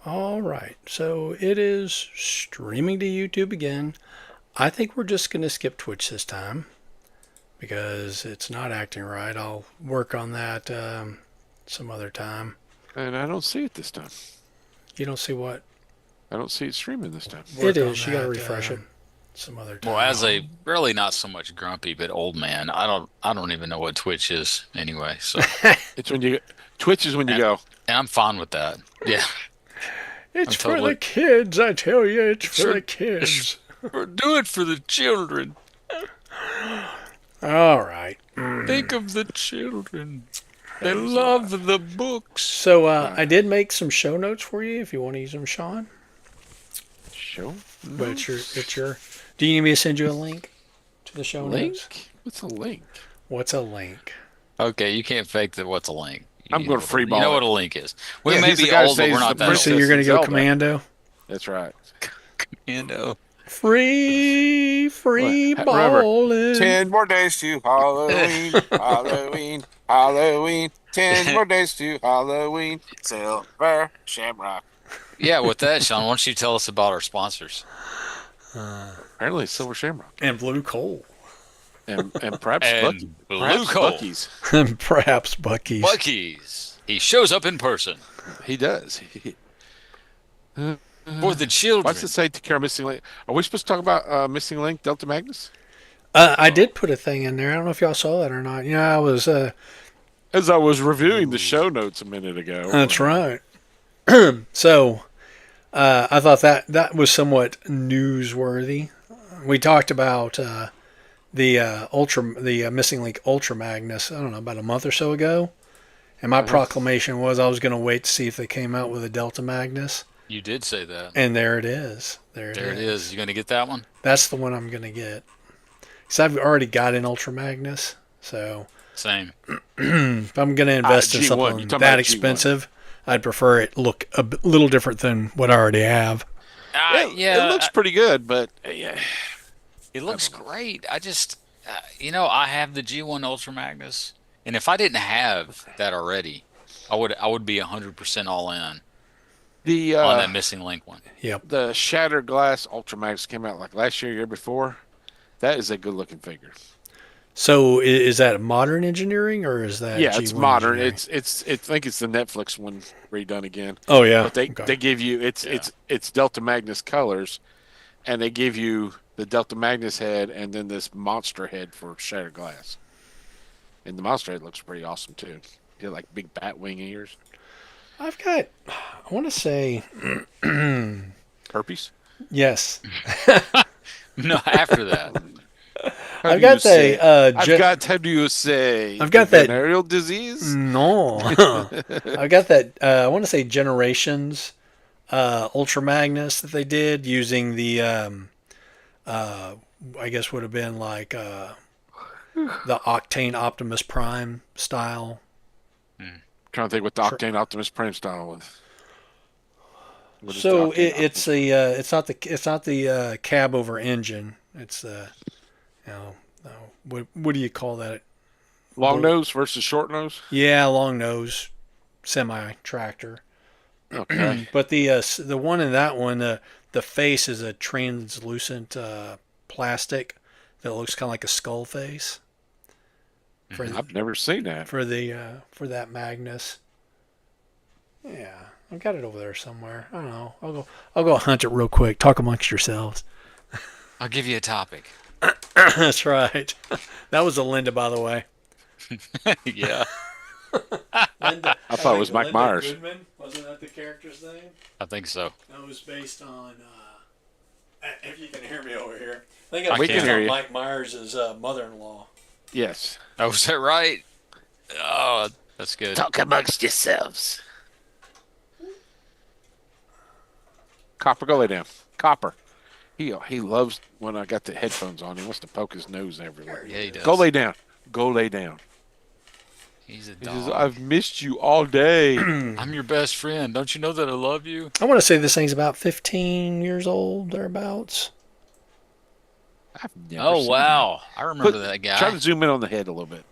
All right, so it is streaming to YouTube again. I think we're just going to skip Twitch this time because it's not acting right. I'll work on that some other time. And I don't see it this time. You don't see what? I don't see it streaming this time. It is. You got to refresh it some other Well, time. as a really not so much grumpy but old man, I don't even know what Twitch is anyway. So It's when you Twitch is when you and, go. and I'm fine with that. Yeah, It's I'm for totally the kids, I tell you. It's for sure. the kids. Do it for the children. All right. Think of the children. They love the books. So I did make some show notes for you if you want to use them, Sean. Show But it's your. Do you need me to send you a link to the show notes? link. What's a link? What's a link? Okay, you can't fake that. What's a link? I'm You going know to what a- freeball You know it. what a link is. We Yeah, may he's the be guy who old, but says we're not the that first So old. you're going to go Zelda. commando? That's right. You know. Free Remember, balling. 10 more days to Halloween, Halloween, Halloween. 10 more days to Halloween. Silver Shamrock. Yeah, with that, Sean, why don't you tell us about our sponsors? Apparently, it's Silver Shamrock And blue coal. and perhaps And Bucky, Blue perhaps Coal. Bucky's. And perhaps Bucky's. Bucky's. He shows up in person He does. for the children. What's it say? Take care of Missing Link. Are we supposed to talk about Missing Link, Delta Magnus? I did put a thing in there. I don't know if y'all saw that or not. You know, I was. As I was reviewing the show notes a minute ago. That's right. So, I thought that was somewhat newsworthy. We talked about the Missing Link Ultra Magnus. I don't know, about a month or so ago, and my proclamation was I was going to wait to see if they came out with a Delta Magnus, You did say that. and there it is. There There it is. You going to get that one? That's the one I'm going to get. Because I've already got an Ultra Magnus, so Same. if I'm going to invest in G1. You're something talking that about G1. expensive, I'd prefer it look a little different than what I already have. It looks pretty good, but yeah. It looks great. I just, I have the G1 Ultra Magnus, and if I didn't have that already, I would be 100% all in The on that Missing Link one. Yep. the Shattered Glass Ultra Magnus came out like last year, year before. That is a good looking figure. So is that modern engineering or is that Yeah, it's G1 modern. engineering? I think it's the Netflix one redone again. Oh yeah. But they Okay. they give you it's Delta Magnus colors, and they give you the Delta Magnus head and then this monster head for Shattered Glass. And the monster head looks pretty awesome too. You like big bat wing ears. I've got. I want to say Herpes. yes. No, after that. How I've do got you say? the. I've got. How do you say? I've got that- venereal disease. No. I've got that. I want to say Generations Ultra Magnus that they did using the. I guess would have been like the Octane Optimus Prime style. Trying to think what the Octane Optimus Prime style was. What is the So Octane it's the it's not the cab over engine. It's what do you call that? long nose versus short nose? Yeah, long nose semi tractor. Okay. But the one in that one, the face is a translucent plastic that looks kind of like a skull face. I've never seen that. For for that Magnus. Yeah, I've got it over there somewhere. I don't know. I'll go hunt it real quick. Talk amongst yourselves. I'll give you a topic. That's right. That was a Linda, by the way. Yeah, Linda, I thought it was Mike Myers. Goodman. Wasn't that the character's name? I think so. That was based on. If you can hear me over here, I think it I was can based hear on you. Mike Myers' mother-in-law. Yes. Oh, was that right? Oh, that's good. Talk amongst yourselves. Copper, go lay down. Copper. He loves when I got the headphones on. He wants to poke his nose everywhere. Yeah, he does. Go lay down. Go lay down. He's a He says, dog. I've missed you all day. I'm your best friend. Don't you know that I love you? I want to say this thing's about 15 years old, thereabouts. I've never Oh seen wow, I remember Put- that guy. Try to zoom in on the head a little bit.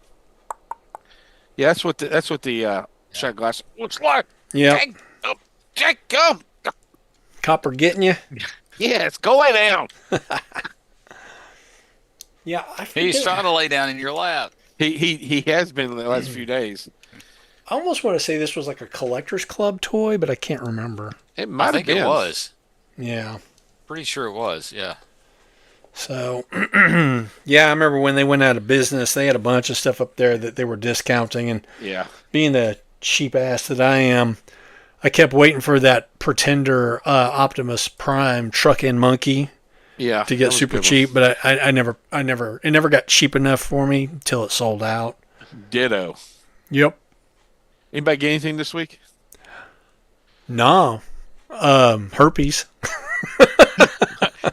Yeah, that's what the shot glass looks like. Yeah. Jack, oh, Jack, come. Copper getting you? Yes, go lay down. Yeah, I He's forget. trying to lay down in your lap. He has been the last few days. I almost want to say this was like a collector's club toy, but I can't remember. It I might have think been. it was. Yeah. Pretty sure it was. Yeah. So, yeah, I remember when they went out of business, they had a bunch of stuff up there that they were discounting. And Yeah. being the cheap ass that I am, I kept waiting for that Pretender Optimus Prime truck-in monkey Yeah. to that get was a super good one. cheap, but I never, it never got cheap enough for me until it sold out. Ditto. Yep. Anybody get anything this week? No. Herpes.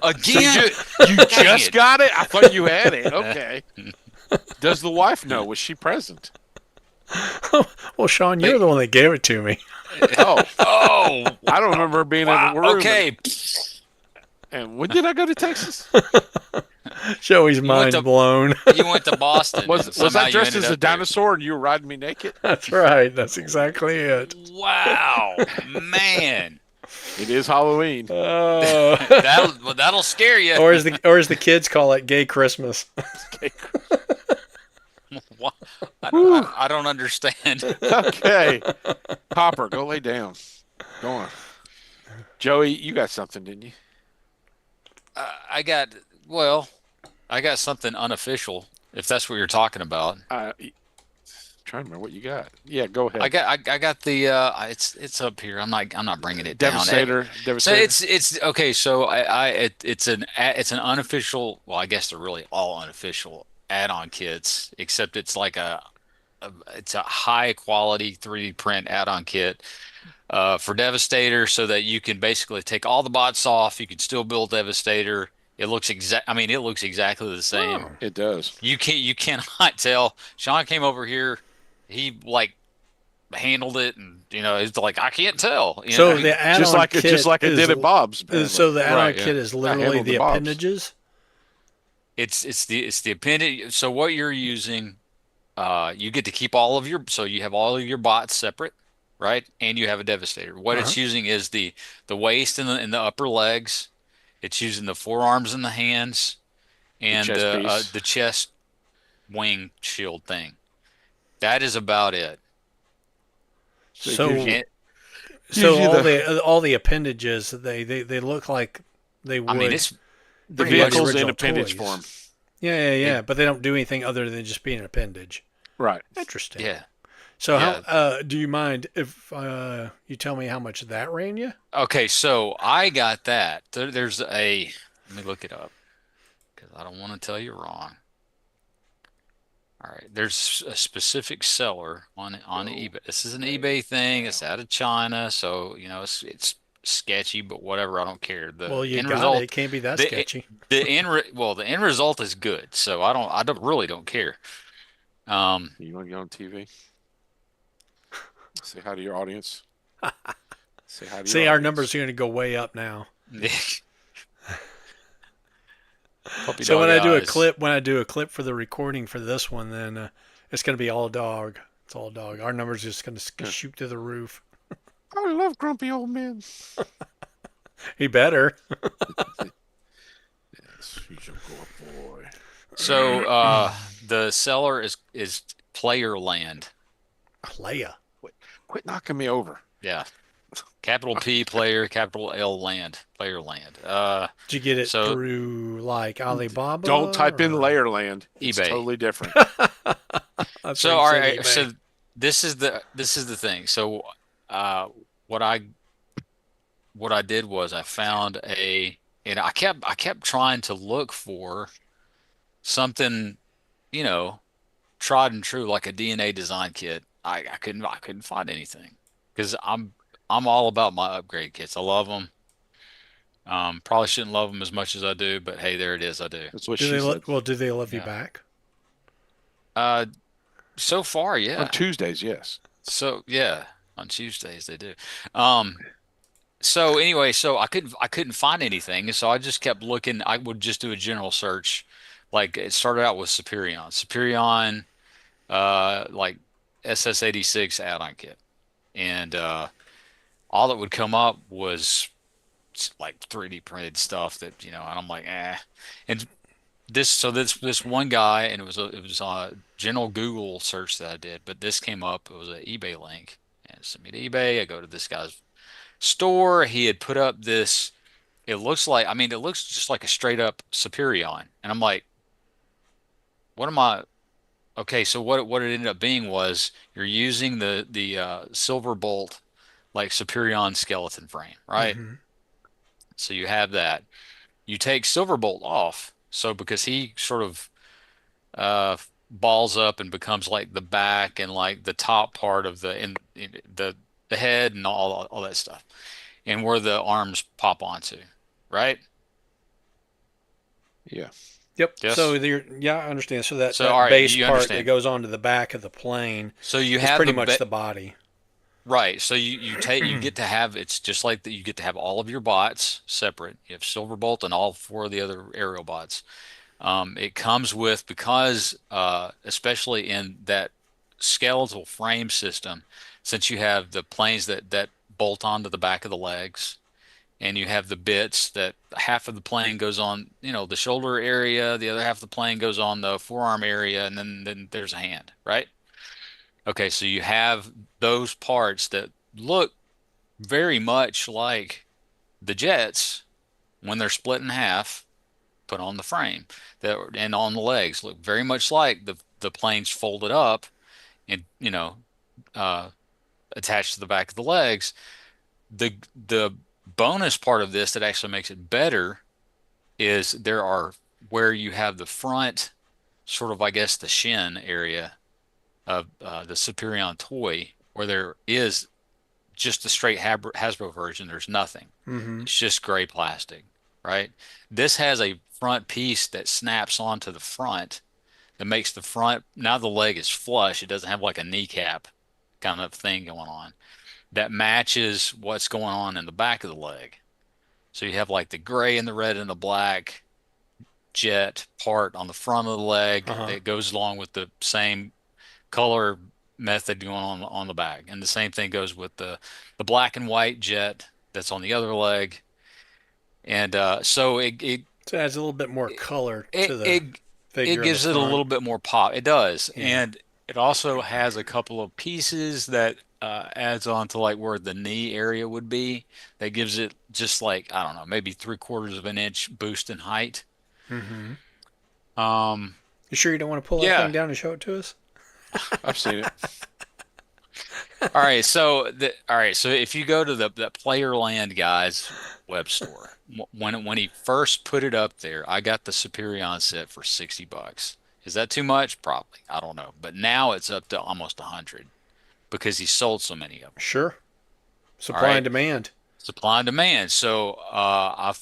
Again. You Dang just it. got it? I thought you had it. Okay. Does the wife know? Was she present? Well, Sean, you're the one that gave it to me. Oh, Oh. I don't remember her being in Wow. the room. Okay. And when did I go to Texas? Joey's went mind to- blown. You went to Boston. Was and was somehow I you dressed ended as a up there. dinosaur and you were riding me naked? That's right. That's exactly it. Wow, man. It is Halloween. Oh. That'll scare you. or as the kids call it, gay Christmas. What? I don't understand. Okay. Hopper, go lay down. Go on. Joey, you got something, didn't you? I got something unofficial, if that's what you're talking about. Trying to remember what you got. Yeah, go ahead. I got the it's up here. I'm not bringing it Devastator. down. So Devastator. it's okay. So it's an unofficial. Well, I guess they're really all unofficial add-on kits, except it's like it's a high quality 3D print add-on kit for Devastator, so that you can basically take all the bots off. You can still build Devastator. It looks it looks exactly the same. Oh. It does. You cannot tell. Sean came over here. He like handled it, and it's like I can't tell. You So know? the add-on Just like kit it is, did at Bob's. So the add-on Right, yeah. kit is I literally handled the the Bob's. appendages. it's the appendage. So what you're using, you get to keep all of your. So you have all of your bots separate, right? And you have a Devastator. What it's using is the waist and the upper legs. It's using the forearms and the hands, and chest piece. the chest wing shield thing. That is about it. So gives you- And- so Usually all the appendages they look like they would. I mean, it's the pretty much vehicle's in original appendage toys. form. Yeah. But they don't do anything other than just being an appendage. Right. Interesting. yeah. So Yeah. how do you mind if you tell me how much that ran you? Okay, so I got that. There's let me look it up because I don't want to tell you wrong. All right, there's a specific seller on eBay. This is an eBay thing. It's out of China, so it's sketchy, but whatever. I don't care. The Well, you end got result, it. It can't be that the- sketchy. the end result is good. So I don't really don't care. You want to get on TV? Say hi to your audience. Say hi to See, your our audience. numbers are going to go way up now. Puppy So dog when I do a clip for the recording for this one, then it's going to be all dog. It's all dog. Our numbers are just going to shoot to the roof. I love grumpy old men. He better. Yes, he's a good boy. So the seller is Playerland. Playa. Quit knocking me over. Yeah. Capital P player, capital L land, Playerland. Did you get it So- through like Alibaba? Don't type in or- Layerland. It's eBay. totally different. That's So what all he said, right, eBay. so this is the thing. So what I did was I found and I kept trying to look for something, tried and true like a DNA design kit. I couldn't find anything because I'm all about my upgrade kits. I love them. Probably shouldn't love them as much as I do, but hey, there it is. I do. That's what do she they said. do they love you Yeah. back? So far, yeah. On Tuesdays, yes. So yeah, on Tuesdays they do. So anyway, so I couldn't find anything, so I just kept looking. I would just do a general search. Like it started out with Superion, like SS86 add-on kit, and all that would come up was like 3D printed stuff that, and I'm like, eh. And this one guy, and it was a general Google search that I did, but this came up. It was an eBay link, and it sent me to eBay. I go to this guy's store. He had put up this. It looks like, I mean, it looks just like a straight up Superion, and I'm like, what am I? Okay, so what it ended up being was you're using the Silver Bolt like Superion skeleton frame, right? Mm-hmm. So you have that. You take Silverbolt off, so because he sort of uh balls up and becomes like the back and like the top part of in the head and all that stuff, and where the arms pop onto, right? Yeah. Yep. Yes. So yeah, I understand. So that, So, that all right, base you part understand. that goes onto the back of the plane So you is have pretty the much the body. right. So you get to have, it's just like that, you get to have all of your bots separate. You have Silverbolt and all four of the other aerial bots. It comes with, because especially in that skeletal frame system, since you have the planes that bolt onto the back of the legs, and you have the bits that half of the plane goes on, the shoulder area, the other half of the plane goes on the forearm area, and then there's a hand, right? Okay, so you have those parts that look very much like the jets when they're split in half, put on the frame, that and on the legs look very much like the planes folded up and uh, attached to the back of the legs. The bonus part of this that actually makes it better is there are where you have the front, sort of, I guess, the shin area of the Superion toy, where there is just the straight Hasbro version. There's nothing. Mm-hmm. It's just gray plastic, right? This has a front piece that snaps onto the front that makes the front, now the leg is flush. It doesn't have like a kneecap kind of thing going on that matches what's going on in the back of the leg. So you have like the gray and the red and the black jet part on the front of the leg that goes along with the same color method going on the back. And the same thing goes with the black and white jet that's on the other leg. And so it So it adds a little bit more color to the it figure. it gives it a front. little bit more pop. It does. Yeah. And it also has a couple of pieces that adds on to like where the knee area would be. That gives it just like, I don't know, maybe 3/4 of an inch boost in height. Mm-hmm. Um, You sure you don't want to pull that Yeah. thing down and show it to us? I've seen it. all right, so if you go to the Playerland guys web store, when he first put it up there, I got the Superion set for $60. Is that too much? Probably. I don't know. But now it's up to almost 100 because he sold so many of them. Sure. Supply right. and demand. Supply and demand. So I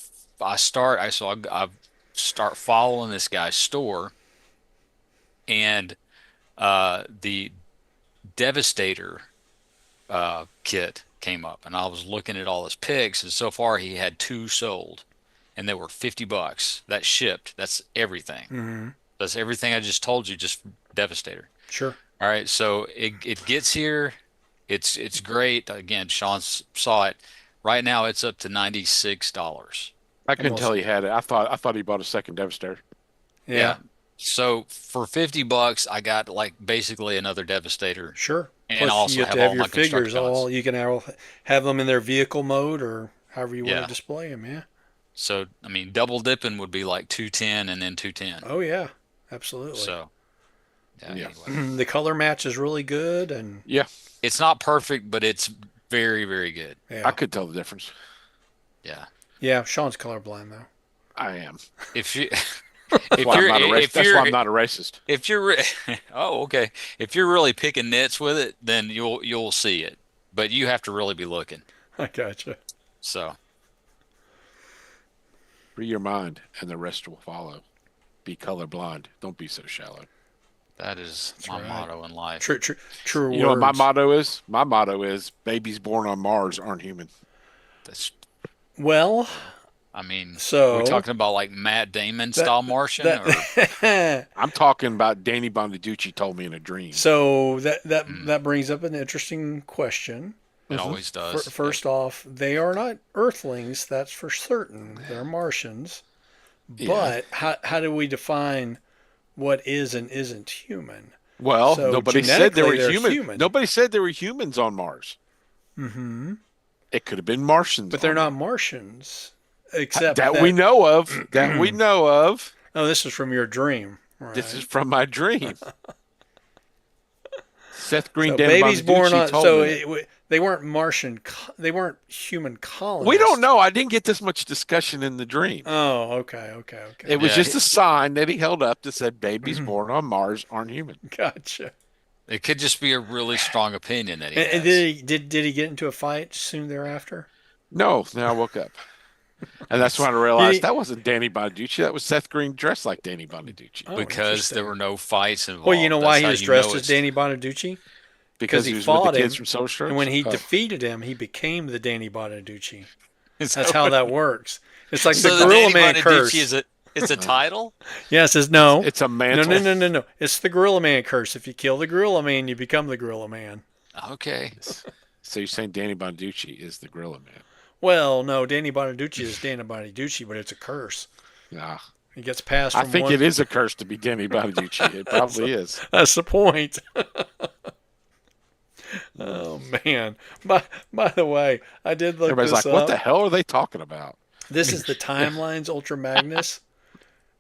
start following this guy's store, and the Devastator kit came up, and I was looking at all his picks, and so far he had 2 sold, and they were $50. That shipped. That's everything. Mm-hmm. That's everything I just told you, just Devastator. Sure. All right, so it gets here. It's great. Again, Sean saw it. Right now, it's up to $96. I couldn't Almost. tell he had it. I thought he bought a second Devastator. Yeah. So for $50, I got like basically another Devastator. Sure. And Plus, also you get have to have all your my figures Constructicons. all. You can have them in their vehicle mode or however you want Yeah. to display them. Yeah. So I mean, double dipping would be like 210 and then 210. Oh yeah. Absolutely. So Yeah. anyway, The color match is really good, and Yeah, it's not perfect, but it's very, very good. yeah, I could tell the difference. Yeah. yeah. Sean's colorblind though. I am. If you That's why I'm not a racist. That's why I'm not a racist. if you're oh, okay. If you're really picking nits with it, then you'll see it. But you have to really be looking. I gotcha. So Free your mind, and the rest will follow. Be colorblind. Don't be so shallow. that is That's my right. motto in life. True You know what my words. motto is? My motto is babies born on Mars aren't human. That's Well, I mean, So- we're talking about like Matt Damon style Martian, or that I'm talking about Danny Bonaducci told me in a dream. so that brings up an interesting question. It Mhm. always does. First off, they are not Earthlings. That's for certain. They're Martians. Yeah. But how do we define what is and isn't human? Well, So nobody said they were genetically, they're human. human. Nobody said there were humans on Mars. Mm-hmm. It could have been Martians. But they're on not there. Martians, except that we know of. That we know of. Oh, this is from your dream. Right. This is from my dream. Seth Green, so Dan babies born Bonaducci on. told So me that. they weren't Martian. They weren't human colonists. We don't know. I didn't get this much discussion in the dream. Oh, okay. It was Yeah. just a sign that he held up that said babies born on Mars aren't human. Gotcha. It could just be a really strong opinion that he And has. did he get into a fight soon thereafter? No, then I woke up. And that's when I realized He- that wasn't Danny Bonaducci. That was Seth Green dressed like Danny Bonaducci. Oh, because there interesting. were no fights involved. Well, you know why That's he how was you dressed know as it's- Danny Bonaducci? Because he he was fought with the kids him, from Soul Strokes. And when he Oh. defeated him, he became the Danny Bonaducci. Is That's that how what- that works. It's like So the Gorilla Danny Man Bonaducci curse. It's a title? Yeah, it says no. It's a No, mantle. no. It's the Gorilla Man curse. If you kill the Gorilla Man, you become the Gorilla Man. Okay. So you're saying Danny Bonaducci is the Gorilla Man? Well, no, Danny Bonaducci is Danny Bonaducci, but it's a curse. Nah. He gets passed I from think one. it is a curse to be Danny Bonaducci. It probably is. That's the point. Oh man! By the way, I did look Everybody's this like, what up. the hell are they talking about? This is the Timelines Ultra Magnus,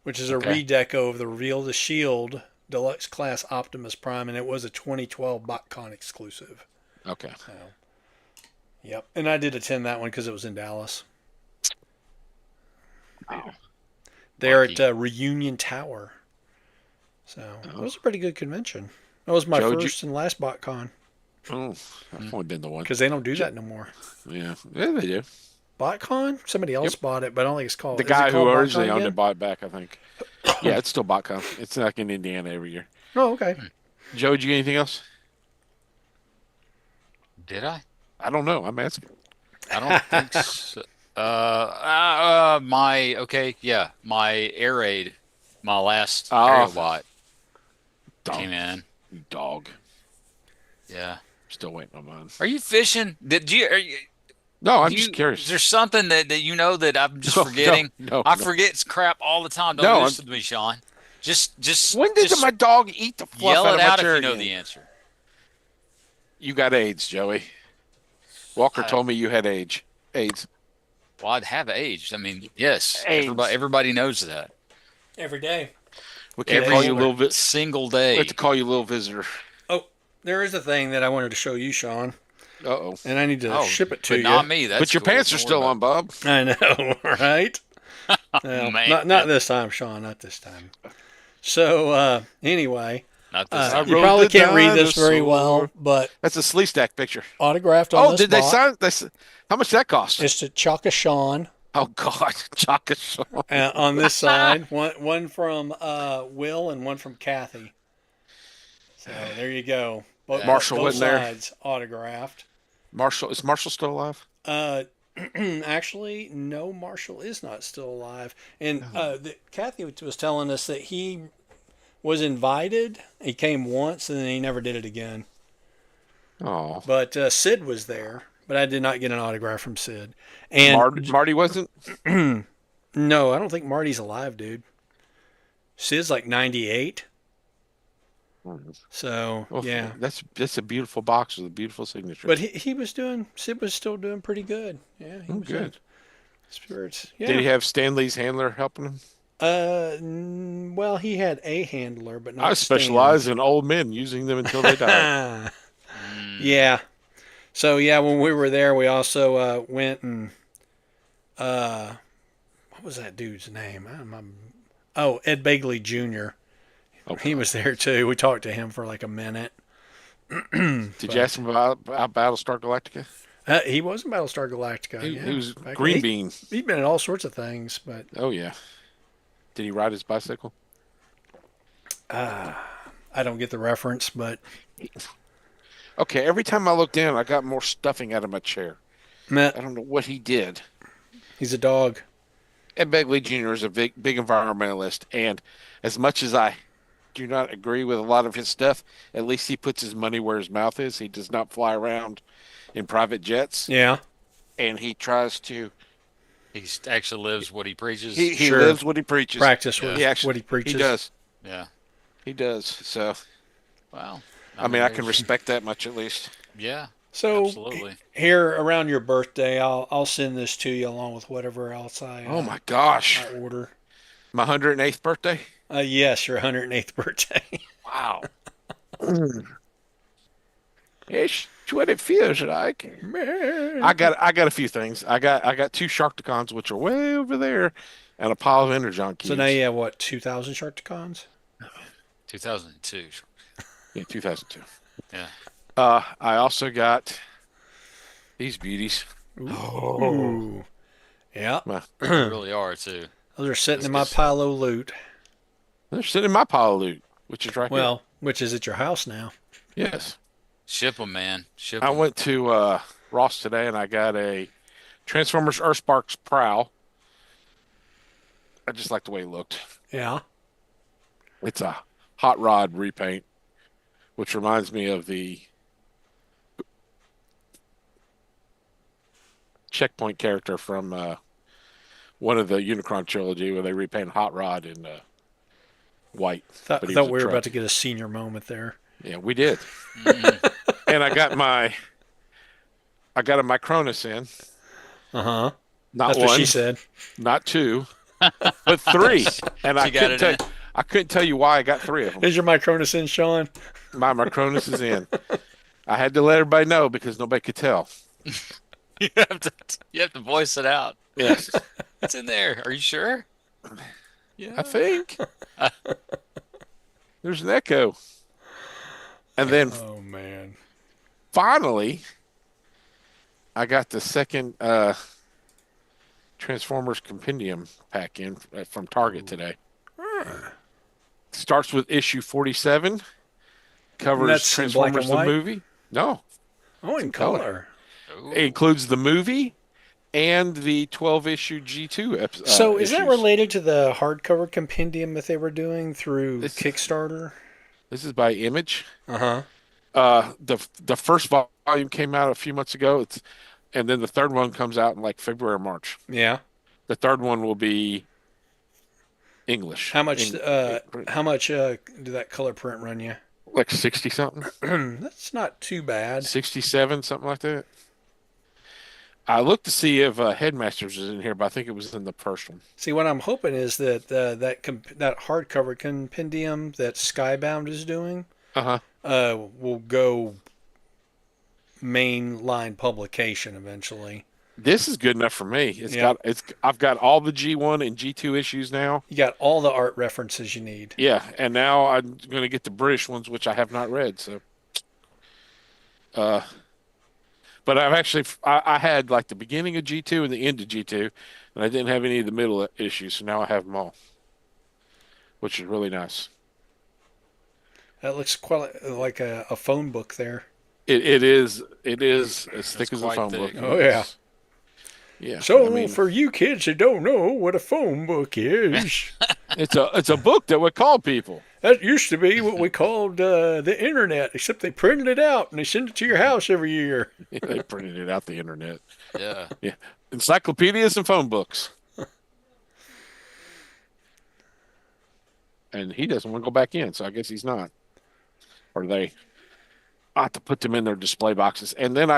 which is a Okay. redeco of the Reveal the Shield Deluxe Class Optimus Prime, and it was a 2012 BotCon exclusive. Okay. So, yep. And I did attend that one because it was in Dallas. Wow. There Lucky. at Reunion Tower. So it was a pretty good convention. That was my Joe, did first and last BotCon Oh, I've only been to one. because they don't do that no more. Yeah. Yeah, they do. BotCon? Somebody else bought it, but I don't think it's called. The is it guy who called BotCon originally owned again? it bought it back, I think. Yeah, it's still BotCon. It's like in Indiana every year. Oh, okay. Joe, did you get anything else? Did I? I don't know. I'm asking. I don't think so. My Air Raid, my last Oh. aerial bot Dog. came in. You dog. Yeah. Still waiting on mine. Are you fishing? Are you, No, I'm do just you- curious. Is there something that you know that I'm just No, forgetting? no, I no. forget crap all the time. Don't No, do I'm- this to me, Sean. Just When did just my dog eat the fluff yell out it of my out if chair you know again? the answer. You got AIDS, Joey. Walker told me you had AIDS. Well, I'd have aged. I mean, yes. AIDS. Everybody knows that. Every day. We can't Every call you little single We day. have to call you little visitor. Oh, there is a thing that I wanted to show you, Sean, Uh oh. and I need to Oh, ship it to but you. not me. That's But your cool. pants are Don't still worry on, Bob. I know, right? Well, Man. not this time, Sean. Not this time. So anyway, about it. Not this I time. you rode probably the can't read this very dinosaur. well, but That's a Slee Stack picture. autographed on Oh, this did they box. sign? How much did that cost? It's to Chaka Sean Oh God, Chaka Shaw. on this side. One from Will and one from Kathy. So there you go. Marshall both wasn't there? sides autographed. Marshall is Marshall still alive? Actually, no, Marshall is not still alive. And Kathy was telling us that he was invited. He came once and then he never did it again. Oh, But Sid was there, but I did not get an autograph from Sid. And Marty wasn't. no, I don't think Marty's alive, dude. Sid's like 98. So, Well, yeah. that's a beautiful box with a beautiful signature. But Sid was still doing pretty good. Yeah, he Oh, was good. Spirits. Yeah. Did he have Stanley's handler helping him? Well, he had a handler, but not I Stan. specialize in old men using them until they die. Yeah. So yeah, when we were there, we also went and what was that dude's name? I don't remember. Oh, Ed Begley Jr. Okay. He was there too. We talked to him for like a minute. Did you ask him about Battlestar Galactica? He was in Battlestar Galactica. He, yeah. he was Back- green he- bean. He'd been in all sorts of things, but Oh yeah. Did he ride his bicycle? I don't get the reference. But Okay, every time I look down, I got more stuffing out of my chair. Matt, I don't know what he did. he's a dog. Ed Begley Jr. is a big environmentalist, and as much as I do not agree with a lot of his stuff, at least he puts his money where his mouth is. He does not fly around in private jets, Yeah. and he tries to. He actually lives what he preaches. He Sure. lives what he preaches. Practice Yeah. what, He actually what he preaches. He does. Yeah. He does. So Wow. I mean, I can there's- respect that much at least. Yeah. So Absolutely. here around your birthday, I'll send this to you along with whatever else Oh my gosh, I order. my 108th birthday. Yes, your 108th birthday. Wow. It's what it feels like. Man. I got a few things. I got two Sharkticons, which are way over there, and a pile of Energon cubes. So now you have what, 2,000 Sharkticons? 2002. Yeah, 2002. Yeah. I also got these beauties. Ooh. Yeah. They really are too. Those are sitting in my pile of loot. They're sitting in my pile of loot, which is right here. Well, which is at your house now. Yes. Ship them, man. Ship I 'em. went to Ross today, and I got a Transformers Earthsparks Prowl. I just like the way it looked. Yeah. It's a hot rod repaint, which reminds me of the Checkpoint character from one of the Unicron trilogy, where they repainted Hot Rod in white. Thought But he was a we were truck. about to get a senior moment there. Yeah, we did. Mhm. And I got a Micronus in. Uh-huh. Not That's one, what she said. not two, but three. And I She got couldn't it tell in. I couldn't tell you why I got three of them. Is your Micronus in, Sean? My Micronus is in. I had to let everybody know because nobody could tell. you have to voice it out. Yes, It's in there. Are you sure? Yeah. I think there's an echo. And then Oh, man. finally, I got the second Transformers Compendium pack in from Target today. Starts with issue 47. Covers That's in black Transformers and the white? movie. No, Oh, in color. color. Ooh. it includes the movie and the 12-issue G2 episode. So is that related to the hardcover compendium that they were doing through This- Kickstarter? This is by Image. Uh-huh. The first volume came out a few months ago. And then the third one comes out in like February or March. Yeah. The third one will be English. How much Eng- how much did that color print run you? like 60 something? That's not too bad. 67, something like that. I looked to see if Headmasters is in here, but I think it was in the first one. See, what I'm hoping is that that hardcover compendium that Skybound is doing Uh-huh. will go mainline publication eventually. This is good enough for me. I've got all the G1 and G2 issues now. You got all the art references you need. Yeah, and now I'm going to get the British ones, which I have not read. So, but I had like the beginning of G2 and the end of G2, and I didn't have any of the middle issues. So now I have them all, which is really nice. That looks quite like a phone book there. It is as thick as a quite phone thick. book. Oh, yeah. Yeah. So I mean, for you kids that don't know what a phone book is, it's a book that would call people. that used to be what we called the internet, except they printed it out and they send it to your house every year. They printed it out the internet. Yeah. Yeah, encyclopedias and phone books. And he doesn't want to go back in, so I guess he's not. Or they. I have to put them in their display boxes, and then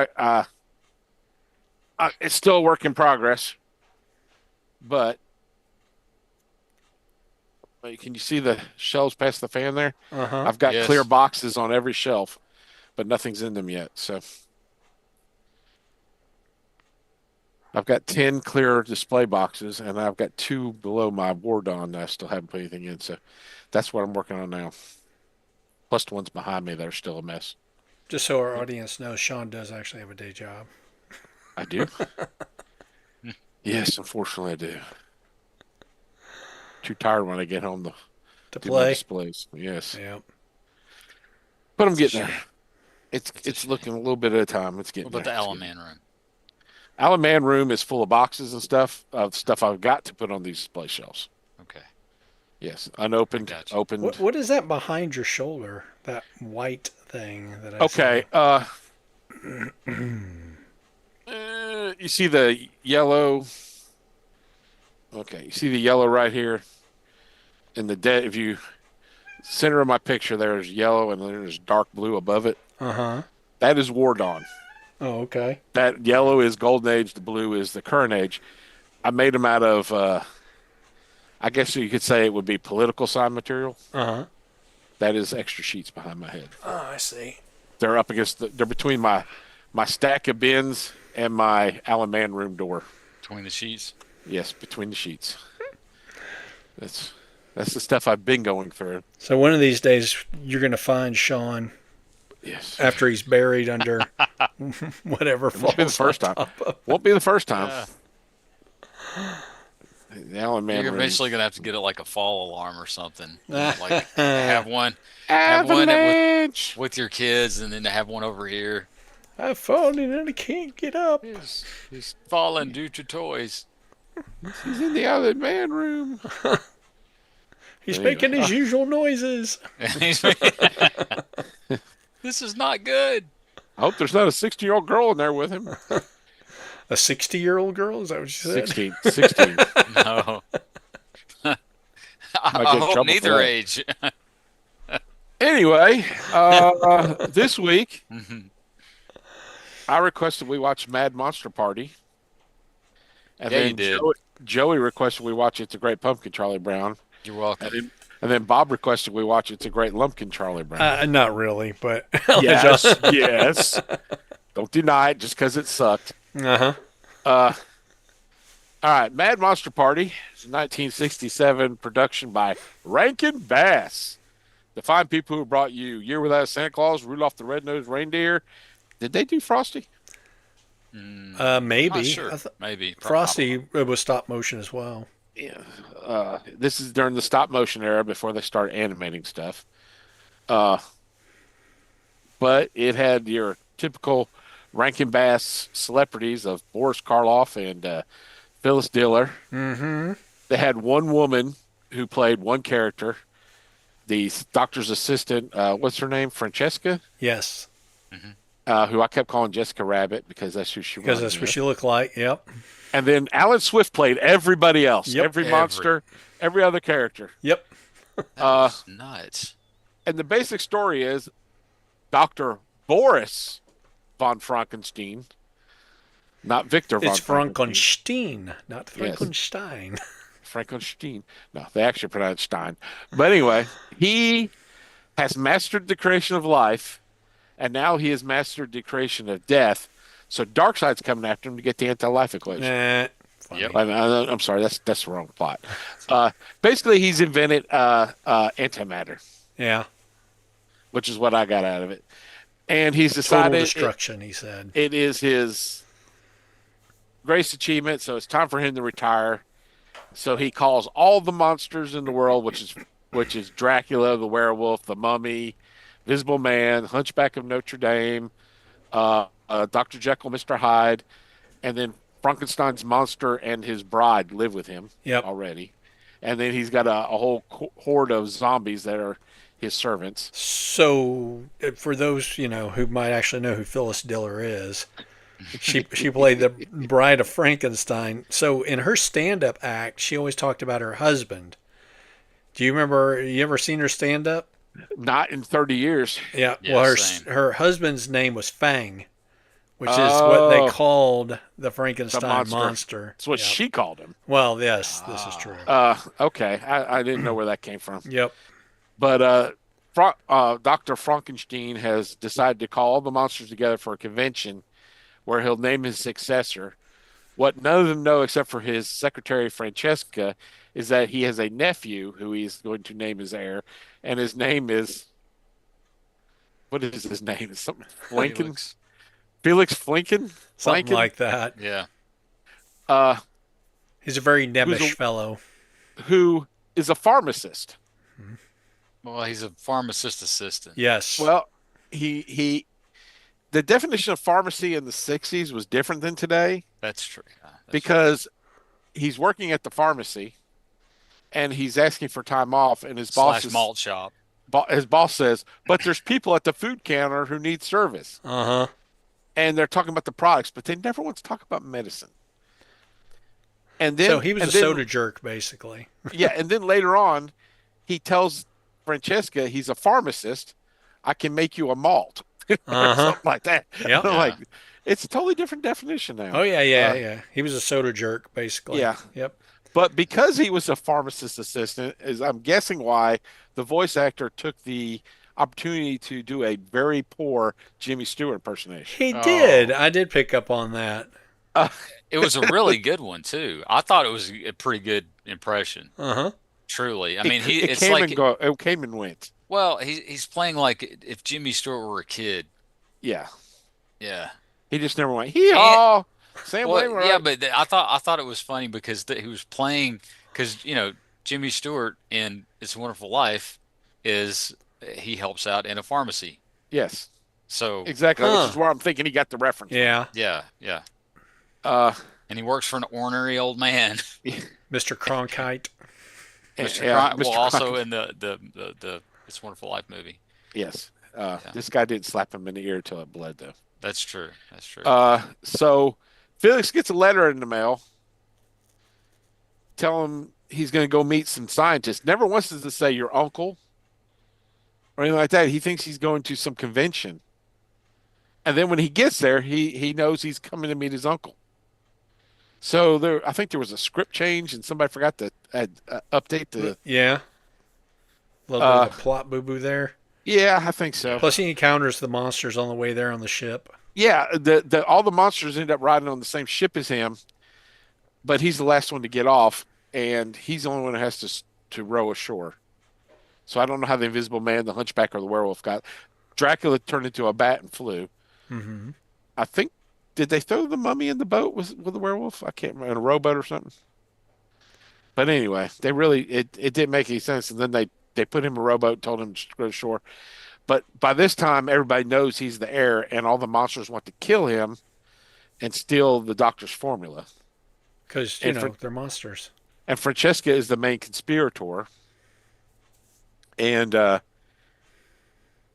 it's still a work in progress. But can you see the shelves past the fan there? Uh-huh. I've got Yes. clear boxes on every shelf, but nothing's in them yet. So I've got 10 clear display boxes, and I've got 2 below my War Dawn that I still haven't put anything in. So that's what I'm working on now. Plus the ones behind me that are still a mess. Just so our audience knows, Sean does actually have a day job. I do. Yes, unfortunately I do. Too tired when I get home to To do my play. displays. Yes. Yeah. But I'm getting there. It's looking a little bit at a time. It's getting What about there. the It's Alan getting- Man room? Alan Man room is full of boxes and stuff of stuff I've got to put on these display shelves. Okay. Yes, unopened, Gotcha. opened. What is that behind your shoulder? That white thing that I Okay, You see the yellow. Okay, you see the yellow right here in the dead. If you center of my picture, there's yellow and there's dark blue above it. Uh-huh. That is War Dawn. Oh, okay. That yellow is Golden Age. The blue is the current age. I made them out of. I guess you could say it would be political sign material. Uh-huh. That is extra sheets behind my head. Oh, I see. They're up against. They're between my stack of bins and my Allen Man room door. Between the sheets. Yes, between the sheets. That's the stuff I've been going through. So one of these days you're going to find Sean Yes. after he's buried under whatever It won't be the falls first on time. top of. Won't be the first time. Yeah. The Allen Man You're room. eventually gonna have to get it like a fall alarm or something. You know, like have one with, Avalanche. with your kids, and then have one over here. I've fallen and I can't get up. He's fallen due to toys. He's in the Allen Man room. He's There you making go. his usual noises. This is not good. I hope there's not a 16-year-old girl in there with him. A 60-year-old girl? Is that what you said? 16. 16. No. Might I get in hope trouble for neither that. age. Anyway, this week I requested we watch Mad Monster Party. And Yeah, then you did. Joey requested we watch It's a Great Pumpkin, Charlie Brown. You're welcome. And then Bob requested we watch It's a Great Lumpkin, Charlie Brown. Not really, but Yes, yes. Don't deny it just because it sucked. Uh-huh. All right, Mad Monster Party is a 1967 production by Rankin Bass. The fine people who brought you Year Without a Santa Claus, Rudolph the Red-Nosed Reindeer. Did they do Frosty? Maybe. Not sure. I th- Maybe. Frosty was stop motion as well. Yeah. This is during the stop motion era before they started animating stuff. But it had your typical Rankin Bass celebrities of Boris Karloff and Phyllis Diller. Mm-hmm. They had one woman who played one character, the doctor's assistant. What's her name? Francesca, Yes, who I kept calling Jessica Rabbit because that's who she was. because that's what she looked like. Yep. And then Alan Swift played everybody else, Yep. every monster, every other character. Yep. That's nuts. And the basic story is Dr. Boris von Frankenstein, not Victor von It's Frankenstein. Frankenstein, not Yes. Frankenstein. Frankenstein. No, they actually pronounce Stein. But anyway, he has mastered the creation of life, and now he has mastered the creation of death. So Darkseid's coming after him to get the anti-life equation. Nah. Funny. Yep. I'm sorry, that's the wrong plot. Basically, he's invented antimatter, Yeah. which is what I got out of it. And he's Total decided destruction, he said. it is his greatest achievement, so it's time for him to retire. So he calls all the monsters in the world, which is Dracula, the werewolf, the mummy, Visible Man, Hunchback of Notre Dame, Dr. Jekyll, Mr. Hyde, and then Frankenstein's monster and his bride live with him Yep. already. And then he's got a whole horde of zombies that are his servants. So, for those who might actually know who Phyllis Diller is, she played the Bride of Frankenstein. So, in her stand-up act, she always talked about her husband. Do you remember? You ever seen her stand-up? Not in 30 years. Yeah. Yeah, Well, same. her husband's name was Fang, which is what they Oh. called the Frankenstein monster. monster. That's what Yep. she called him. Well, yes, this is true. Okay. I didn't know where that came from. Yep. But Dr. Frankenstein has decided to call all the monsters together for a convention where he'll name his successor. What none of them know, except for his secretary, Francesca, is that he has a nephew who he's going to name his heir. And his name is. What is his name? Is something Flinken? Felix Flinken? Something Flanken? like that. Yeah. He's a very Who's nebbish a- fellow. Who is a pharmacist. Well, he's a pharmacist assistant. Yes. Well, he the definition of pharmacy in the 60s was different than today That's true. That's because he's working at the pharmacy and he's asking for time off and his slash malt shop. his boss says, "But there's people at the food counter who need service." Uh-huh. and they're talking about the products, but they never once talk about medicine. And So then, he was and a then, soda jerk, basically. yeah, and then later on, he tells Francesca he's a pharmacist. I can make you a malt or Uh huh. something like that. Yep. I'm Yeah. like, it's a totally different definition Oh now. yeah, yeah, Uh, yeah. He was a soda jerk, basically. yeah, Yep. but because he was a pharmacist assistant, is I'm guessing why the voice actor took the opportunity to do a very poor Jimmy Stewart impersonation. He did. Oh, I did pick up on that. Uh, it was a really good one too. I thought it was a pretty good impression. Uh huh. Truly. I it mean, it it's came and like, go. It came and went. well, he's playing like if Jimmy Stewart were a kid. Yeah, Yeah. he just never went. Hee And haw, Sam well, yeah, Wainwright. but I thought it was funny because he was playing because Jimmy Stewart in It's a Wonderful Life is he helps out in a pharmacy. Yes, So exactly. Which Huh. is where I'm thinking he got the reference from. Yeah. yeah, yeah, Uh, and he works for an ornery old man, Mr. Cronkite. Mr. yeah, Well, Mr. also Crockett. in the It's a Wonderful Life movie. Yes. Yeah, This guy didn't slap him in the ear till it bled, though. that's true. That's true. So Felix gets a letter in the mail, tell him he's going to go meet some scientists. Never wants to say your uncle or anything like that. He thinks he's going to some convention. And then when he gets there, he knows he's coming to meet his uncle. So I think there was a script change, and somebody forgot to update the. Yeah. A little Uh, bit of a plot boo boo there. yeah, I think so. Plus, he encounters the monsters on the way there on the ship. Yeah, the all the monsters end up riding on the same ship as him, but he's the last one to get off, and he's the only one who has to row ashore. So I don't know how the Invisible Man, the Hunchback, or the werewolf got. Dracula turned into a bat and flew. Mm-hmm. I think did they throw the mummy in the boat with the werewolf? I can't remember in a rowboat or something. But anyway, they really it didn't make any sense, and then they put him in a rowboat, told him to go to shore. But by this time, everybody knows he's the heir, and all the monsters want to kill him and steal the doctor's formula. Because, And for, they're monsters. and Francesca is the main conspirator, and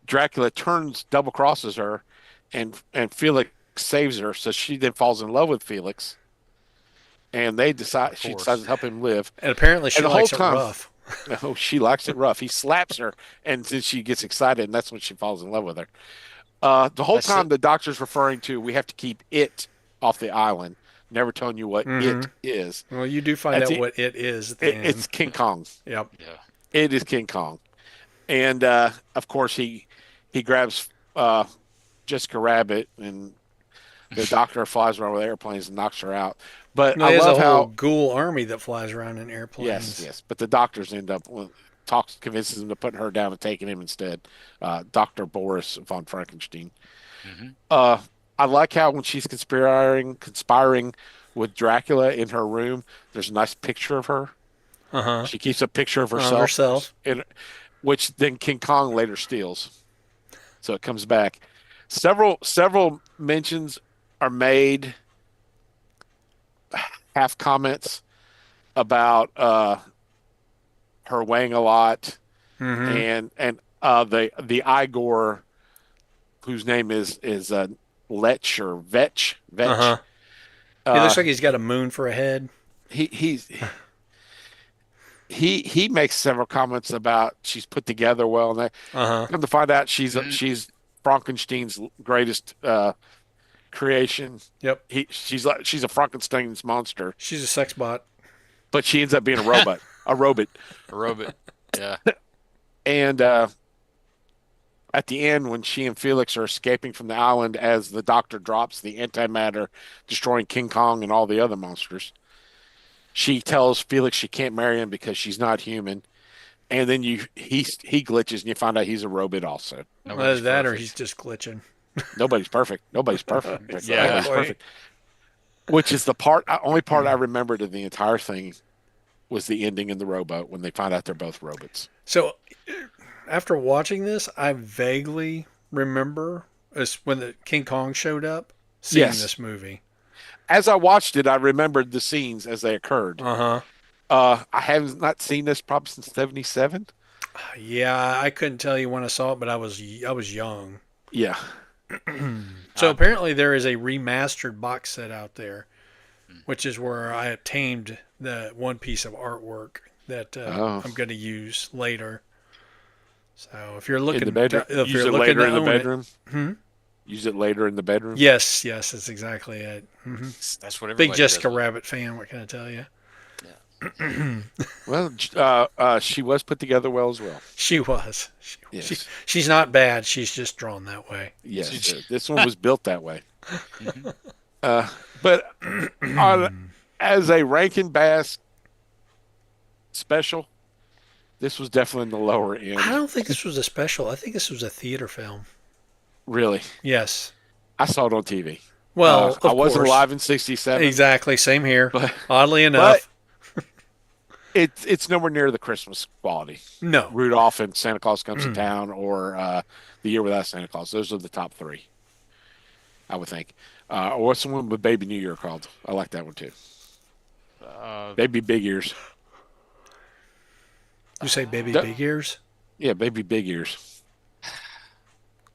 Dracula turns double crosses her, and Felix saves her, so she then falls in love with Felix, and Of she course. decides to help him live. And apparently, she And the whole likes it time, rough. no, she likes it rough. He slaps her, and then she gets excited, and that's when she falls in love with her. The whole That's time, it. the doctor's referring to we have to keep it off the island, never telling you what Mm-hmm. it is. Well, you do find At out the, what it is at the end. it's King Kong. Yep. Yeah. It is King Kong, and of course he grabs Jessica Rabbit, and the doctor flies around with airplanes and knocks her out. But No, I he has love a whole how ghoul army that flies around in airplanes. yes, but the doctors end up convinces him to put her down and taking him instead. Doctor Boris von Frankenstein. Hmm. Uh, I like how when she's conspiring with Dracula in her room, there's a nice picture of her. Uh huh. She keeps a picture of herself, Herself. which then King Kong later steals. So it comes back. Several mentions are made, half comments about her weighing a lot, Mm-hmm. and the Igor, whose name is Lech or Vetch. Uh huh. He Uh, looks like he's got a moon for a head. he's he makes several comments about she's put together well, and that Uh huh. come to find out Mhm. she's Frankenstein's greatest creation. Yep. She's a Frankenstein's monster, She's a sex bot. but she ends up being a robot, a robot. A robot. Yeah. And at the end, when she and Felix are escaping from the island, as the doctor drops the antimatter, destroying King Kong and all the other monsters, she tells Felix she can't marry him because she's not human. And then he glitches, and you find out he's a robot also. Either Nobody's that or perfect. he's just glitching. Nobody's perfect. Nobody's perfect. Yeah. Nobody's perfect. Which is the only part I remembered of the entire thing was the ending in the rowboat when they find out they're both robots. So, after watching this, I vaguely remember when the King Kong showed up, seeing Yes. this movie. As I watched it, I remembered the scenes as they occurred. Uh huh. I have not seen this probably since '77. Yeah, I couldn't tell you when I saw it, but I was young. Yeah. So apparently there is a remastered box set out there, which is where I obtained the one piece of artwork that I'm going to use later. So if you're looking, In the bedroom. if Use you're it looking later to in the own bedroom. it, Use it later in the bedroom. yes, that's exactly it. That's what Big everybody Jessica does. Rabbit fan. What can I tell you? Well, she was put together well as well. She was. Yes. She's not bad. She's just drawn that way. Yes, this one was built that way. But as a Rankin Bass special, this was definitely in the lower end. I don't think this was a special. I think this was a theater film. Really, Yes. I saw it on TV. Well, I of wasn't course. alive in '67. Exactly. Same here. But- Oddly enough, It's nowhere near the Christmas quality. no. Rudolph and Santa Claus Comes to Town, or The Year Without Santa Claus. Those are the top three, I would think. Or what's the one with Baby New Year called? I like that one too. Baby Big Ears. You say Baby That- Big Ears? Yeah, Baby Big Ears.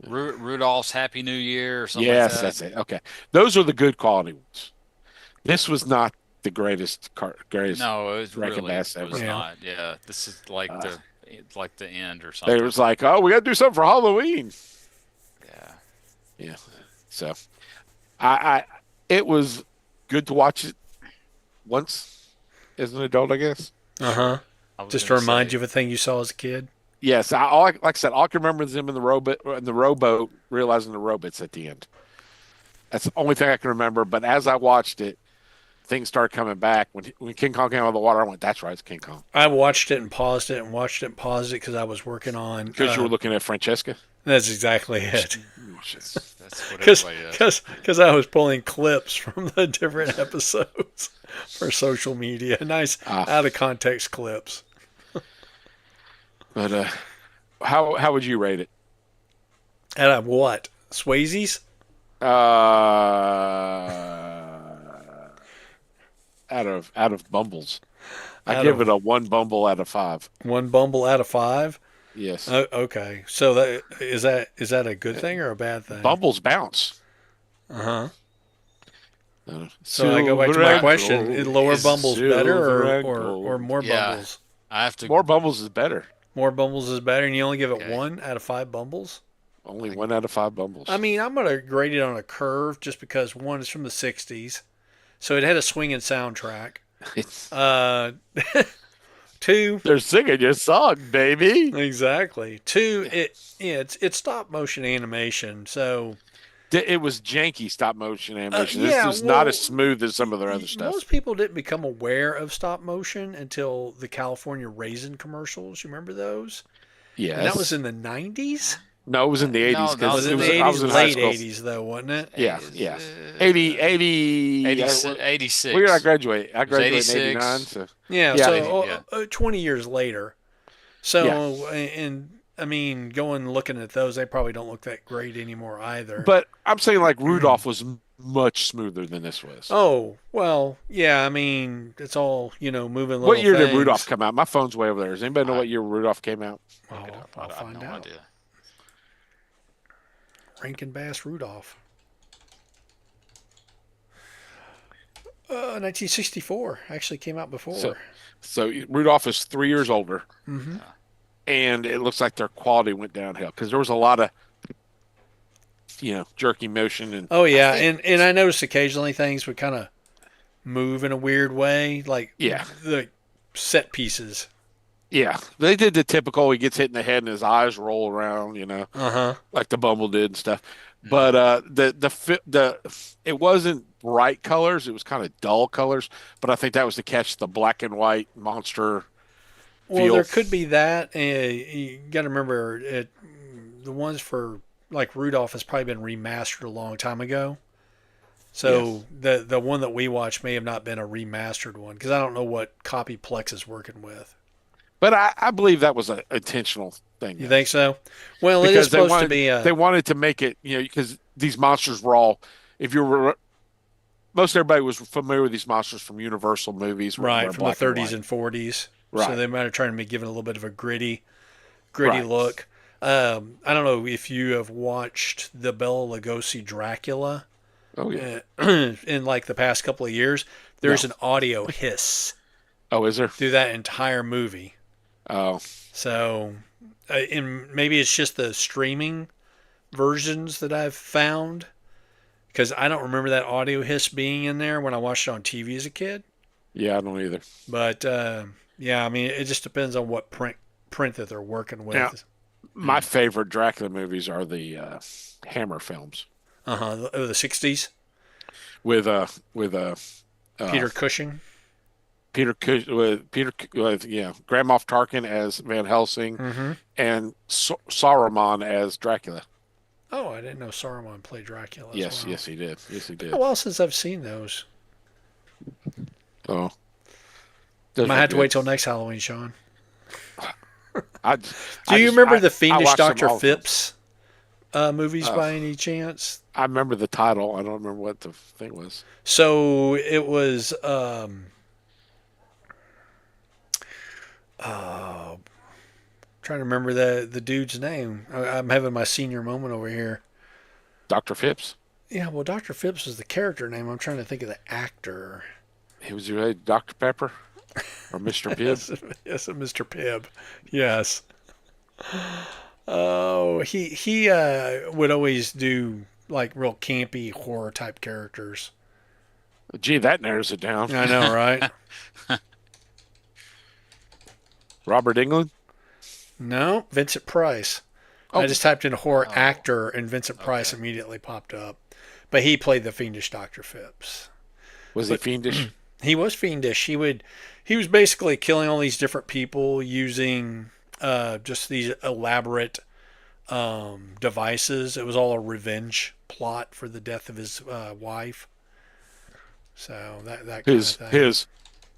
Rudolph's Happy New Year or something Yes, like that. that's it. Okay, those are the good quality ones. This was not the greatest. No, it Rankin really Bass was ever. Yeah. not. Yeah, this is like the end or They something. was like, oh, we got to do something for Halloween. Yeah. Yeah. So, it was good to watch it once as an adult, I guess. Uh huh. I was Just to gonna remind say, you of a thing you saw as a kid. Yes, like I said, all I can remember is them in the rowboat, realizing the rowboats at the end. That's the only thing I can remember. But as I watched it, things started coming back. When King Kong came out of the water, I went, "That's right, it's King Kong." I watched it and paused it and watched it and paused it because I was working on. Because you were looking at Francesca. That's exactly it. That's what everybody does. Because I was pulling clips from the different episodes for social media. Nice out of context clips. But how would you rate it? Out of what? Swayze's? Out of Bumbles, I Out give of- it a 1 Bumble out of 5. One Bumble out of 5? Yes, Okay. So is that a good thing or a bad thing? Bumbles bounce. Uh-huh. So I go back to Silver my and question. gold. Is lower Is Bumbles better silver and or gold. more Yeah. Bumbles? I have to. More Bumbles is better. More Bumbles is better, and you only give it Okay. 1 out of 5 Bumbles? Only 1 out of 5 Bumbles. I mean, I'm going to grade it on a curve just because 1 is from the 60s. So it had a swinging soundtrack. It's, 2, they're singing your song, baby. exactly. 2, it's stop motion animation. So It was janky stop motion animation. yeah, This is not well, as smooth as some of their other stuff. most people didn't become aware of stop motion until the California Raisin commercials. You remember those? Yeah, And that was in the 90s? no, it was in the 80s. No, 'cause no, Was it in the I 80s? was in high Late school. 80s, though, wasn't it? Yeah, yeah. 80. 86. Where did I graduate? I graduated in 86. 89. So Yeah, Yeah, so yeah. 20 years later. So, Yeah. and I mean, going and looking at those, they probably don't look that great anymore either. but I'm saying like Rudolph was much smoother than this was. Oh, well, yeah, I mean, it's all, moving little What year did things. Rudolph come out? My phone's way over there. Does anybody know what year Rudolph came out? Oh, I'll I have find no out. idea. Rankin Bass Rudolph. 1964 actually came out before. So Rudolph is 3 years older, Mm-hmm. and it looks like their quality went downhill because there was a lot of, jerky motion and Oh yeah, and I noticed occasionally things would kind of move in a weird way, like Yeah. the set pieces. yeah, they did the typical. He gets hit in the head and his eyes roll around, Uh-huh. like the Bumble did and stuff. But it wasn't bright colors; it was kind of dull colors. But I think that was to catch the black and white monster. Well, feel. there could be that. You got to remember the ones for like Rudolph has probably been remastered a long time ago. So the one that we watched may have not been a remastered one because I don't know what copy Plex is working with. But I believe that was an intentional thing. You think so? Well, it is Because they supposed wanted, to be a. they wanted to make it, because these monsters were all, if you were, most everybody was familiar with these monsters from Universal movies. where Right, they're from the black and 30s white. and 40s. Right. So they might have tried to be given a little bit of a gritty Right. look. I don't know if you have watched the Bela Lugosi Dracula Oh yeah. in like the past couple of years. There's No. an audio hiss Oh, is there? through that entire movie. Oh, So, and maybe it's just the streaming versions that I've found because I don't remember that audio hiss being in there when I watched it on TV as a kid. yeah. I don't either. But yeah, I mean, it just depends on what print that they're working with. Yeah. My favorite Dracula movies are the Hammer films The '60s. with Peter Cushing. Grand Moff Tarkin as Van Helsing Mm-hmm. and Saruman as Dracula. Oh, I didn't know Saruman played Dracula. As Yes, well. yes, he did. Yes, he did. A while since I've seen those. Oh, those Might were have to good. wait till next Halloween, Sean. Do Do you remember the I Fiendish watched them Dr. all of them. Phipps movies by any chance? I remember the title. I don't remember what the thing was. So it was trying to remember the dude's name. I'm having my senior moment over here. Dr. Phipps. Yeah, well, Dr. Phipps was the character name. I'm trying to think of the actor. He was related to Dr. Pepper or Mr. Pibb. Yes, Mr. Pibb. Yes. Oh, he would always do like real campy horror type characters. Gee, that narrows it down. I know, right? Robert Englund. No, Vincent Price. Oh. I just typed in horror Oh. actor, and Vincent Price immediately popped up. But he played the fiendish Dr. Phipps. Was he fiendish? He was fiendish. He was basically killing all these different people using just these elaborate devices. It was all a revenge plot for the death of his wife. So that kind His of thing. his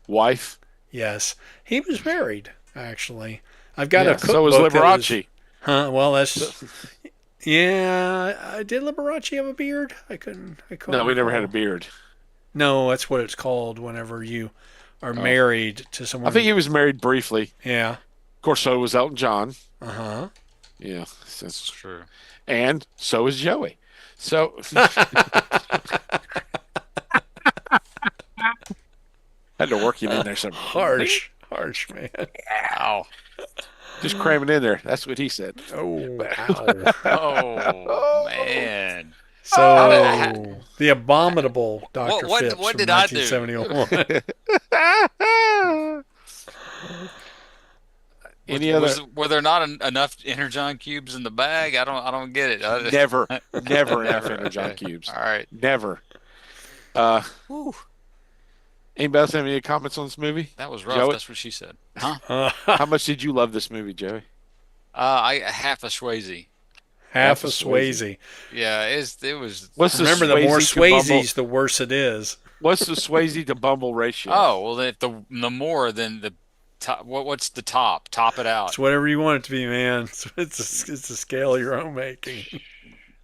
wife. Yes, he was married actually. I've got a Yeah, cookbook. so was that Liberace. Huh? Well, that's yeah. Did Liberace have a beard? I couldn't. No, we never had a recall. beard. No, that's what it's called whenever you are married to someone. I think he was married briefly. Yeah. Of course, so was Elton John. Uh huh. Yeah, It's that's- true. and so is Joey. So had to work it in there somewhere. Harsh, man. Ow. Just cram it in there. That's what he said. Oh, ow. Oh man. So the abominable Dr. What- Phipps what from did I do? 1971. Any other? Were there not enough Energon cubes in the bag? I don't get it. Never enough Never, Energon okay. cubes. All right. Never. Anybody else have any comments on this movie? That was rough. Joey? That's what she said. Huh? How much did you love this movie, Joey? I half a Swayze. Half a a Swayze. Yeah, it was. What's the Remember, the more Swayze to Bumble- Swayzes, the worse it is. What's the Swayze to Bumble ratio? Oh well, if the more than the top. What's the top? Top it out. It's whatever you want it to be, man. It's a scale of your own making.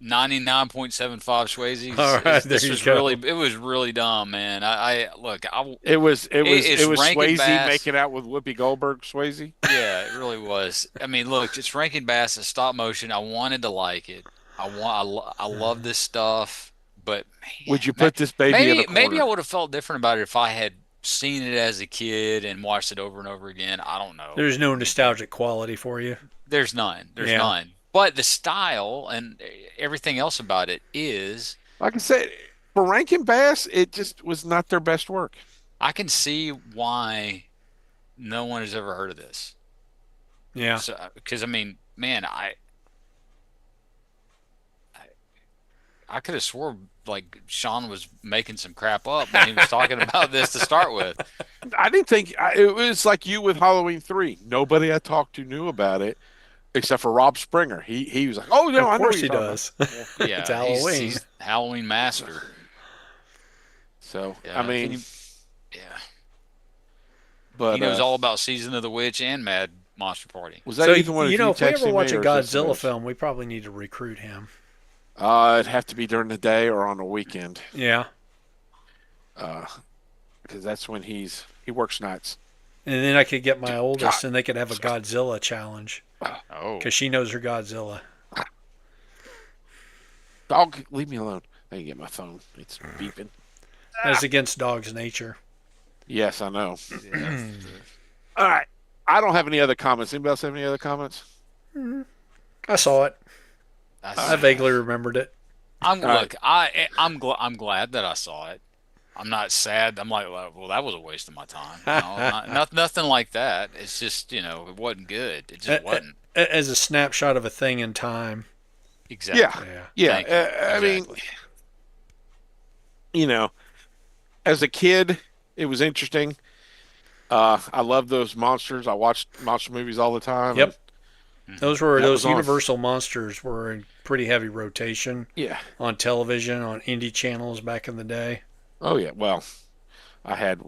99.75 Swayze. All right, This there you was go. really dumb, man. I look. It was It's Rankin Swayze Bass. making out with Whoopi Goldberg. Swayze. Yeah, it really was. I mean, look, it's Rankin Bass in stop motion. I wanted to like it. I love this stuff, but man, Would you put this baby in a corner? maybe I would have felt different about it if I had seen it as a kid and watched it over and over again. I don't know. There's no nostalgic quality for you. There's none. There's Yeah. none. But the style and everything else about it is. Like I said, for Rankin Bass, it just was not their best work. I can see why no one has ever heard of this. Yeah. So, because I mean, man, I could have swore like Sean was making some crap up when he was talking about this to start with. I didn't think it was like you with Halloween 3. Nobody I talked to knew about it except for Rob Springer. He was like, "Oh no, I Of know course what he you're talking does. Yeah, It's Halloween. He's Halloween master. about." So Yeah, I mean, Yeah, but he knows all about Season of the Witch and Mad Monster Party. was that So, even one of you know, if we texting ever me, watch a or is this Godzilla news? film, we probably need to recruit him. It'd have to be during the day or on a weekend, Yeah. because that's when he works nights. And then I could get my oldest God. and they could have a Godzilla challenge. Oh, because she knows her Godzilla. Dog, leave me alone. I can get my phone. It's beeping. That's against dog's nature. Yes, I know. yeah. All right. I don't have any other comments. Anybody else have any other comments? I saw it. That's- I vaguely remembered it. I'm All right. look. I'm glad that I saw it. I'm not sad. I'm like, well, that was a waste of my time. Nothing like that. It's just it wasn't good. It just wasn't. As a snapshot of a thing in time. Exactly. Yeah. Yeah. Thank you. I mean, Exactly. as a kid, it was interesting. I love those monsters. I watched monster movies all the time. Yep. That Those was on. Universal monsters were in pretty heavy rotation Yeah. on television, on indie channels back in the day. Oh, yeah. Well, I had,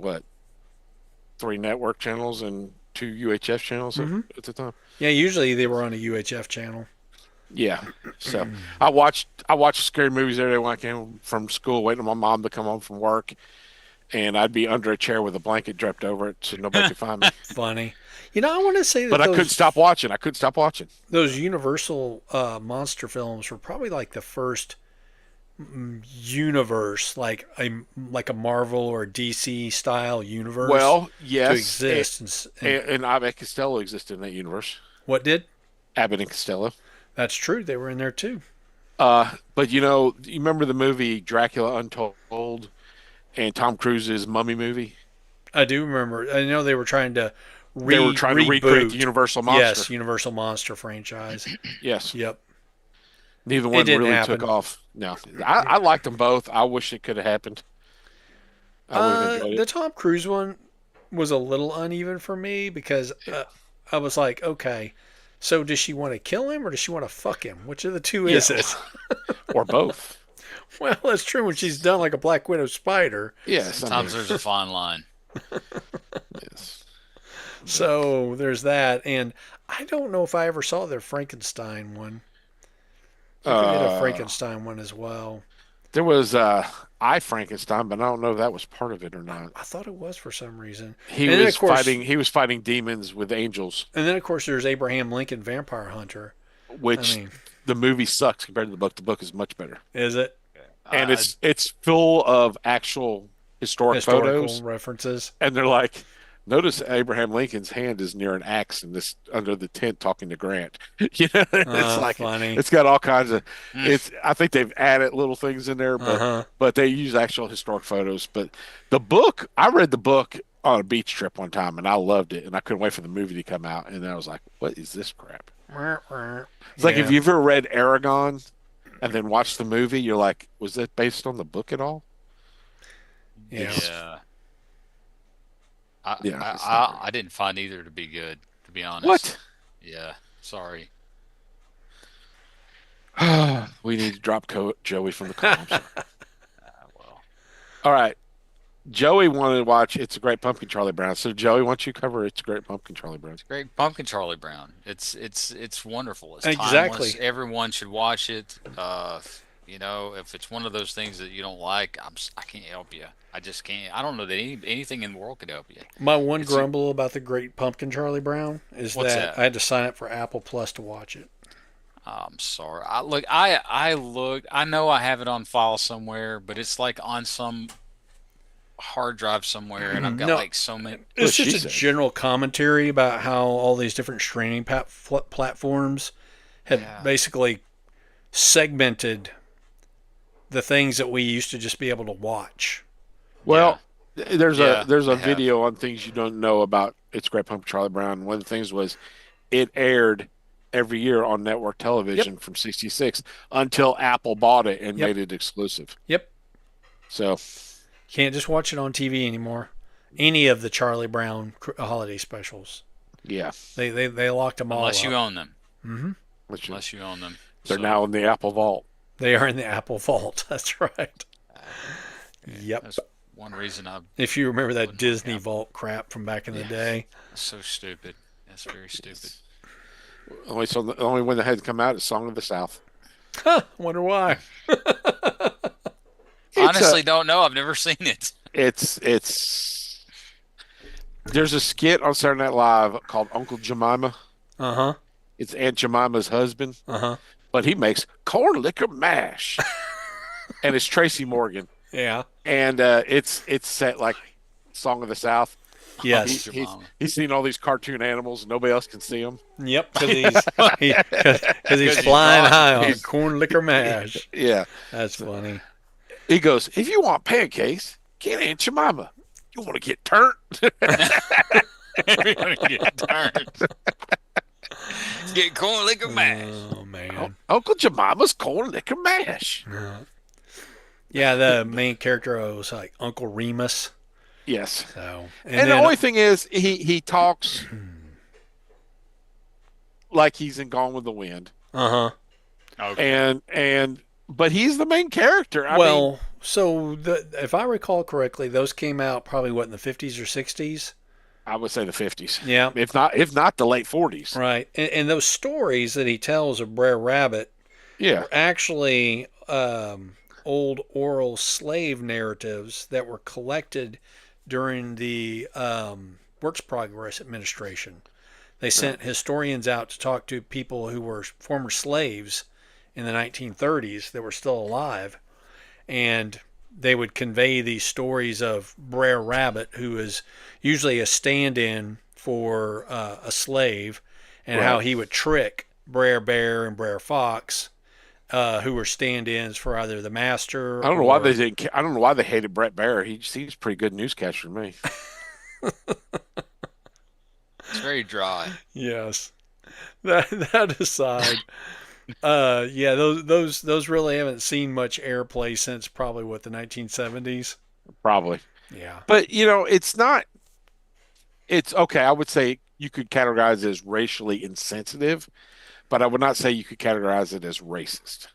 3 network channels and 2 UHF channels at the time. Yeah, usually they were on a UHF channel. Yeah. So I watched scary movies every day when I came from school, waiting on my mom to come home from work, and I'd be under a chair with a blanket draped over it so nobody could find me. Funny. I want to say that But I couldn't stop watching. those Universal monster films were probably like the first universe, like a Marvel or DC style universe Well, to yes, exist. and Abbott and Costello existed in that universe. What did? Abbott and Costello. That's true. They were in there too. But you remember the movie Dracula Untold and Tom Cruise's Mummy movie? I do remember. I know they were trying to They were trying to recreate the reboot. Universal monster. Yes, Universal Monster franchise. Yes. Yep. Neither one didn't really happen. took off. No, I liked them both. I wish it could have happened. I would have enjoyed The it. Tom Cruise one was a little uneven for me because I was like, okay, so does she want to kill him or does she want to fuck him? Which of the two is Yeah. it? Or both. Well, that's true when she's done like a Black Widow spider. Yes. I Sometimes mean, there's a fine line. yes. So there's that. And I don't know if I ever saw their Frankenstein one. They did a Frankenstein one as well. There was I Frankenstein, but I don't know if that was part of it or not. I thought it was for some reason. He And then, was of course- fighting. He was fighting demons with angels, And then, of course, there's Abraham Lincoln Vampire Hunter. which I mean, the movie sucks compared to the book. The book is much better, is it? and it's full of actual historical photos. References. And they're like, notice Abraham Lincoln's hand is near an axe in this under the tent talking to Grant. It's like funny. it's got all kinds of. I think they've added little things in there, but they use actual historic photos. But the book, I read the book on a beach trip one time, and I loved it, and I couldn't wait for the movie to come out. And then I was like, what is this crap? It's like if you've ever read Aragon and then watched the movie, you're like, was that based on the book at all? Yeah. Yeah. Yeah, it's not I didn't find either to be good, to be honest. What? Yeah. Sorry. We need to drop Joey from the columns. Well, All right. Joey wanted to watch It's a Great Pumpkin, Charlie Brown. So, Joey, why don't you cover It's a Great Pumpkin, Charlie Brown? Great Pumpkin Charlie Brown. It's wonderful. It's Exactly. timeless. Everyone should watch it. If it's one of those things that you don't like, I can't help you. I just can't. I don't know that anything in the world could help you. My one It's grumble about the Great Pumpkin Charlie Brown is What's that that? I had to sign up for Apple Plus to watch it. I'm sorry. I looked. I know I have it on file somewhere, but it's like on some hard drive somewhere, and I've got No. like so many. It's she just a said. general commentary about how all these different streaming platforms have Yeah. basically segmented the things that we used to just be able to watch. Well, there's Yeah, a there's a they have. video on things you don't know about It's a Great Pumpkin, Charlie Brown. One of the things was it aired every year on network television from '66 until Apple bought it and Yep. made it exclusive. Yep. So, Can't just watch it on TV anymore. Any of the Charlie Brown holiday specials. yeah, They locked them all Unless up. you own them. which Unless you own them. they're So, now in the Apple Vault. They are in the Apple Vault. That's right. Yep. That's one reason I'm If you remember that Wouldn't Disney work out. Vault crap from back in the day. so stupid. That's very stupid. The only one that had to come out is Song of the South. Wonder why. Honestly, don't know. I've never seen it. It's there's a skit on Saturday Night Live called Uncle Jemima. Uh-huh. It's Aunt Jemima's husband, Uh-huh. but he makes corn liquor mash, and it's Tracy Morgan, Yeah. and it's set like Song of the South. Yes. He's seen all these cartoon animals, and nobody else can see them. Yep, because he's flying high on corn liquor mash. Yeah, That's funny. he goes, if you want pancakes, get Aunt Jemima. You want to get turnt? Get turned. Get corn liquor mash. Oh man. Uncle Jemima's corn liquor mash. Yeah, the main character was like Uncle Remus. Yes. So And the only thing is, he talks like he's in Gone with the Wind, uh-huh. but he's the main character. I mean, So if I recall correctly, those came out probably what in the 50s or 60s. I would say the 50s. Yeah. If not the late 40s. Right, and those stories that he tells of Brer Rabbit Yeah. were actually old oral slave narratives that were collected during the Works Progress Administration. They sent historians out to talk to people who were former slaves in the 1930s that were still alive, and they would convey these stories of Brer Rabbit, who is usually a stand-in for a slave, and how he would trick Brer Bear and Brer Fox, who were stand-ins for either the master. I don't know why they didn't. I don't know why they hated Brett Baer. He seems pretty good newscaster to me. It's very dry. Yes. That aside, yeah, those really haven't seen much airplay since probably what the 1970s. Probably. Yeah. But it's not. It's okay. I would say you could categorize it as racially insensitive, but I would not say you could categorize it as racist.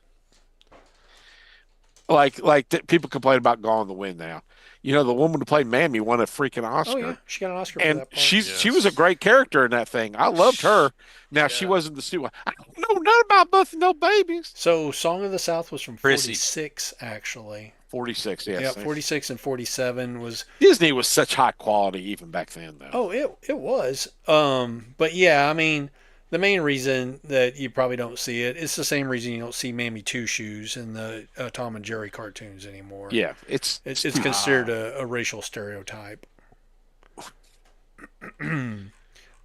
People complain about Gone with the Wind now. The woman who played Mammy won a freaking Oscar. Oh yeah, she got an Oscar for And that part. she was a great character in that thing. I loved her. Now she wasn't the student. I don't know nothing about nothing, no babies. So Song of the South was from Prissy. 46 actually. 46, yes. Yeah, 46 and 47 was. Disney was such high quality even back then, though. Oh, it was. But yeah, I mean, the main reason that you probably don't see it, it's the same reason you don't see Mammy Two Shoes in the Tom and Jerry cartoons anymore. Yeah, it's considered a racial stereotype.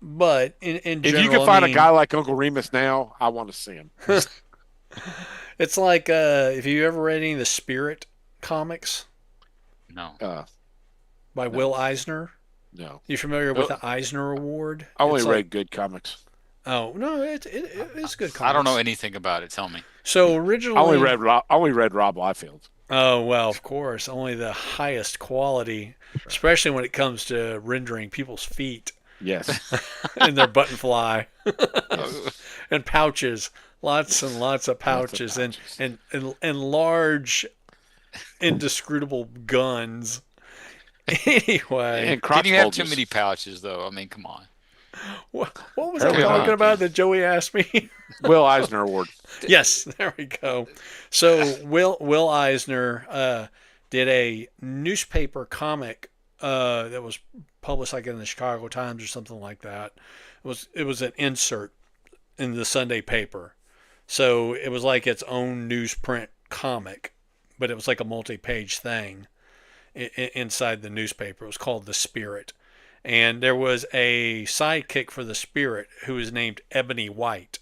But in general, if you can find a guy like Uncle Remus now, I want to see him. It's like if you ever read any of the Spirit comics No. by Will Eisner. No, You familiar with the Eisner Award? I only It's read like- good comics. Oh no, it's good comics. I don't know anything about it. Tell me. So originally, I only read Rob Liefeld. Oh well, of course, only the highest quality, especially when it comes to rendering people's feet Yes, and their button fly and pouches, lots and lots of pouches, and large, inscrutable guns. Anyway, and crotch Didn't you have bulges. too many pouches, though? I mean, come on. what was I Apparently talking not. about that Joey asked me? Will Eisner Award. Yes, there we go. So Will Eisner did a newspaper comic that was published like in the Chicago Times or something like that. It was an insert in the Sunday paper, so it was like its own newsprint comic, but it was like a multi-page thing inside the newspaper. It was called The Spirit, and there was a sidekick for The Spirit who was named Ebony White.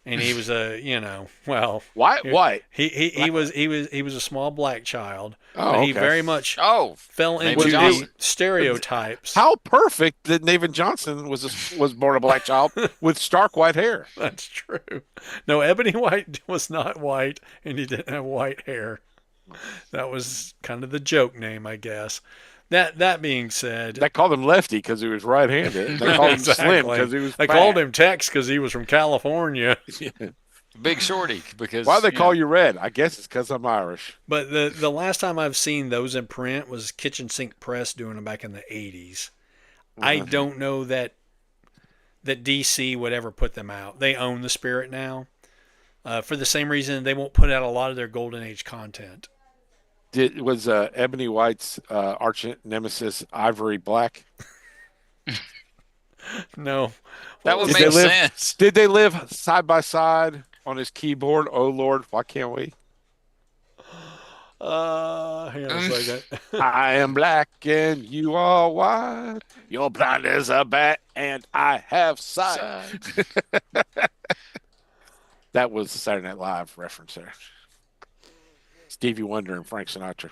And he was White. he was a small black child, Oh, but he okay. very much Oh, fell Nathan into the Johnson. stereotypes. How perfect that Nathan Johnson was born a black child with stark white hair. That's true. No, Ebony White was not white, and he didn't have white hair. That was kind of the joke name, I guess. That being said, They called him Lefty because he was right-handed. They called him Slim Exactly. because he was they fat. called him Tex because he was from California. Big Shorty. Because Why do they call you Red? I guess it's because I'm Irish. But the last time I've seen those in print was Kitchen Sink Press doing them back in the 80s. I don't know that DC would ever put them out. They own the Spirit now. For the same reason they won't put out a lot of their Golden Age content. Was Ebony White's arch nemesis Ivory Black? No. That would Did make they live- sense. Did they live side by side on his keyboard? Oh Lord, why can't we? Hang on a second. I am black and you are white. You're blind as a bat and I have sight. That was the Saturday Night Live reference there. Stevie Wonder and Frank Sinatra.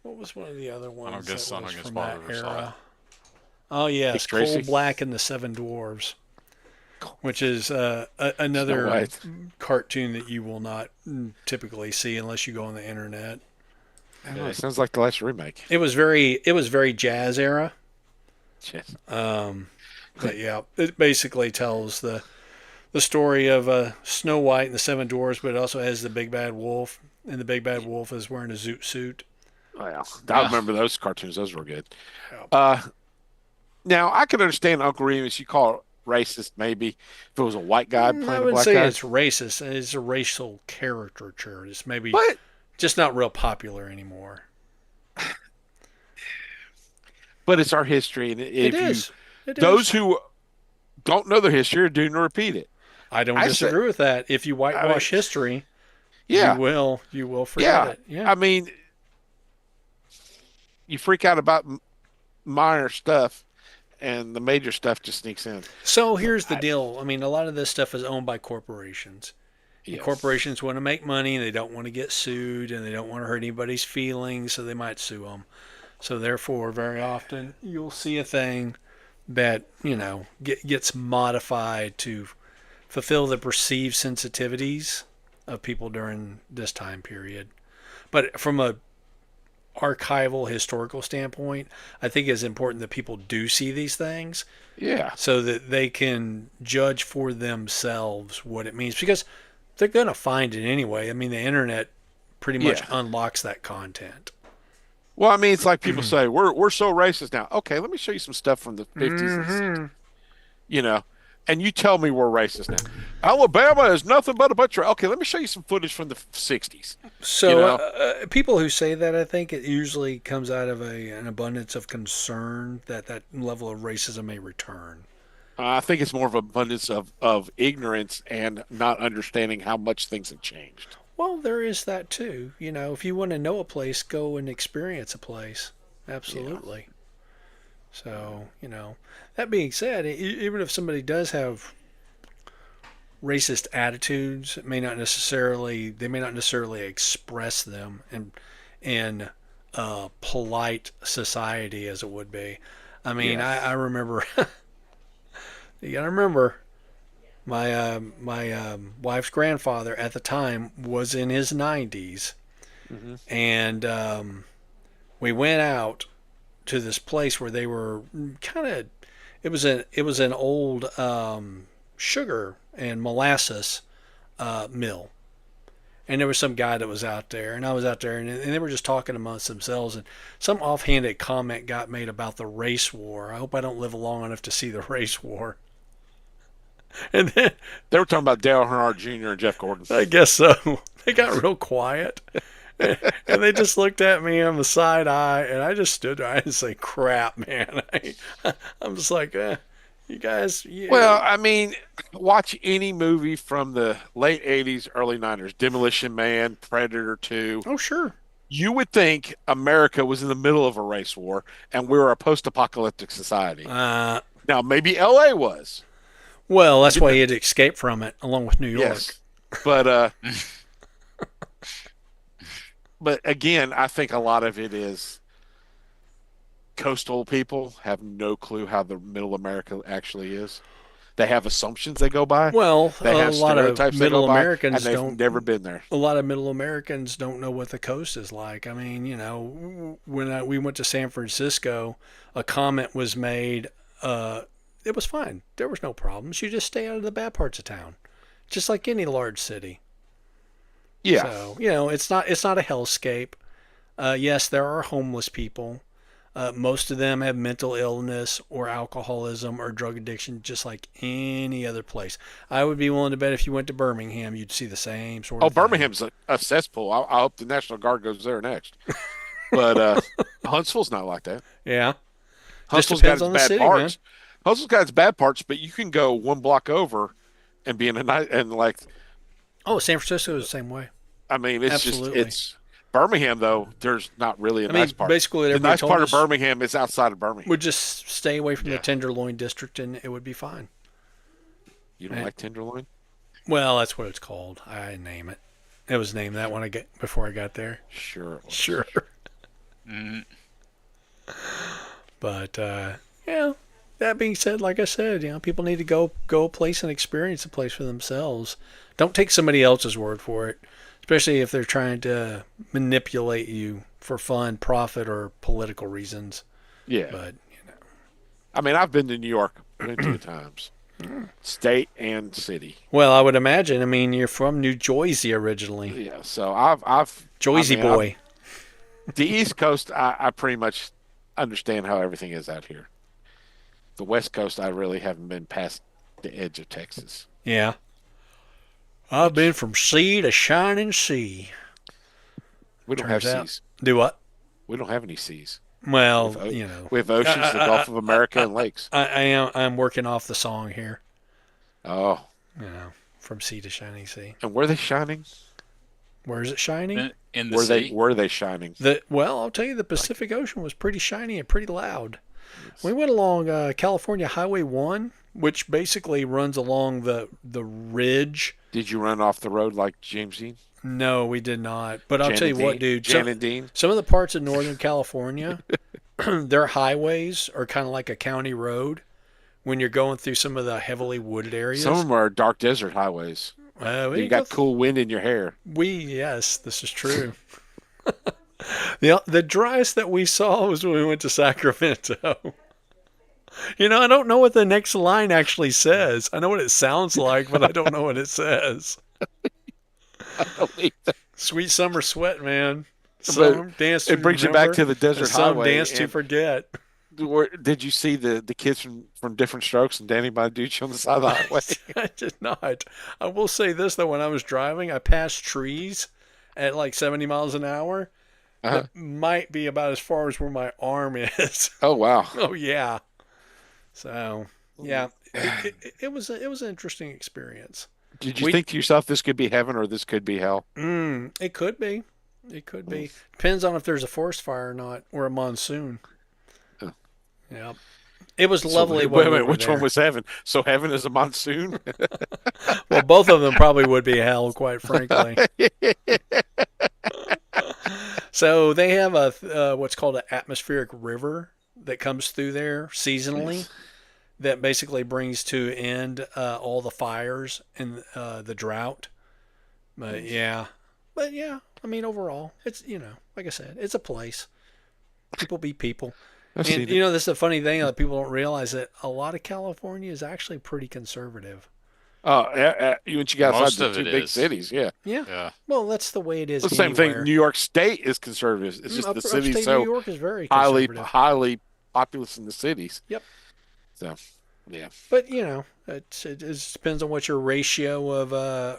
What was one of the other ones guess- that I don't was guess from Bob that ever saw era? Oh yes, Dick Tracy? Coal Black and the Seven Dwarves, which is Snow another White. cartoon that you will not typically see unless you go on the internet. I don't know, it sounds like the last remake. It was very jazz era. Yes. But yeah, it basically tells the story of Snow White and the Seven Dwarfs, but it also has the Big Bad Wolf, and the Big Bad Wolf is wearing a zoot suit. Well, I remember those cartoons. Those were good. Yeah. Now, I can understand Uncle Remus. You call it racist, maybe, if it was a white guy I playing a wouldn't black say guy. it's racist. It's a racial caricature. It's maybe But just not real popular anymore. it's our history, and if It is. It those is. who don't know their history are doomed to repeat it. I don't I disagree with that. If you whitewash history, Yeah, you will forget it. Yeah. I mean, you freak out about minor stuff, and the major stuff just sneaks in. So here's the deal. I mean, a lot of this stuff is owned by corporations. And Yes. corporations want to make money, and they don't want to get sued, and they don't want to hurt anybody's feelings, so they might sue them. So therefore, very often you'll see a thing that gets modified to fulfill the perceived sensitivities of people during this time period. But from a archival historical standpoint, I think it's important that people do see these things Yeah. so that they can judge for themselves what it means, because they're going to find it anyway. I mean, the internet pretty much Yeah. unlocks that content. Well, I mean, it's like people say we're so racist now. Okay, let me show you some stuff from the 50s and 60s. And you tell me we're racist now. Alabama is nothing but a bunch of. Okay, let me show you some footage from the 60s. So people who say that, I think it usually comes out of an abundance of concern that level of racism may return. I think it's more of an abundance of ignorance and not understanding how much things have changed. Well, there is that too. If you want to know a place, go and experience a place. Absolutely. So, that being said, even if somebody does have racist attitudes, they may not necessarily express them in polite society as it would be. I mean, Yes. I remember. You gotta remember, my wife's grandfather at the time was in his 90s, and we went out to this place where they were kind of. It was an old sugar and molasses mill, and there was some guy that was out there, and I was out there, and they were just talking amongst themselves, and some offhanded comment got made about the race war. I hope I don't live long enough to see the race war. And then They were talking about Dale Earnhardt Jr. and Jeff Gordon. I guess so. They got real quiet, and they just looked at me on the side eye, and I just stood there. I didn't say crap, man. I'm just like, you guys. Yeah. Well, I mean, watch any movie from the late 80s, early 90s. Demolition Man, Predator 2. Oh, sure. You would think America was in the middle of a race war and we were a post-apocalyptic society. Now, maybe LA was. Well, that's why he had escaped from it, along with New York. Yes. But but again, I think a lot of it is coastal people have no clue how the middle America actually is. They have assumptions they go by. Well, They a have lot of stereotypes they middle go by, Americans and they've don't. never been there. A lot of middle Americans don't know what the coast is like. I mean, when we went to San Francisco, a comment was made. It was fine. There was no problems. You just stay out of the bad parts of town, just like any large city. Yeah. So it's not a hellscape. Yes, there are homeless people. Most of them have mental illness or alcoholism or drug addiction, just like any other place. I would be willing to bet if you went to Birmingham, you'd see the same sort of thing. Birmingham's a cesspool. I hope the National Guard goes there next. But Huntsville's not like that. Yeah. Hustle's depends got on its the bad city, man. parts. Hustle's got its bad parts, but you can go one block over and be in a night and like Oh, San Francisco is the same way. I mean, it's Absolutely. it's Birmingham though. There's not really a I mean, nice part. basically what The everybody nice told part us of Birmingham is outside of Birmingham. would just stay away from the Yeah. Tenderloin district, and it would be fine. You don't Right. like Tenderloin? Well, that's what it's called. I name it. It was named that when I get before I got there. Sure. it was. Sure. Mhm. But yeah, that being said, like I said, people need to go a place and experience a place for themselves. Don't take somebody else's word for it, especially if they're trying to manipulate you for fun, profit, or political reasons. Yeah. But I mean, I've been to New York plenty of times, state and city. well, I would imagine. I mean, you're from New Jersey originally, Yeah. So I've Jersey I mean, boy. the East Coast, I pretty much understand how everything is out here. The West Coast, I really haven't been past the edge of Texas. Yeah. I've been from sea to shining sea. We don't Turns have out- seas. Do what? We don't have any seas. Well, We've o- you know, We have oceans, the Gulf of America, and lakes. I'm working off the song here. Oh, From sea to shining sea. and were they shining? Where is it shining? In the Were sea. they shining? Well, I'll tell you, the Pacific Ocean was pretty shiny and pretty loud. We went along California Highway 1, which basically runs along the ridge. Did you run off the road like James Dean? No, we did not. But I'll Jan tell you and what, Dean? dude. Jan and Dean? Some of the parts of Northern California, their highways are kind of like a county road when you're going through some of the heavily wooded areas. Some of them are dark desert highways. We You got cool wind in your hair. Yes, this is true. The driest that we saw was when we went to Sacramento. I don't know what the next line actually says. I know what it sounds like, but I don't know what it says. Sweet summer sweat, man. Some dance. It brings you back to the desert some highway. dance to and forget. did you see the kids from Different Strokes and Danny Bonaduce on the side of the highway? I did not. I will say this though: when I was driving, I passed trees at like 70 miles an hour. Uh-huh. That might be about as far as where my arm is. Oh wow! Oh yeah. So yeah, it was an interesting experience. Did you think to yourself this could be heaven or this could be hell? It could be. It could be. Depends on if there's a forest fire or not, or a monsoon. Oh. Yeah. It was So, lovely. wait a when we minute, were which one there. was heaven? So heaven is a monsoon? Well, both of them probably would be hell, quite frankly. So they have a what's called an atmospheric river that comes through there seasonally. Yes. That basically brings to end all the fires and the drought. But yeah, I mean overall, it's like I said, it's a place. People be people. I've And seen it. this is a funny thing that people don't realize that a lot of California is actually pretty conservative. Oh, once you got Most outside of the two it big is. cities, yeah. Yeah. Yeah. Well, that's the way it is. It's the same thing. anywhere. New York State is conservative. It's just the city's upstate so New York is very highly conservative. populous in the cities. Yep. So, yeah. But it depends on what your ratio of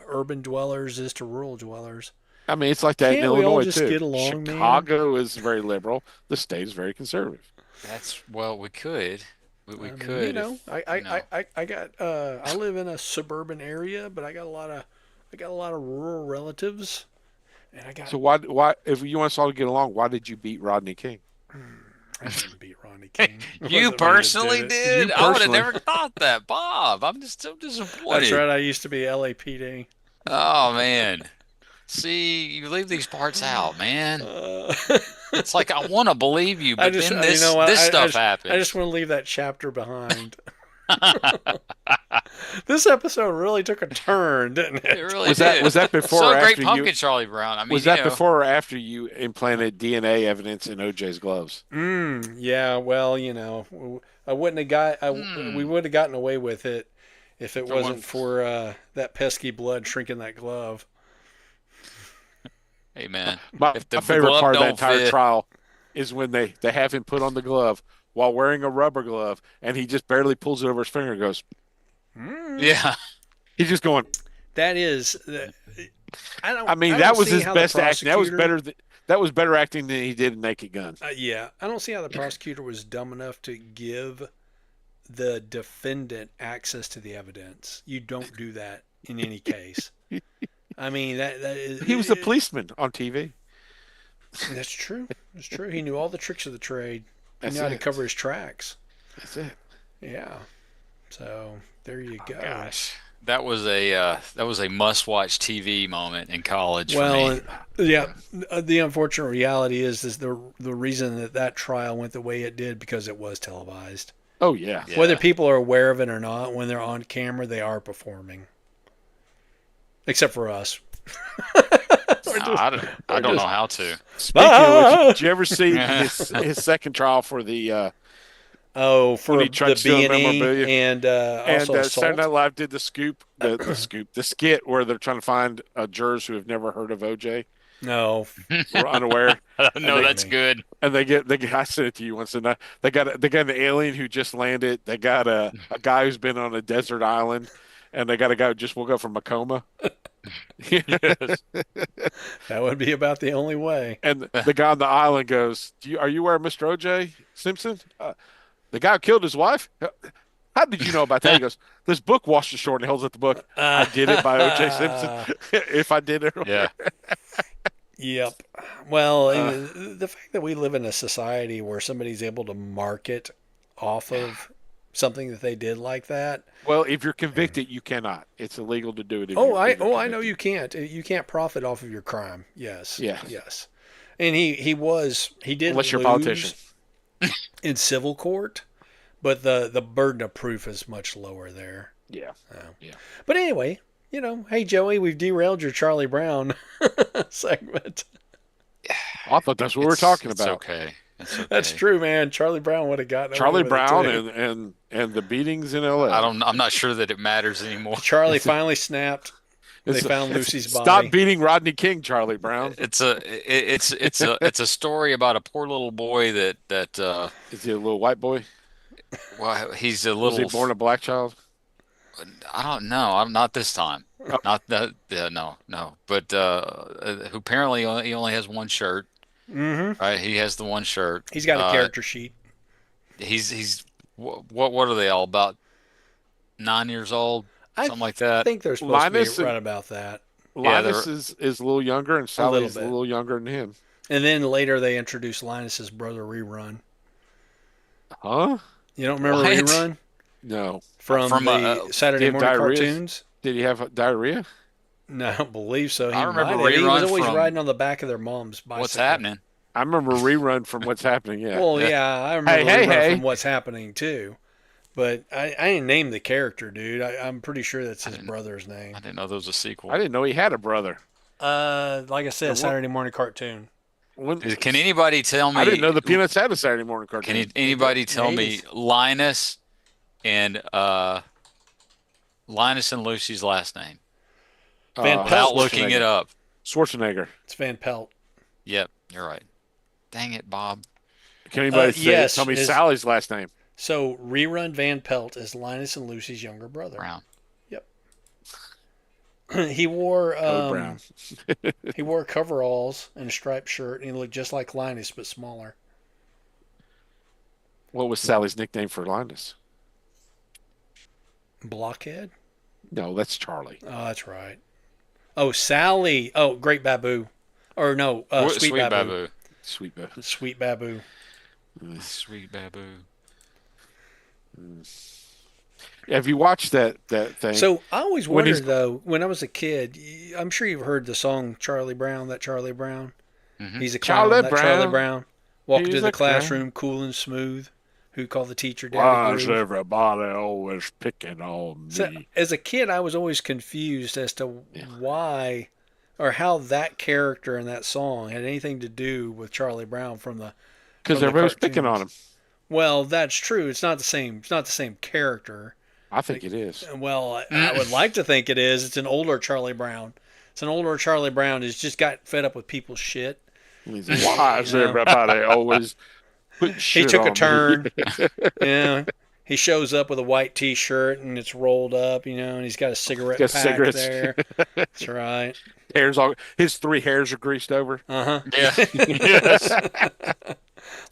urban dwellers is to rural dwellers. I mean, it's like that in Can't we all Illinois just too. get along, man? Chicago is very liberal. The state is very conservative. We could. We I mean, could. I got I live in a suburban area, but I got a lot of rural relatives, and I got So why if you want us all to get along, why did you beat Rodney King? I didn't beat Rodney King. It You wasn't me that personally it. did? You I would have personally. never thought that, Bob. I'm just so disappointed. That's right. I used to be LAPD. Oh man. See, you leave these parts out, man. It's like I want to believe you, but then this what? this I stuff just, happens. I just want to leave that chapter behind. This episode really took a turn, didn't It it? really Was that did. was that before So or great after pumpkin, you? Charlie Brown. I mean, Was that you know, before or after you implanted DNA evidence in OJ's gloves? Yeah. Well, I wouldn't have got. We would have gotten away with it if it wasn't for that pesky blood shrinking that glove. Hey man, My if the favorite glove part of that don't entire fit- trial is when they have him put on the glove while wearing a rubber glove, and he just barely pulls it over his finger and goes. yeah, He's just going. That is. I I mean, don't that was see his how the best acting. That was prosecutor- better. That was better acting than he did in Naked Gun. Yeah, I don't see how the prosecutor was dumb enough to give the defendant access to the evidence. You don't do that in any case. I mean, that is, He was a policeman on TV. That's true. That's true. He knew all the tricks of the trade. He That's knew how to it. cover his tracks. That's it. Yeah. So there you go. Gosh, that was a must-watch TV moment in college for Well, me. yeah. The unfortunate reality is the reason that trial went the way it did because it was televised. Oh yeah. Yeah. Whether people are aware of it or not, when they're on camera, they are performing. Except for us. I don't know how to. Speaking of which, did you ever see his second trial for the For when he the tried to steal the B&E memorabilia? and and also assault. Saturday Night Live did the skit where they're trying to find jurors who have never heard of OJ, No. were unaware, No, that's good. and they get I sent it to you once, and they got an alien who just landed. They got a guy who's been on a desert island, and they got a guy who just woke up from a coma. Yes. That would be about the only way. And the guy on the island goes, are you aware of Mr. O.J. Simpson? The guy who killed his wife? How did you know about that? He goes, this book washed ashore, and he holds up the book. I did it by O.J. Simpson. If I did it. Yeah. Yep. Well, the fact that we live in a society where somebody's able to market off of something that they did like that. Well, if you're convicted, you cannot. It's illegal to do it. If I you're know convicted. you can't. You can't profit off of your crime. Yes. Yeah. Yes. And he did Unless you're a lose politician. in civil court, but the burden of proof is much lower there. Yeah. But anyway, hey Joey, we've derailed your Charlie Brown segment. I thought that's what we were talking It's about. okay. It's okay. That's true, man. Charlie Brown would have gotten away Charlie with it, Brown too. and the beatings in L.A. I'm not sure that it matters anymore. Charlie finally snapped. They It's- found it's- Lucy's body. Stop beating Rodney King, Charlie Brown. It's a story about a poor little boy that Is he a little white boy? well, he's a Was little he born a black child? I don't know. I'm not this time. Oh. Not that. No. But who apparently he only has one shirt. Mm-hmm. Right? He has the one shirt. He's got a character sheet. He's what are they all about? 9 years old, something like I that. think they're supposed Linus to be and- right about that. Yeah, Linus is a little younger, and Sally's a bit. little younger than him. And then later they introduced Linus's brother Rerun. Huh? You don't remember What? Rerun No. from From, the Saturday Did morning diarrhea? cartoons? Did he have diarrhea? No, I don't believe so. He I remember might have. He was Rerun always from- riding on the back of their mom's bicycle. What's happening? I remember rerun from What's Happening. Yeah. Well, yeah, I remember Hey, Rerun hey. from What's Happening too. But I didn't name the character, dude. I'm pretty sure that's his brother's name. I didn't know there was a sequel. I didn't know he had a brother. Like I said, what- Saturday morning cartoon. When, Can anybody tell me? I didn't know the Peanuts had a Saturday morning cartoon. Can anybody tell me 80s. Linus and Lucy's last name Van Uh, Pelt. without looking it up? Schwarzenegger. It's Van Pelt. Yep, you're right. Dang it, Bob. Can anybody yes, tell me his- Sally's last name? So Rerun Van Pelt is Linus and Lucy's younger brother. Brown. He wore Code Brown. he wore coveralls and a striped shirt, and he looked just like Linus but smaller. What was Sally's nickname for Linus? Blockhead? No, that's Charlie. Oh, that's right. Oh, Sally. Oh, Great Babu. Or no, Sweet, Babu. Sweet Babu. Sweet Babu. Sweet Babu. Have you watched that thing? So I always When he's- wondered though, when I was a kid, I'm sure you've heard the song Charlie Brown, that Charlie Brown. Mhm. He's a clown, Charlie that Charlie Brown. Brown. Walking He's to the a clown. classroom, cool and smooth. Who called the teacher Why Daddy is Groove. everybody always picking on me? So, as a kid, I was always confused as to why or how that character in that song had anything to do with Charlie Brown from the. Because from the everybody was picking on him. cartoons. Well, that's true. It's not the same. It's not the same character. I think it is. Well, I would like to think it is. It's an older Charlie Brown. It's an older Charlie Brown who's just got fed up with people's shit. Why is everybody always putting He shit took on a me? turn. Yeah. He shows up with a white T-shirt and it's rolled up, and he's got a cigarette Got pack cigarettes. there. That's right. his three hairs are greased over. Uh huh. Yeah. Yes.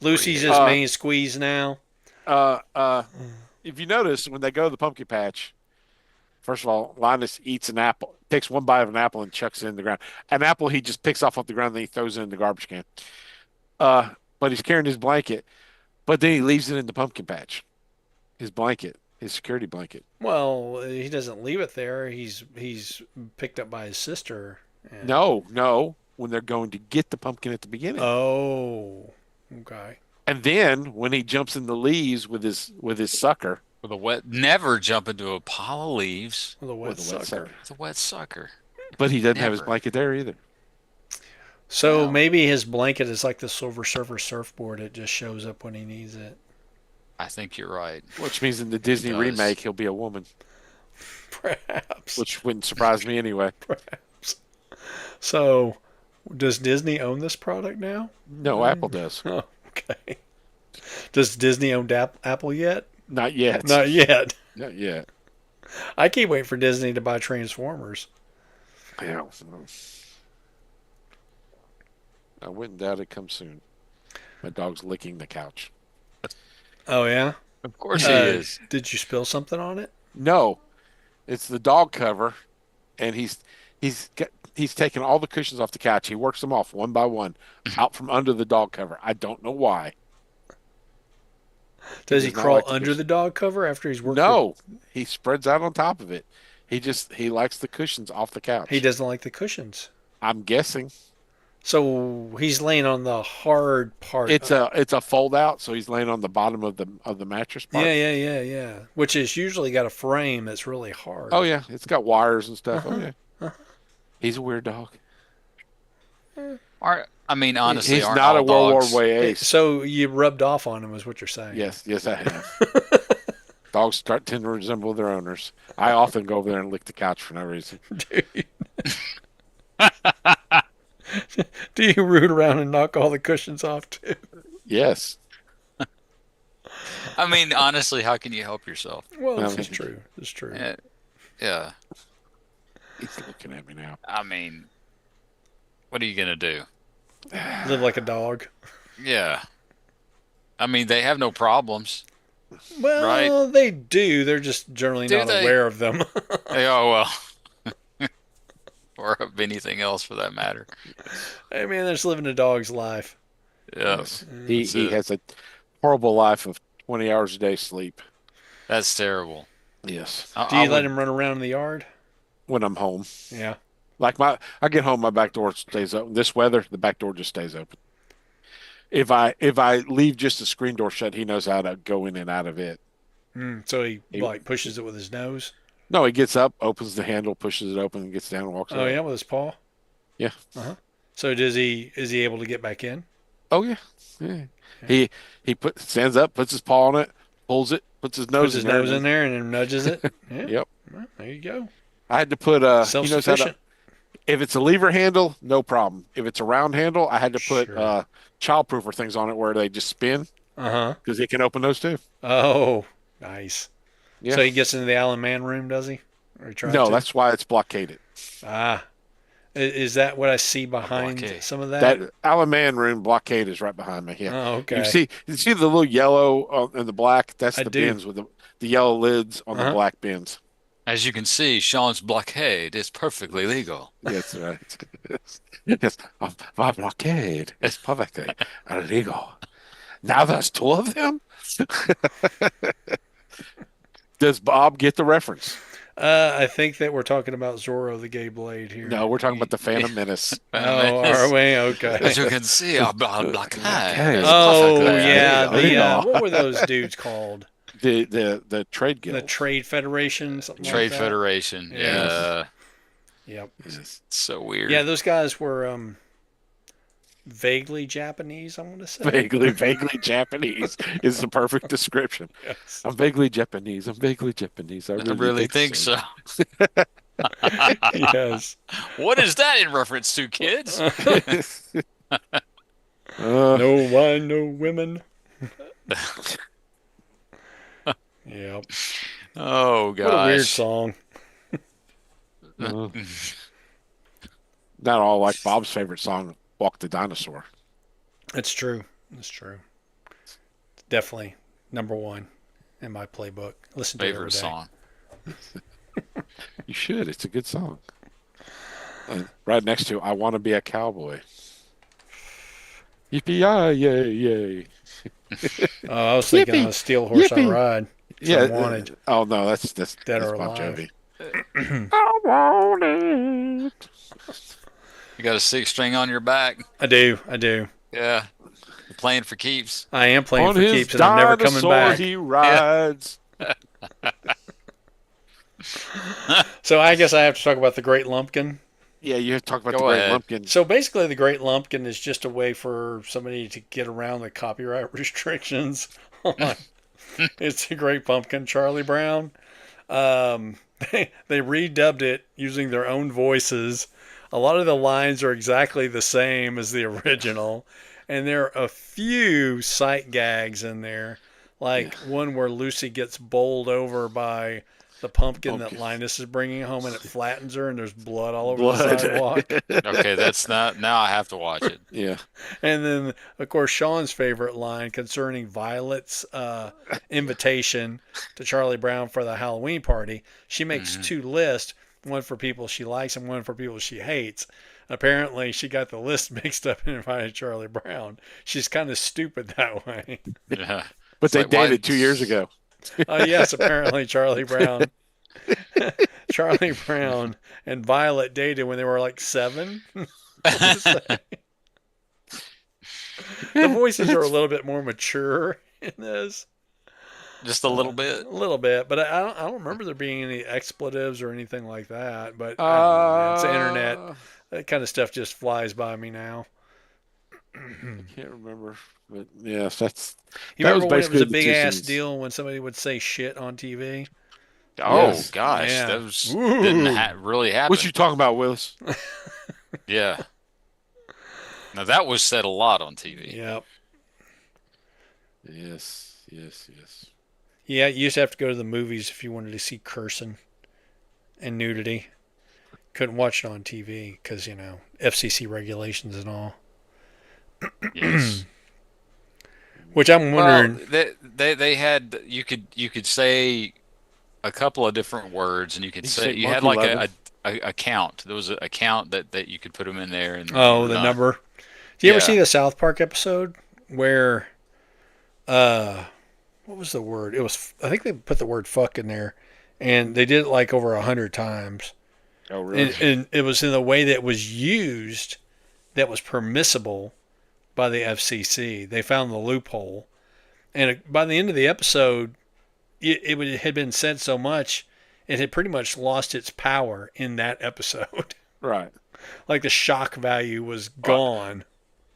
Lucy's his Uh, main squeeze now. Uh, uh, if you notice when they go to the pumpkin patch, first of all, Linus eats an apple, takes one bite of an apple and chucks it in the ground. An apple he just picks off the ground and then he throws it in the garbage can. But he's carrying his blanket, but then he leaves it in the pumpkin patch. His blanket, his security blanket. Well, he doesn't leave it there. He's picked up by his sister. And... No, when they're going to get the pumpkin at the beginning. Oh, okay. And then when he jumps in the leaves with his sucker, With a wet, never jump into a pile of leaves Well, the wet with a wet sucker. sucker. with a wet sucker. But he doesn't have his Never. blanket there either. So Wow. maybe his blanket is like the Silver Surfer surfboard. It just shows up when he needs it. I think you're right. Which means in the Disney does. remake he'll be a woman, Perhaps. which wouldn't surprise me anyway. So, does Disney own this product now? No, Apple does. Oh, okay. Does Disney own Apple yet? Not yet. Not yet. Not yet. I keep waiting for Disney to buy Transformers. Yeah. I wouldn't doubt it comes soon. My dog's licking the couch. Oh yeah. Of course he is. Did you spill something on it? No, it's the dog cover, and he's taken all the cushions off the couch. He works them off one by one out from under the dog cover. I don't know why. Does he does not crawl like the under cushion. the dog cover after he's worked? No, he spreads out on top of it. He likes the cushions off the couch. He doesn't like the cushions. I'm guessing So he's laying on the hard part. it's a fold out, so he's laying on the bottom of the mattress part. Yeah. Which is usually got a frame that's really hard. Oh yeah, it's got wires and stuff. Uh-huh. Oh yeah, he's a weird dog. I mean, honestly, He's aren't not all a World dogs- War Way So you rubbed off on him, is what you're saying? Yes, I have. Dogs tend to resemble their owners. I often go over there and lick the couch for no reason. Do you root around and knock all the cushions off too? Yes. I mean, honestly, how can you help yourself? Well, this Well, is true. This is true. Yeah. He's looking at me now. I mean, what are you gonna do? Live like a dog. Yeah. I mean, they have no problems. Well, they do. They're just generally Do not they? aware of them. Oh well. Or of anything else for that matter. I mean, they're just living a dog's life. Yeah. Yes. He That's it. has a horrible life of 20 hours a day sleep. That's terrible. Yes. Do you let him run around in the yard? When I'm home. Yeah. Like I get home, my back door stays open. This weather, the back door just stays open. If I leave just the screen door shut, he knows how to go in and out of it. So he He- like pushes it with his nose. No, he gets up, opens the handle, pushes it open, and gets down and walks Oh away. yeah, with his paw. Yeah. So is he able to get back in? Oh yeah. Yeah. He stands up, puts his paw on it, pulls it, puts his nose Puts his in there. nose in there and then nudges it. Yeah. Yep. Well, there you go. I had to put he knows how Self-sufficient. to. If it's a lever handle, no problem. If it's a round handle, I had to put Sure. childproofer things on it where they just spin Uh-huh. because he can open those too. Oh, nice. Yeah. So he gets into the Alan Mann room, does he? Or he tries No, to? that's why it's blockaded. Ah. Is that what I see behind blockade. some of that? That Alan Mann room blockade is right behind me. Yeah. Oh, okay. You see the little yellow and the black? That's I the do. bins with the yellow lids on the Uh-huh. black bins. As you can see, Sean's blockade is perfectly legal. Yes, right. Yes, my blockade is perfectly illegal. Now there's two of them. Does Bob get the reference? I think that we're talking about Zorro the Gay Blade here. No, we're talking about the Phantom Menace. Oh, are we? Okay. As you can see, our blockade is Oh, perfectly yeah. legal. The what were those dudes called? The trade guild. The Trade Federation, something Trade like that. Federation. Yes. Yeah. Yep. It's so weird. Yeah, those guys were vaguely Japanese, I'm going to say. Vaguely Japanese is the perfect description. Yes. I'm vaguely Japanese. I'm vaguely Japanese. I I really think so. Yes. What is that in reference to, kids? No wine, no women. Yep. Oh gosh. What a weird song. Not all like Bob's favorite song, "Walk the Dinosaur." It's true. It's true. Definitely number one in my playbook. Listen to it every Favorite day. song. You should. It's a good song. And right next to "I Want to Be a Cowboy." Yippee yay yay! Oh, I was thinking Yippee! on a Steel Horse I Yippee! Ride. Yeah. Wanted. Oh no, that's Dead that's or Bon Alive. Jovi. I want it. You got a 6-string on your back. I do. I do. Yeah. You're playing for keeps. I am playing On for his keeps, and I'm never coming dinosaur back. he rides. So I guess I have to talk about the Great Lumpkin. Yeah, you have to talk about Go the Great ahead. Lumpkin. So basically, the Great Lumpkin is just a way for somebody to get around the copyright restrictions. on It's a Great Pumpkin, Charlie Brown. They redubbed it using their own voices. A lot of the lines are exactly the same as the original, and there are a few sight gags in there, like one where Lucy gets bowled over by the pumpkin that Linus is bringing home, and it flattens her, and there's blood all over the sidewalk. Okay, that's not. Now I have to watch it. Yeah. And then, of course, Sean's favorite line concerning Violet's invitation to Charlie Brown for the Halloween party. She makes two lists, one for people she likes and one for people she hates. Apparently, she got the list mixed up and invited Charlie Brown. She's kind of stupid that way. Yeah. But It's they like, why- dated 2 years ago. Yes, apparently Charlie Brown. Charlie Brown and Violet dated when they were like 7. The voices are a little bit more mature in this. Just a little bit. A little bit, but I don't remember there being any expletives or anything like that. But I don't know, man, it's the internet. That kind of stuff just flies by me now. I can't remember. But yes, that's You That was remember when it was basically a the big two ass scenes. deal when somebody would say shit on TV? Oh Yes. gosh, Yeah. that was Ooh. didn't really happen. what you talking about, Willis? Yeah. Now that was said a lot on TV. Yep. Yes, yes, yes. Yeah, you used to have to go to the movies if you wanted to see cursing and nudity. Couldn't watch it on TV because, FCC regulations and all. Yes. Which I'm wondering. Well, they had you could say a couple of different words, and you could You say say you had monkey like leather. a count. There was a count that you could put them in there. And Oh, the not. number. Do you ever Yeah. see the South Park episode where, what was the word? It was, I think they put the word fuck in there, and they did it like over 100 times. Oh, really? And it was in a way that was used that was permissible by the FCC. They found the loophole. And by the end of the episode, it had been said so much, it had pretty much lost its power in that episode. Right. Like the shock value was gone.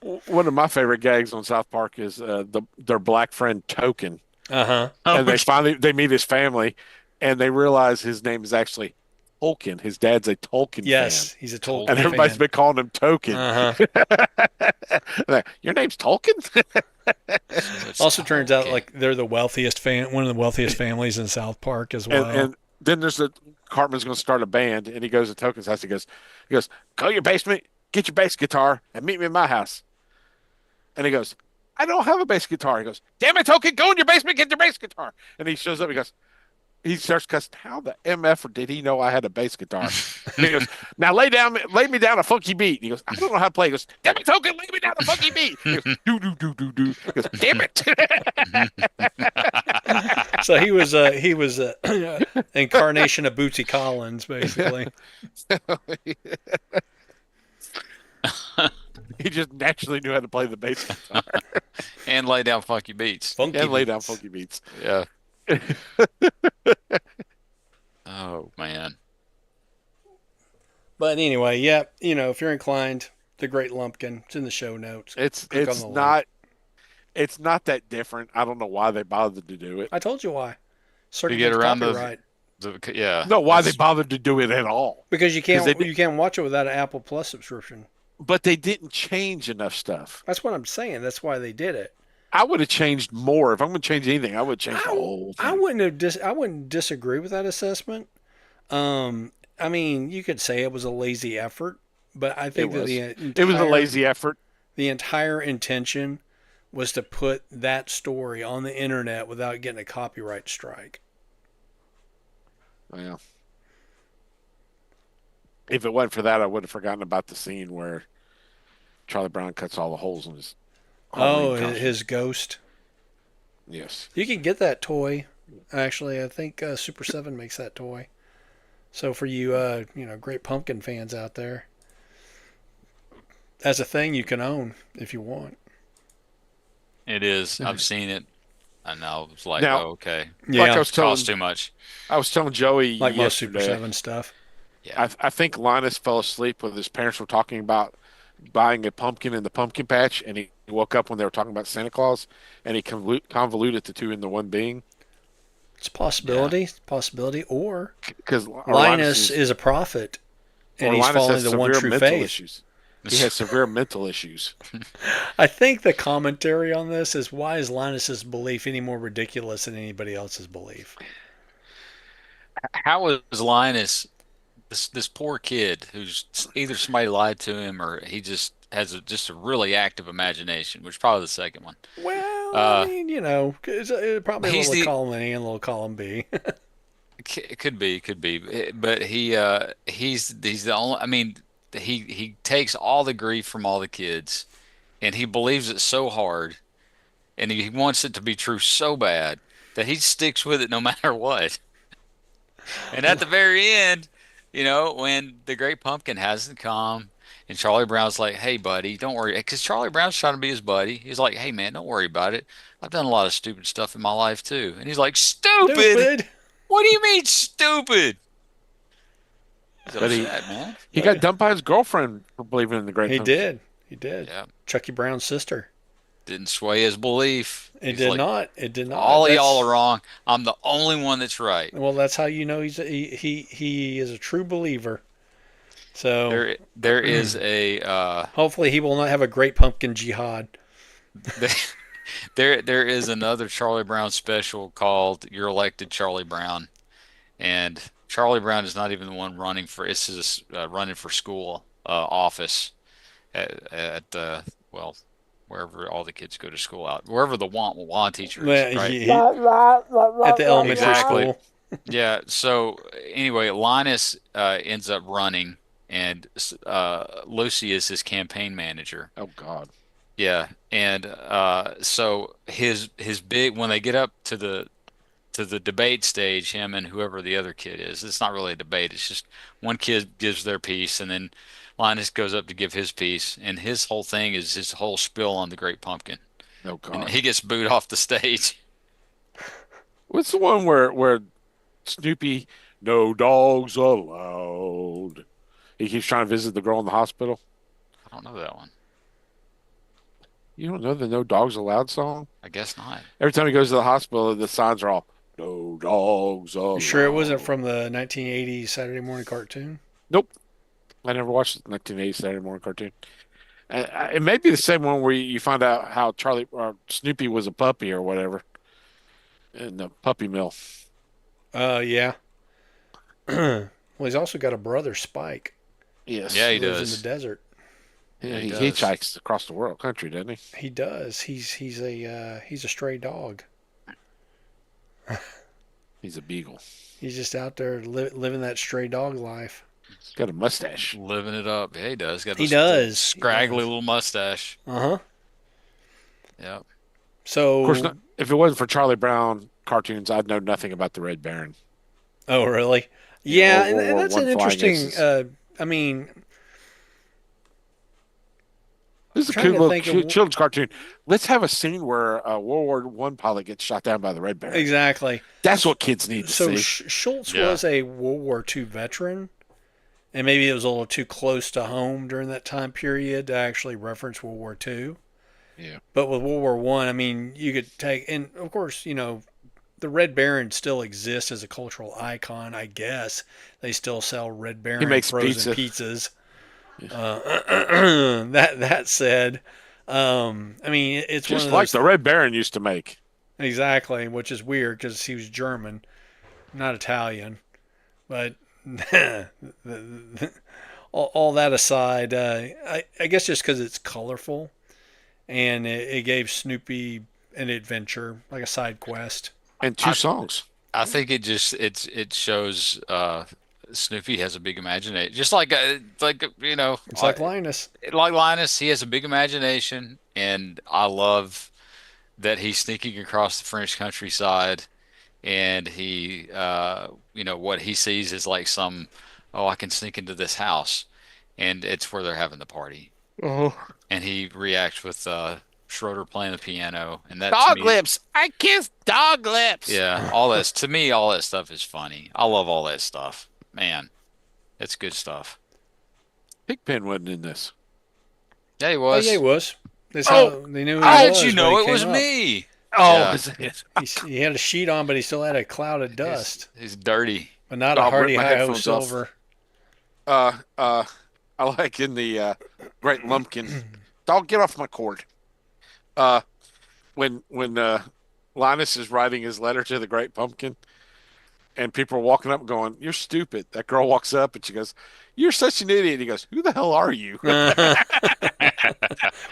One of my favorite gags on South Park is their black friend Token, Uh-huh. and they meet his family, and they realize his name is actually Tolkien. His dad's a Tolkien Yes, fan, he's a Tolkien and everybody's fan. been calling him Token. Uh-huh. Like, your name's Tolkien? It's Also turns out okay. like they're the wealthiest one of the wealthiest families in South Park as well. And then there's Cartman's going to start a band, and he goes to Token's house. He goes, go to your basement, get your bass guitar, and meet me in my house. And he goes, I don't have a bass guitar. He goes, damn it, Token, go in your basement, get your bass guitar. And he shows up. He starts cussing. How the MF did he know I had a bass guitar? And he goes, now lay me down a funky beat. And he goes, I don't know how to play. He goes, damn it, Token, lay me down a funky beat. He goes, do do do do do. He goes, damn it. So he was incarnation of Bootsy Collins, basically. He just naturally knew how to play the bass guitar and lay down funky beats. Funky and lay down beats. funky beats. Yeah. Oh man. But anyway, yeah, if you're inclined, the Great Lumpkin, it's in the show notes. It's Click it's on the not it's not that different. I don't know why they bothered to do it. I told you why. Circuit get Breaker around the- copyright. Yeah. No, why they It's- bothered to do it at all. Because you 'Cause can't they you can't watch it without an Apple Plus subscription. But they didn't change enough stuff. That's what I'm saying. That's why they did it. I would have changed more. If I'm going to change anything, I would change the whole thing. I wouldn't disagree with that assessment. I mean, you could say it was a lazy effort, but I think that It was a lazy effort. the entire intention was to put that story on the internet without getting a copyright strike. Well, if it wasn't for that, I would have forgotten about the scene where Charlie Brown cuts all the holes in his Oh, Halloween costume. his ghost. Yes. You can get that toy. Actually, I think Super 7 makes that toy. So for you, Great Pumpkin fans out there, that's a thing you can own if you want. It is. I've seen it, and I was like, Now- oh, okay, Yeah, Like I was telling, costs too much. Joey like most Super yesterday, 7 stuff. I think Linus fell asleep when his parents were talking about buying a pumpkin in the pumpkin patch, and he woke up when they were talking about Santa Claus, and he convoluted the two into one being. It's a possibility. Or Because Linus is a prophet, and he's following the one true mental faith. issues. He has severe mental issues. I think the commentary on this is, why is Linus's belief any more ridiculous than anybody else's belief? How is Linus, this poor kid, who's either somebody lied to him or he just has just a really active imagination, which is probably the second one. Well, Uh, I mean, it's probably a he's little the- column A and a little column B. It could be, but he's the only. I mean, he takes all the grief from all the kids, and he believes it so hard, and he wants it to be true so bad that he sticks with it no matter what. And at the very end, when the Great Pumpkin hasn't come, and Charlie Brown's like, "Hey, buddy, don't worry," because Charlie Brown's trying to be his buddy. He's like, "Hey, man, don't worry about it. I've done a lot of stupid stuff in my life too." And he's like, "Stupid? Stupid. What do you mean stupid?" He's But upset, man. He got dumped by his girlfriend for believing in the great He pumpkin. did. Yeah, Chucky Brown's sister. didn't sway his belief. It He's did like, not. It did not. all of That's- y'all are wrong. I'm the only one that's right. Well, that's how you know he is a true believer. So There is a hopefully he will not have a Great Pumpkin jihad. there is another Charlie Brown special called "You're Elected Charlie Brown," and Charlie Brown is not even the one running for. It's just running for school office at well, wherever all the kids go to school out, wherever the want teacher is, Well, right? At the elementary Exactly. school. Yeah. So anyway, Linus ends up running, and Lucy is his campaign manager. Oh God. Yeah, and so his big when they get up to the debate stage, him and whoever the other kid is. It's not really a debate. It's just one kid gives their piece, and then Linus goes up to give his piece, and his whole thing is his whole spiel on the Great Pumpkin, Oh and God. he gets booed off the stage. What's the one where Snoopy, no dogs allowed? He keeps trying to visit the girl in the hospital. I don't know that one. You don't know the No Dogs Allowed song? I guess not. Every time he goes to the hospital, the signs are all "No dogs allowed." You sure it wasn't from the 1980s Saturday morning cartoon? Nope. I never watched the 1980s Saturday morning cartoon. It may be the same one where you find out how Charlie or Snoopy was a puppy or whatever in the puppy mill. Yeah. Well, he's also got a brother, Spike. Yes. Yeah, he lives does. in the desert. Yeah, he he does. hitchhikes across the world, country, doesn't he? He does. He's a stray dog. He's a beagle. He's just out there living that stray dog life. He's got a mustache. Living it up. Yeah, he does. Got He this does. scraggly He does. little mustache. Uh-huh. Yep. So, Of course, if it wasn't for Charlie Brown cartoons, I'd know nothing about the Red Baron. oh really? Yeah, World and War that's I an flying interesting. aces. I mean, This is a Trying cool to little think of- children's cartoon. Let's have a scene where a World War One pilot gets shot down by the Red Baron. exactly. That's what kids need to So see. Schultz Yeah. was a World War II veteran, and maybe it was a little too close to home during that time period to actually reference World War II. Yeah. But with World War One, I mean, you could take, and of course, the Red Baron still exists as a cultural icon. I guess they still sell Red Baron makes frozen pizza. pizzas. That said, I mean, it's Just one of like those the Red Baron used to make. exactly, which is weird because he was German, not Italian. But all that aside, I guess just because it's colorful and it gave Snoopy an adventure, like a side quest. And two songs. I think it shows Snoopy has a big imagination, just like It's like Linus. like Linus. He has a big imagination, and I love that he's sneaking across the French countryside, and what he sees is like oh, I can sneak into this house, and it's where they're having the party, Oh, and he reacts with Schroeder playing the piano, and that to dog me, lips. I kissed dog lips. yeah, all that to me, all that stuff is funny. I love all that stuff, man. It's good stuff. Pigpen wasn't in this. Yeah, he Oh, was. yeah, he was. That's Oh, how they knew who How he did was you when know he it was came up. me? Oh, Yeah. was it? He had a sheet on, but he still had a cloud of dust, He's dirty. but not a I'll rip Hardy my Hi-Ho headphones off. Silver. I like in the Great Lumpkin. Dog, get off my cord. When Linus is writing his letter to the Great Pumpkin, and people are walking up going, "You're stupid." That girl walks up and she goes, "You're such an idiot." He goes, "Who the hell are you?"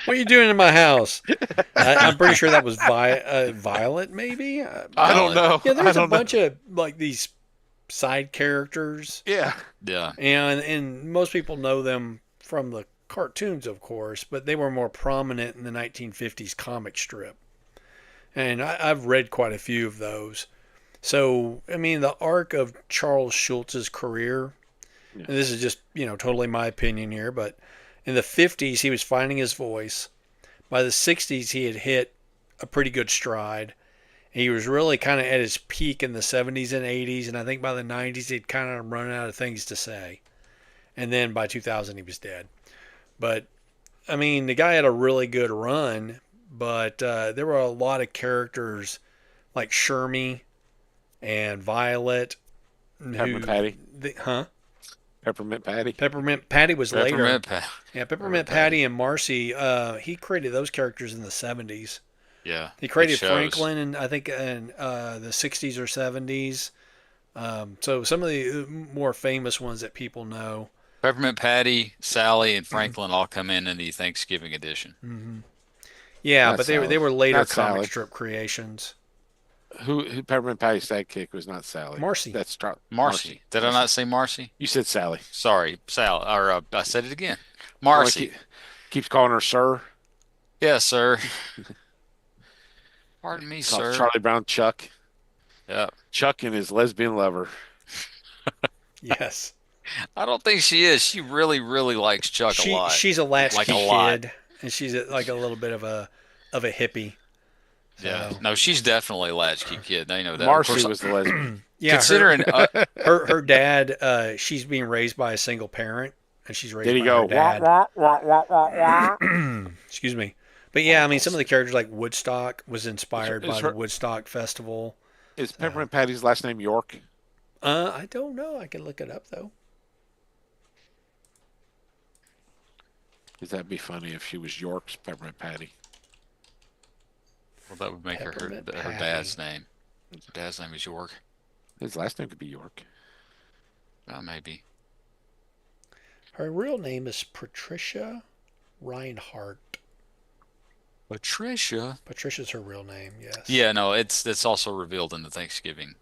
What are you doing in my house? I'm pretty sure that was Violet, maybe. I don't know. Yeah, I there's a don't know. bunch of like these side characters, Yeah. Yeah. and most people know them from the cartoons, of course, but they were more prominent in the 1950s comic strip, and I've read quite a few of those. So, I mean, the arc of Charles Schulz's career, Yeah. and this is just, totally my opinion here, but in the 50s, he was finding his voice. By the 60s, he had hit a pretty good stride. He was really kind of at his peak in the 70s and 80s, and I think by the 90s, he'd kind of run out of things to say. And then by 2000, he was dead. But, I mean, the guy had a really good run, but there were a lot of characters like Shermie and Violet. Peppermint Patty. Peppermint Patty. Peppermint Patty was later. Peppermint Patty. Yeah, Peppermint Patty and Marcy. He created those characters in the 70s. Yeah. He created it shows. Franklin, in, I think, in the 60s or 70s. So some of the more famous ones that people know. Peppermint Patty, Sally, and Franklin all come in the Thanksgiving edition. Yeah, Not but Sally. they were later Not comic Sally. strip creations. Who Peppermint Patty's sidekick was not Sally. Marcy. That's Marcy. Did I not say Marcy? You said Sally. Sorry, Sal. Or I said it again. Oh, Marcy. Keeps calling her sir. Yes, sir. Pardon me, Calls sir. Charlie Brown Chuck. Yeah. Chuck and his lesbian lover. Yes. I don't think she is. She really, really likes Chuck a lot. She's a latchkey Like a lot. kid, and she's like a little bit of a hippie. Yeah. So- No, she's definitely a latchkey kid. They know that. Of Marcy course, was the lesbian. Yeah, considering her dad, she's being raised by a single parent, and she's raised Did he by go? her dad. Wah, wah, wah, wah, wah, wah? Excuse me. But yeah, I mean, some of the characters like Woodstock was inspired Is by her- the Woodstock Festival. Is Peppermint Patty's last name York? I don't know. I can look it up though. Because that'd be funny if she was York's Peppermint Patty. well, that would make her Peppermint her dad's name. Her dad's name is York. His last name could be York. Maybe. Her real name is Patricia Reinhardt. Patricia. Patricia's her real name. Yes. Yeah, no, it's also revealed in the Thanksgiving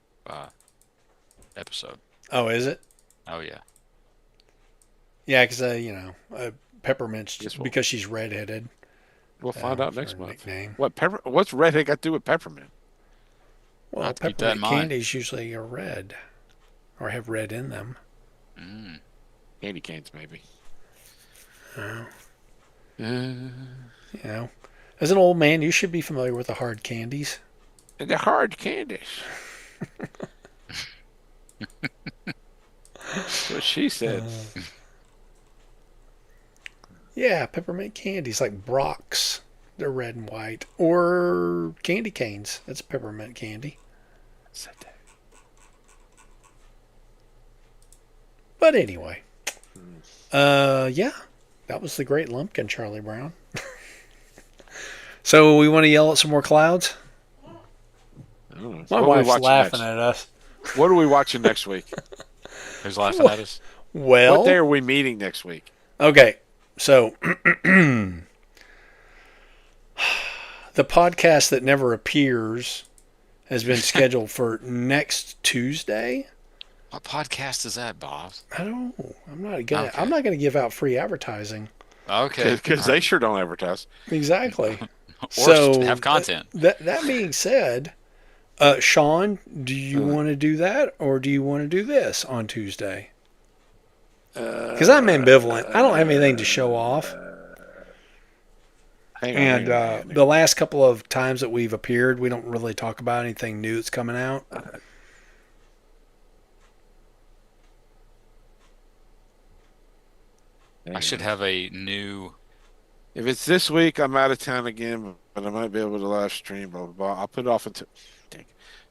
episode. Oh, is it? Oh yeah. Yeah, because Peppermint's Guess what? because she's redheaded. We'll find out for next her month. nickname. What's redhead got to do with peppermint? Well, have to keep that in peppermint mind. candies usually are red, or have red in them. Mm. Candy canes, maybe. Oh. Uh, As an old man, you should be familiar with the hard candies. the hard candies. That's what she said. Yeah, peppermint candies like Brock's. They're red and white. Or candy canes. That's peppermint candy. Said that. But anyway. Yeah. That was the great lumpkin, Charlie Brown. So we want to yell at some more clouds? I don't know. My What are we wife's watching laughing next? at us. What are we watching next week? Who's laughing at us? Well, What day are we meeting next week? okay, so the podcast that never appears has been scheduled for next Tuesday. What podcast is that, Bob? I don't know. I'm not gonna. Okay. I'm not gonna give out free advertising. Okay. Because they sure don't advertise. Exactly. Or So have content. That being said, Sean, do you want to do that or do you want to do this on Tuesday? Because I'm ambivalent. I don't have anything to show off. Hang on, And hang on, hang on. the last couple of times that we've appeared, we don't really talk about anything new that's coming out. Hang I should on. have a new. If it's this week, I'm out of town again, but I might be able to live stream. Blah blah blah. I'll put it off until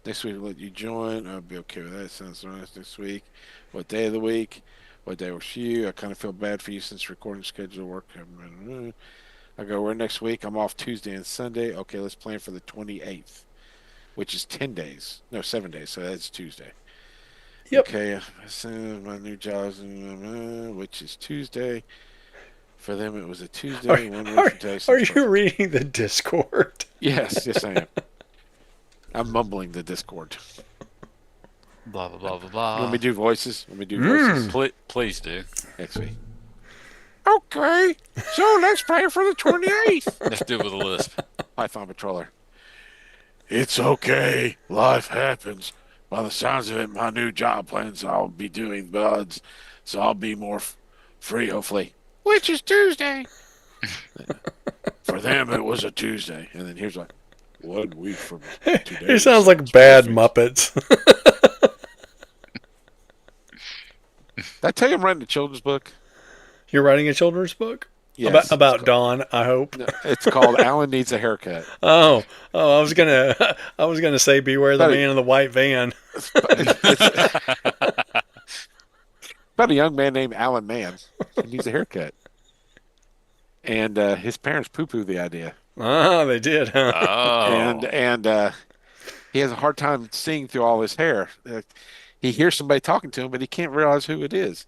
next week. Let you join. I'll be okay with that. Sounds nice. Next week. What day of the week? What day works for you? I kind of feel bad for you since recording schedule work. I go, where next week? I'm off Tuesday and Sunday. Okay, let's plan for the 28th, which is 10 days. No, 7 days. So that's Tuesday. Yep. Okay, so my new job's which is Tuesday. For them, it was a Tuesday. One working day. Are you reading the Discord? Yes, yes, I am. I'm mumbling the Discord. Blah blah blah blah Let blah. me do voices. Let me do Mm. voices Please do. next week. Okay, so let's pray for the 28th. Let's do it with a lisp. Python Patroller. It's okay. Life happens. By the sounds of it, my new job plans I'll be doing buds, so I'll be more free, hopefully. Which is Tuesday. For them, it was a Tuesday. And then here's like, 1 week from today. It sounds like bad Muppets. Did I tell you I'm writing a children's book? You're writing a children's book Yes. about Dawn, I hope. No, it's called Alan Needs a Haircut. Oh, I was gonna say Beware the Buddy. Man in the White Van. It's about a young man named Alan Mann. He needs a haircut. And his parents poo-poo the idea. Ah, they did, huh? Oh. And he has a hard time seeing through all his hair. He hears somebody talking to him, but he can't realize who it is.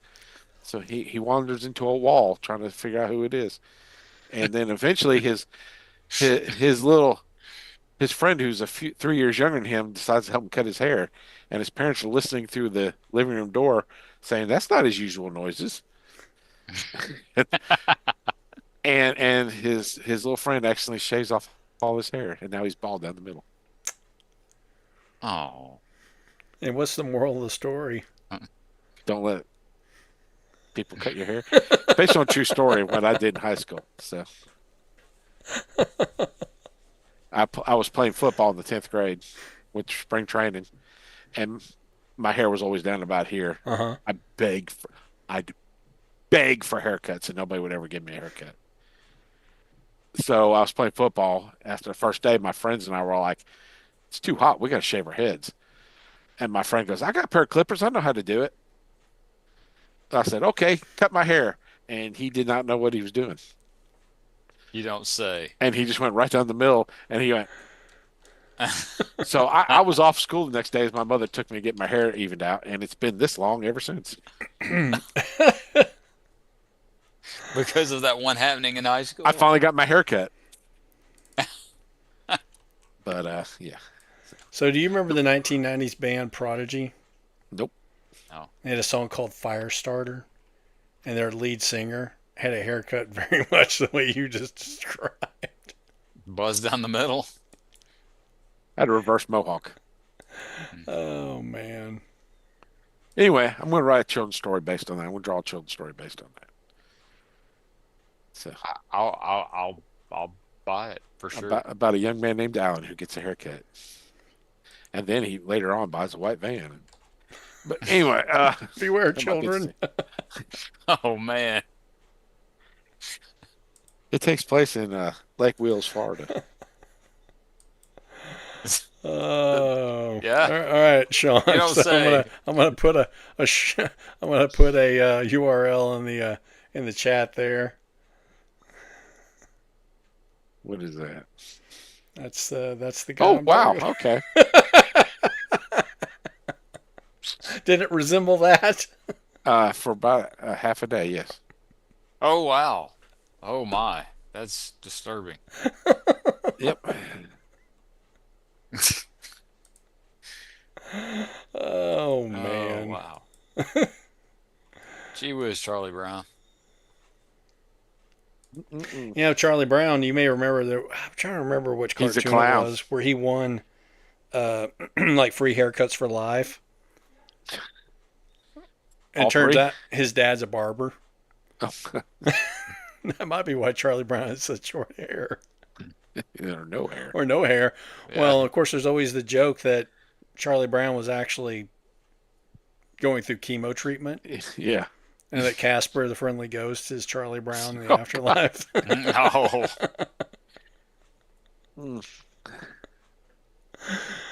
So he wanders into a wall trying to figure out who it is. And then eventually his friend, who's 3 years younger than him, decides to help him cut his hair. And his parents are listening through the living room door saying, that's not his usual noises. and his little friend accidentally shaves off all his hair, and now he's bald down the middle. Oh. And what's the moral of the story? Don't let people cut your hair. Based on a true story of what I did in high school. So I was playing football in the 10th grade with spring training, and my hair was always down about here. Uh-huh. I'd beg for haircuts, and nobody would ever give me a haircut. So I was playing football. After the first day, my friends and I were all like, it's too hot. We got to shave our heads. And my friend goes, I got a pair of clippers. I know how to do it. I said, okay, cut my hair. And he did not know what he was doing. You don't say. And he just went right down the middle, and he went. So I was off school the next day as my mother took me to get my hair evened out, and it's been this long ever since. Because of that one happening in high school? I finally got my hair cut. But, yeah. So do you remember the 1990s band Prodigy? Nope. No. They had a song called Firestarter, and their lead singer had a haircut very much the way you just described. Buzz down the middle. I had a reverse mohawk. Oh, man. Anyway, I'm going to write a children's story based on that. I'm going to draw a children's story based on that. So I'll buy it for sure. about a young man named Alan who gets a haircut, and then he later on buys a white van. But anyway, Beware, that might be children. Oh man. it takes place in Lake Wheels, Florida. Oh, Yeah. All right, Sean. You don't So say. I'm gonna put a URL in the chat there. What is that? That's the guy. Oh I'm wow! talking Okay. about. Did it resemble that? For about half a day, yes. Oh wow. Oh my. That's disturbing. Yep. Oh Oh man. wow. Gee whiz, Charlie Brown. Mm-mm. You know, Charlie Brown, you may remember I'm trying to remember which He's a cartoon it clown. was where he won like free haircuts for life. And All it turns three? out his dad's a barber. That might be why Charlie Brown has such short hair Or no hair. or no hair. Yeah. Well, of course, there's always the joke that Charlie Brown was actually going through chemo treatment, Yeah. and that Casper, the friendly ghost, is Charlie Brown in the afterlife. No.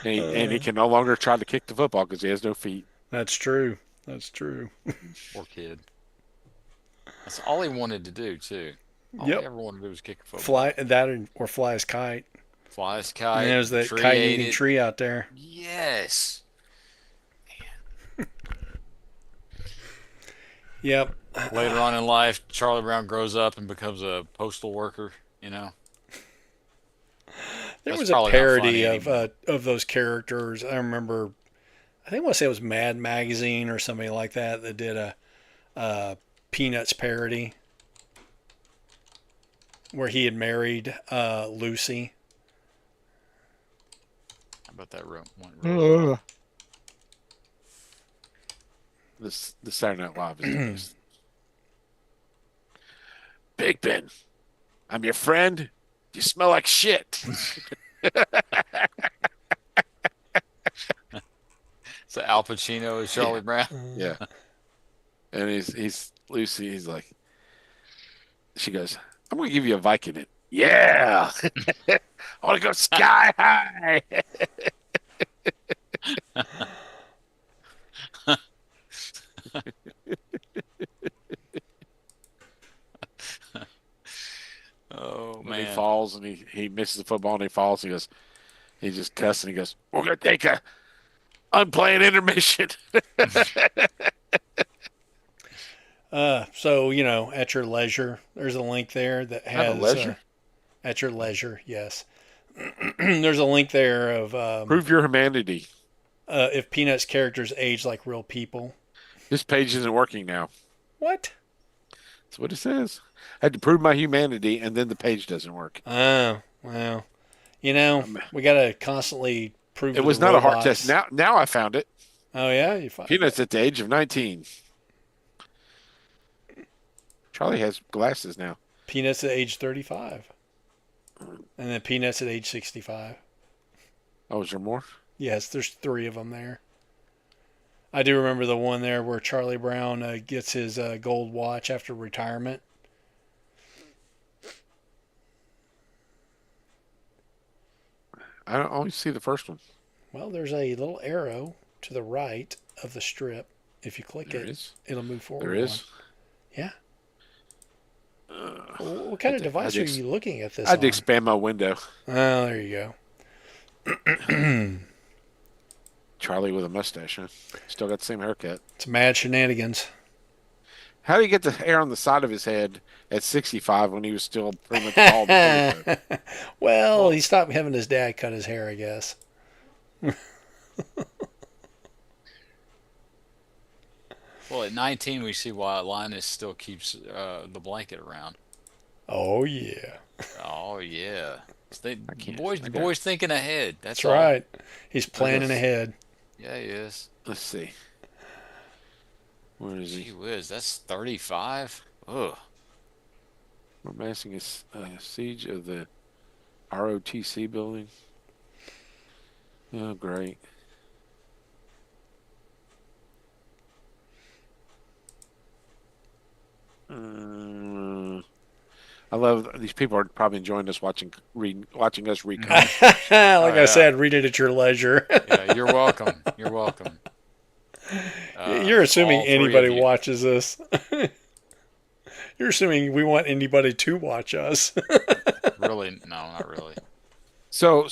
And he can no longer try to kick the football because he has no feet. That's true. That's true. Poor kid. That's all he wanted to do too. All Yep. he ever wanted to do was kick a football. Fly that or fly his kite. Fly his kite. And there's that tree kite ate eating it. tree out there. Yes. Yep. Later on in life, Charlie Brown grows up and becomes a postal worker. You know. There That's was a probably not parody funny of those characters. I remember. I think I want to say it was Mad Magazine or somebody like that that did a Peanuts parody where he had married Lucy. How about that went really well. This Saturday Night Live is the best. Big Ben, I'm your friend. You smell like shit. So Al Pacino is Charlie Brown. Yeah. And he's Lucy. He's like, she goes, I'm gonna give you a Vicodin. Yeah. I want to go sky high. Oh When he man. falls and he misses the football and he falls, he goes, he just cusses and he goes, we're gonna take a unplanned intermission. So at your leisure, there's a link there that has leisure? at your leisure. Yes, there's a link there of Prove your humanity. if Peanuts characters age like real people. This page isn't working now. What? That's what it says. I had to prove my humanity, and then the page doesn't work. Oh, well, we got to constantly prove It to was the not a hard robots. test. Now I found it. Oh yeah, you find Peanuts at the age of 19. Charlie has glasses now. Peanuts at age 35, and then Peanuts at age 65. Oh, is there more? Yes, there's 3 of them there. I do remember the one there where Charlie Brown gets his gold watch after retirement. I don't only see the first one. Well, there's a little arrow to the right of the strip. If you click There it, is. it'll move forward. There is. Yeah. What kind of I'd- device I'd are ex- you looking at this I had to on? expand my window. Oh, there you go. Charlie with a mustache, huh? Still got the same haircut. It's mad shenanigans. How do you get the hair on the side of his head at 65 when he was still pretty much bald? Well, he stopped having his dad cut his hair, I guess. Well, at 19, we see why Linus still keeps the blanket around. Oh, yeah. Oh yeah, the can't- boys, I the got- boys thinking ahead. That's That's all. right. He's planning guess- ahead. Yeah, he is. Let's see. Where is Gee he? whiz, that's 35. Ugh. We're massing a siege of the ROTC building. Oh, great. I love these people are probably enjoying us watching us read comics. Like yeah. I said, read it at your leisure. Yeah, you're welcome. You're welcome. You're assuming all 3 of anybody you. watches this. You're assuming we want anybody to watch us. Really? No, not really. So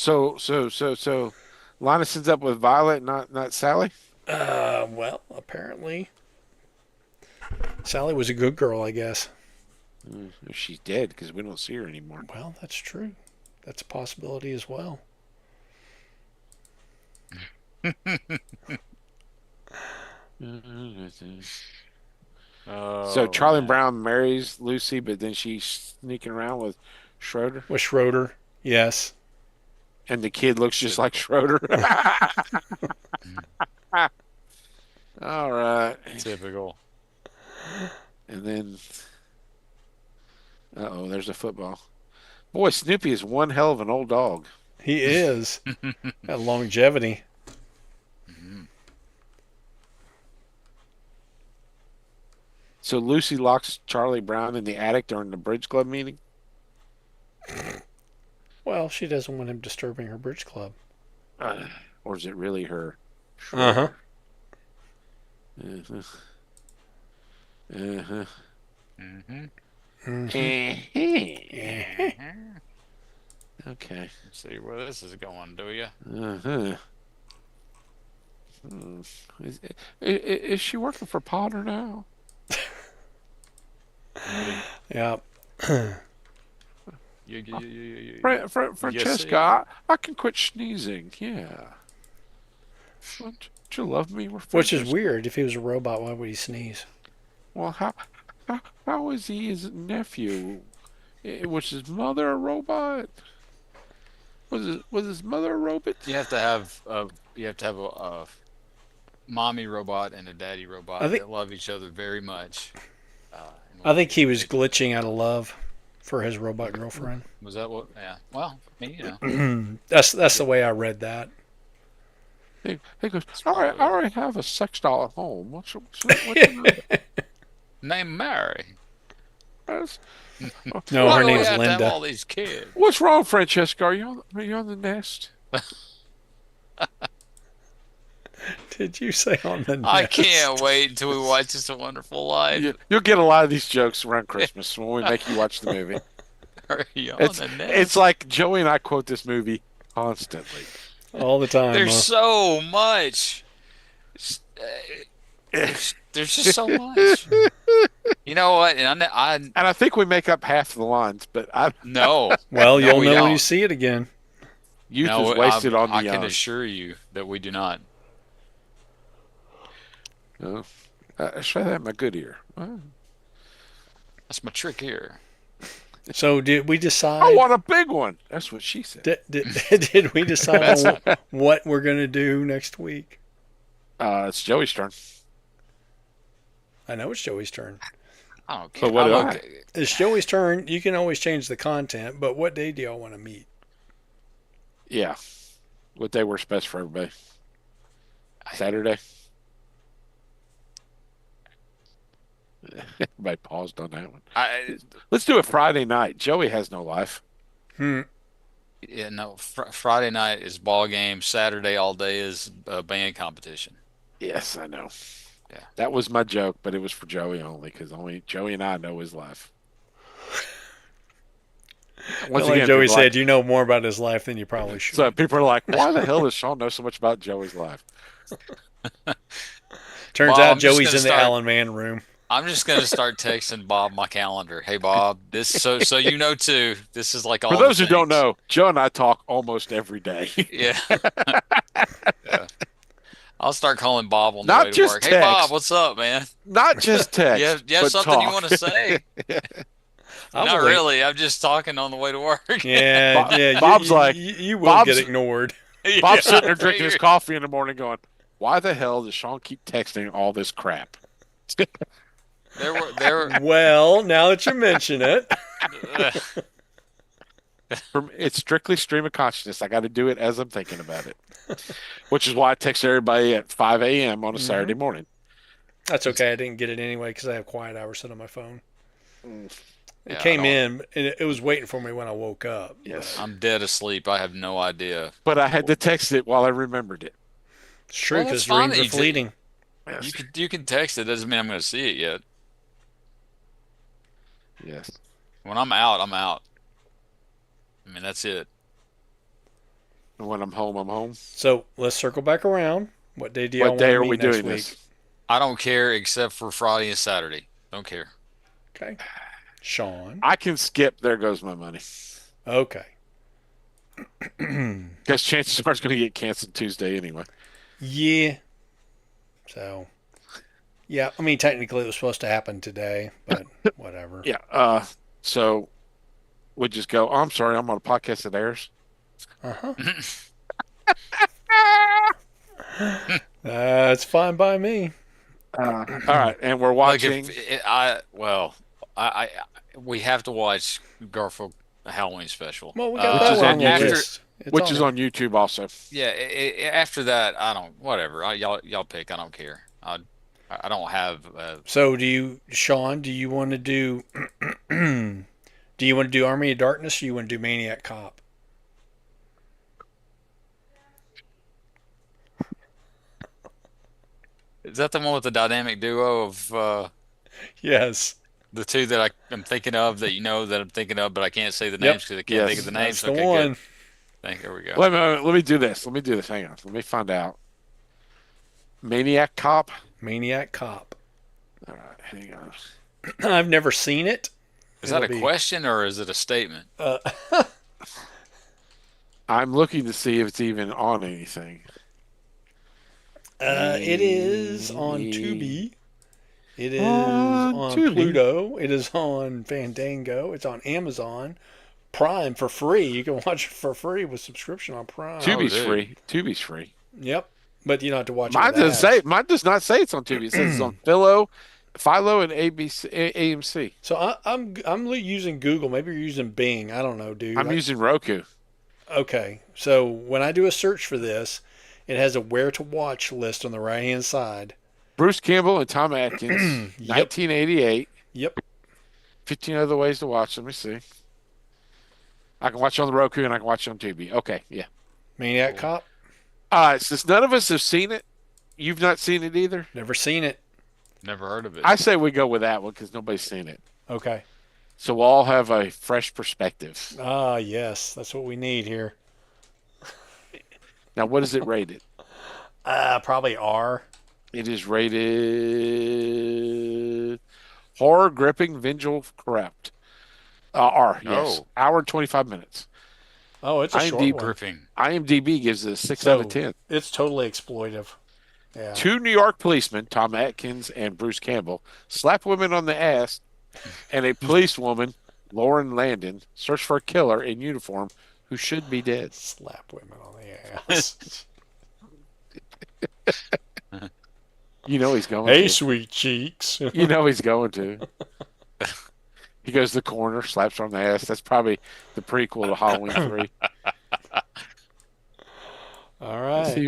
Linus ends up with Violet, not Sally. Well, apparently. Sally was a good girl, I guess. She's dead because we don't see her anymore. Well, that's true. That's a possibility as well. So Charlie man. Brown marries Lucy, but then she's sneaking around with Schroeder, With Schroeder, yes. and the kid looks just like Schroeder. All right, Typical. and then, there's a football. Boy, Snoopy is one hell of an old dog. He is. Got longevity. So Lucy locks Charlie Brown in the attic during the bridge club meeting. Well, she doesn't want him disturbing her bridge club. Or is it really her? Uh-huh. Uh-huh. Uh-huh. Mm-hmm. Okay. See where this is going, do you? Uh-huh. Is she working for Potter now? Yeah. Francesca, I can quit sneezing. Yeah. Don't you love me? We're Which is Francesca. weird. If he was a robot, why would he sneeze? Well, how is he his nephew? Was his mother a robot? Was his mother a robot? You have to have a mommy robot and a daddy robot I think- that love each other very much. I think he was glitching out of love for his robot girlfriend. Was that what? Yeah. Well, I mean, you know. That's the way I read that. He goes, I already have a sex doll at home. What's Name Mary. No, Why her do we name's have to have Linda. all these kids? What's wrong, Francesca? Are you on the nest? Did you say on the I nest? can't wait until we watch It's a Wonderful Life. You'll get a lot of these jokes around Christmas when we make you watch the movie. Are you on It's the net? it's like Joey and I quote this movie constantly. All the time. There's huh? so much. There's just so much. You know what? And And I think we make up half the lines, but no. Well, No, you'll we know when don't. you see it again. youth No, is wasted on the I young. can assure you that we do not. No. Try that in my good ear. That's my trick here. So did we decide? I want a big one. That's what she said. Did we decide on what we're going to do next week? It's Joey's turn. I know it's Joey's turn. I don't care. But what do I'm I? okay. It's Joey's turn. You can always change the content, but what day do y'all want to meet? Yeah. What day works best for everybody? Saturday? Everybody paused on that one. Let's do it Friday night. Joey has no life. Yeah, no. Friday night is ball game. Saturday all day is band competition. Yes, I know. Yeah. That was my joke, but it was for Joey only because only Joey and I know his life. Once Like again, Joey people are said, you know more about his life than you probably should. so people are like, why the hell does Sean know so much about Joey's life? Turns Bob, out I'm just Joey's gonna in the start- Alan Mann room. I'm just gonna start texting Bob my calendar. Hey Bob, this so you know too. This is like all For the those who don't things. know, Joe and I talk almost every day. Yeah. Yeah. I'll start calling Bob on the Not way to just work. Hey text. Bob, what's up, man? Not just text. You have but something talk. you want to say? I'll Not believe- really. I'm just talking on the way to work. Yeah, yeah. Bob's like- you will Bob's- get ignored. Bob's Yeah, sitting there drinking his figured. coffee in the morning going, why the hell does Sean keep texting all this crap? There Well, now that you mention it, It's strictly stream of consciousness. I got to do it as I'm thinking about it. Which is why I text everybody at 5 a.m. on a Saturday morning. that's okay. I didn't get it anyway because I have quiet hours set on my phone. It Yeah, I came don't- in and it was waiting for me when I woke up. Yes. I'm dead asleep. I have no idea. But I had to text it while I remembered it. It's true Well, because that's fine dreams that are you did- fleeting. Yes. You can text it. Doesn't mean I'm going to see it yet. Yes. When I'm out, I'm out. I mean, that's it. And when I'm home, I'm home. So let's circle back around. What day do y'all What day want are to we meet next doing week? this? I don't care except for Friday and Saturday. Don't care. Okay. Sean. I can skip. There goes my money. Okay. Because chances are it's going to get canceled Tuesday anyway. Yeah. So, yeah. I mean, technically, it was supposed to happen today, but whatever. Yeah. So we just go. Oh, I'm sorry. I'm on a podcast that airs. Uh huh. That's fine by me. All right, and we're Like watching. we have to watch Garfield Halloween special. Well, we got Which that is one on on the YouTube. list. It's which is there. on YouTube also. Yeah, after that, I don't. Whatever. Y'all pick. I don't care. I don't have. So, Sean? Do you want to do? Do you want to do Army of Darkness? Or do you want to do Maniac Cop? Is that the one with the dynamic duo of Yes. the two that I am thinking of that that I'm thinking of, but I can't say the Yep. names because I can't think Yes, of the names. That's the Okay, one. good. There we go. Let me do this. Hang on. Let me find out. Maniac Cop. Maniac Cop. All right, hang on. I've never seen it. Is that a It'll be- question or is it a statement? I'm looking to see if it's even on anything. It is on Tubi. It is On on Tubi. Pluto. It is on Fandango. It's on Amazon Prime for free. You can watch it for free with subscription on Prime. Tubi's dude. free. Tubi's free. Yep, but you don't have to watch it. Mine with doesn't ads. say. Mine does not say it's on Tubi. It says it's on Philo, and AMC. So I'm using Google. Maybe you're using Bing. I don't know, dude. I'm using Roku. Okay, so when I do a search for this, it has a where to watch list on the right hand side. Bruce Campbell and Tom Atkins, Yep. 1988. Yep. 15 other ways to watch. Let me see. I can watch it on the Roku and I can watch it on Tubi. Okay, yeah. Maniac Cop. All right, since none of us have seen it, you've not seen it either. Never seen it. Never heard of it. I say we go with that one because nobody's seen it. Okay. So we'll all have a fresh perspective. Ah, yes, that's what we need here. Now, what is it rated? Probably R. It is rated horror, gripping, vengeful, corrupt. R, yes. Oh. Hour and 25 minutes. Oh, it's a short IMDb one. Gripping. IMDb gives it a 6 So- out of 10. It's totally exploitive. Yeah. Two New York policemen, Tom Atkins and Bruce Campbell, slap women on the ass, and a policewoman, Lauren Landon, search for a killer in uniform who should be dead. Slap women on the ass. You know he's going Hey, to. sweet cheeks. You know he's going to. He goes to the corner, slaps her on the ass. That's probably the prequel to Halloween 3. All Let's see right.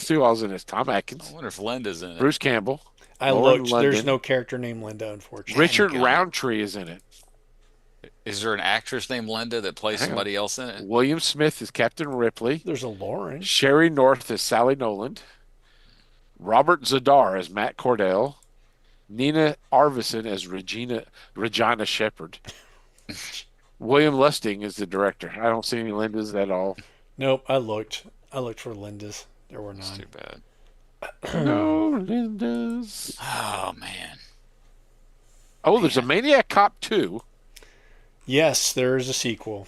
who all's in this. Tom I Atkins, wonder if Linda's in it. Bruce Campbell, I Lauren looked. There's London. no character named Linda, unfortunately. Richard God. Roundtree is in it. Is there an actress named Linda that plays Hang on. somebody else in it? William Smith is Captain Ripley. There's a Lauren. Sherry North as Sally Noland. Robert Zadar as Matt Cordell. Nina Arvison as Regina Shepard. William Lustig is the director. I don't see any Lindas at all. Nope. I looked for Linda's. There were That's none. too bad. No Lindas. Oh man. Oh, there's a Maniac Cop 2, Yes, there is a sequel.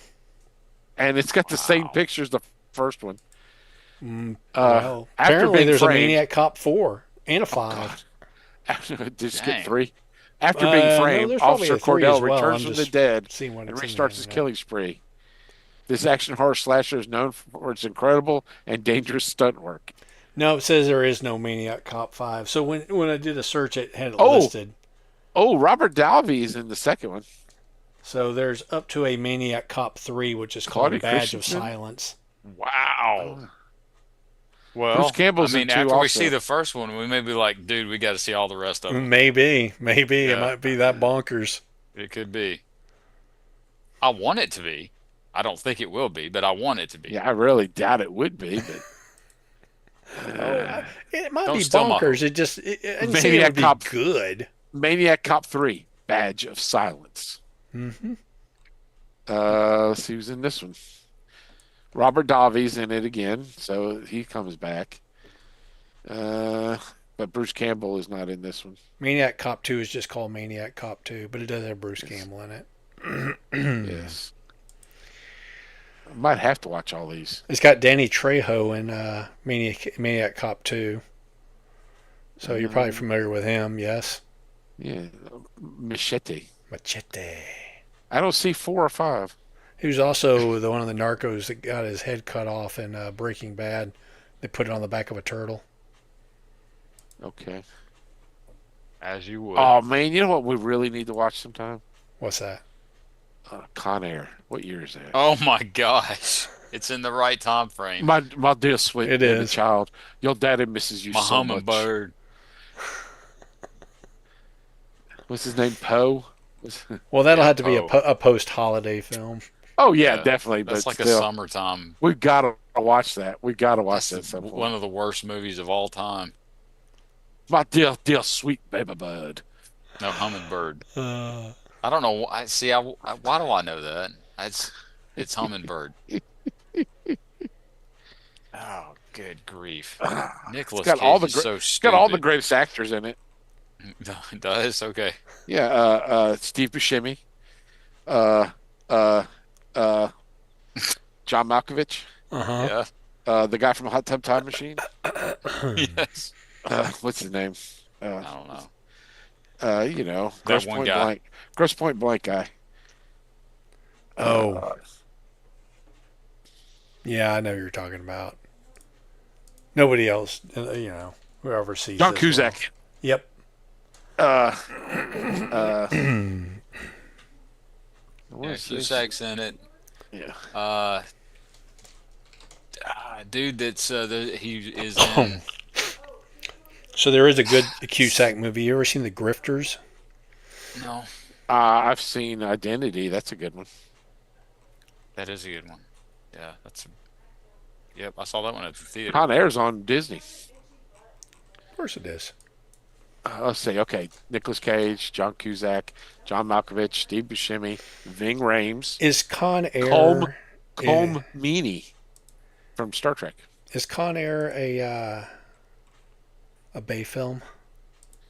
and it's got the same Wow. picture as the first one. Well, after apparently being there's framed- a Maniac Cop 4 and a 5. Did you skip Dang. 3? After No, being framed, there's probably Officer a 3 Cordell as well. returns I'm from the just dead seeing what and it's in restarts the his internet. killing spree. This action horror slasher is known for its incredible and dangerous stunt work. No, it says there is no Maniac Cop 5. So when I did a search, it had it Oh. listed. Oh, Robert Dalby is in the second one. So there's up to a Maniac Cop 3, which is called Claudia Badge of Christensen? Silence. Wow. Well, Bruce Campbell's I mean, in two after we also. see the first one, we may be like, dude, we got to see all the rest of them. Maybe it Yeah. might be that bonkers. It could be. I want it to be. I don't think it will be, but I want it to be. Yeah, I really doubt it would be, but It might Don't be steal my- bonkers. I didn't say it Maniac would be Cop. good. Maniac Cop 3, Badge of Silence. Mm-hmm. Let's see who's in this one. Robert Davi's in it again, so he comes back. but Bruce Campbell is not in this one. Maniac Cop 2 is just called Maniac Cop 2, but it does have Bruce Campbell in it. Yes. I might have to watch all these. It's got Danny Trejo in Maniac Cop 2. So you're probably familiar with him, yes? Yeah. Machete. Machete. I don't see 4 or 5. He was also the one of the narcos that got his head cut off in Breaking Bad. They put it on the back of a turtle. Okay. As you would. Oh, man. You know what we really need to watch sometime? What's that? Con Air. What year is that? Oh my gosh. It's in the right time frame. My dear sweet It baby is. child. Your daddy misses you My so much. hummingbird. What's his name? Poe? Well, that'll Yeah, have to be Poe. a post-holiday film. Oh, yeah, Yeah, definitely. That's But like a still, summertime. we've got to watch that. We've got to watch That's that at some point. one of the worst movies of all time. My dear sweet baby bird. No, hummingbird. Uh, I don't know. Why do I know that? It's hummingbird. Oh, good grief! Nicholas got Cage all the is gr- so It's stupid. got all the greatest actors in it. It does okay. Yeah, Steve Buscemi, uh, uh, uh, John Malkovich, uh-huh. Yeah. the guy from Hot Tub Time Machine. Yes. What's his name? I don't know. You know, That Gross one Point guy. Blank. Gross Point Blank guy. Oh. Yeah, I know who you're talking about. Nobody else, whoever sees John this Cusack. one. Yep. Uh, Yeah, what is this? Cusack's in it. Yeah. Dude, he is Oh. in. So there is a good Cusack movie. You ever seen The Grifters? No, I've seen Identity. That's a good one. that is a good one. Yeah, Yep, I saw that one at the theater. Con Air's on Disney. Of course it is. Let's see. Okay, Nicolas Cage, John Cusack, John Malkovich, Steve Buscemi, Ving Rhames, Is Con Air Colm Meaney from Star Trek. is Con Air a Bay film?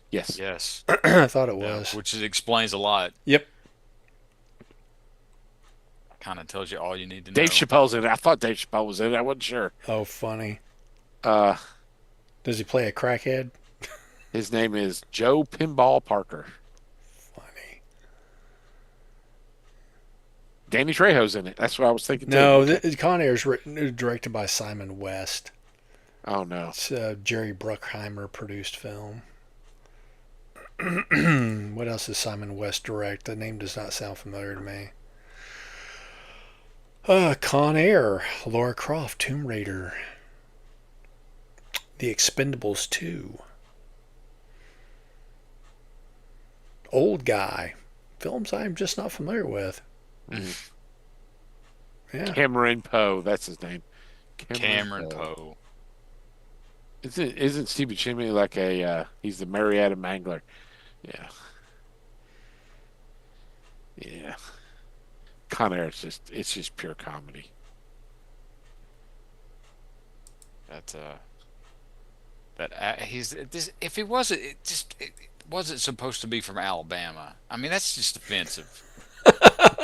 Yes. Yes, I thought it yeah, was. which explains a lot. Yep. Kind of tells you all you need to know. Dave Chappelle's in it. I thought Dave Chappelle was in it. I wasn't sure. Oh, funny. Uh, Does he play a crackhead? his name is Joe Pinball Parker. Funny. Danny Trejo's in it. That's what I was thinking. No, Too. Con Air is directed by Simon West. Oh no. It's a Jerry Bruckheimer produced film. What else does Simon West direct? The name does not sound familiar to me. Con Air, Laura Croft, Tomb Raider, The Expendables 2, Old Guy, films I'm just not familiar with. Mhm. Yeah. Cameron Poe. That's his name. Cameron Poe. Isn't Steve Buscemi like he's the Marietta Mangler? Yeah. Yeah. Con Air, it's just pure comedy. If he wasn't, it wasn't supposed to be from Alabama. I mean, that's just offensive.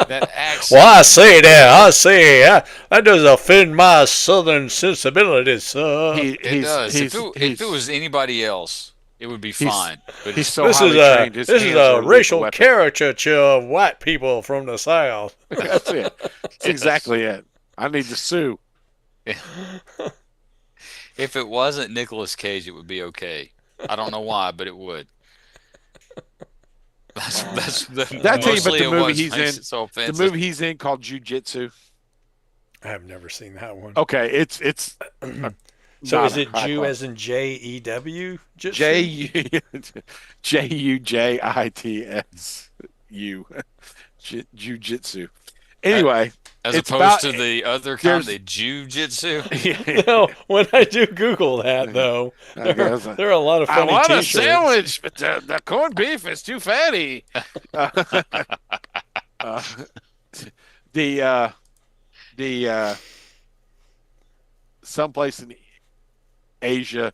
That accent. Well, I say that does offend my southern sensibilities, sir. It does. If it was anybody else, it would be fine. But He's so This is highly trained. His this is hands a are lethal racial weapons. caricature of white people from the South. That's it. That's exactly it. I need to sue. if it wasn't Nicolas Cage, it would be okay. I don't know why, but it would. That's Did I tell you about mostly the it movie was he's makes in? it so The offensive. movie he's in called Jiu-Jitsu. I have never seen that one. Okay, it's So not is it high Jew class. as in Jew? J-U-J-I-T-S-U. Jiu-Jitsu. Anyway, As it's opposed about- to the other kind, there's- the Jiu-Jitsu. No, when I do Google that though, I there guess. are a lot of I funny want a t-shirts. sandwich, but the corned beef is too fatty. The someplace in Asia,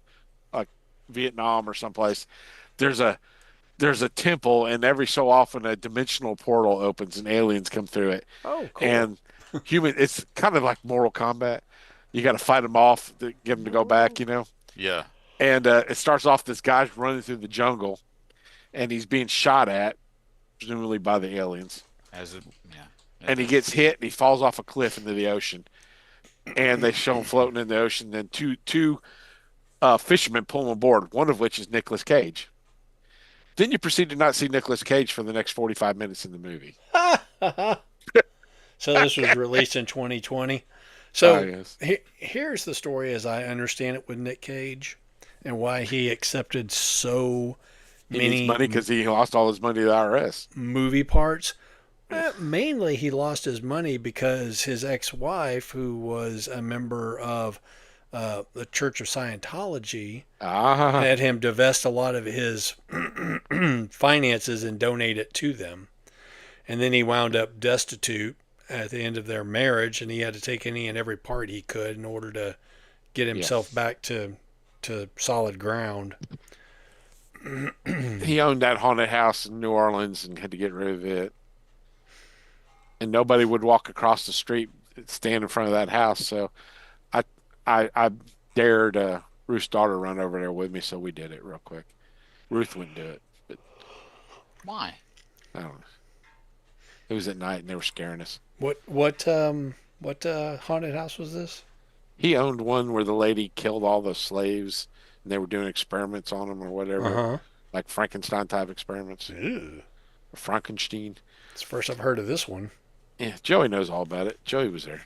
Vietnam or someplace, there's a temple, and every so often a dimensional portal opens and aliens come through it. Oh, cool. And it's kind of like Mortal Kombat. You got to fight them off to get them to go back, you know. Yeah. And it starts off this guy's running through the jungle, and he's being shot at, presumably by the aliens. Yeah. And he gets hit, and he falls off a cliff into the ocean. And they show him floating in the ocean. Then two fishermen pull him aboard, one of which is Nicolas Cage. Then you proceed to not see Nicolas Cage for the next 45 minutes in the movie. So this was released in 2020. So yes. here's the story as I understand it with Nick Cage and why he accepted so He many needs money because he lost all his money to the IRS. movie parts. Mainly he lost his money because his ex-wife, who was a member of the Church of Scientology, had him divest a lot of his finances and donate it to them. And then he wound up destitute at the end of their marriage, and he had to take any and every part he could in order to get himself back to solid ground. He owned that haunted house in New Orleans and had to get rid of it. And nobody would walk across the street, stand in front of that house. So I dared Ruth's daughter run over there with me, so we did it real quick. Ruth wouldn't do it, but Why? I don't know. It was at night, and they were scaring us. What haunted house was this? He owned one where the lady killed all the slaves, and they were doing experiments on them or whatever, like Frankenstein type experiments. Ew. Frankenstein. It's the first I've heard of this one. Yeah, Joey knows all about it. Joey was there.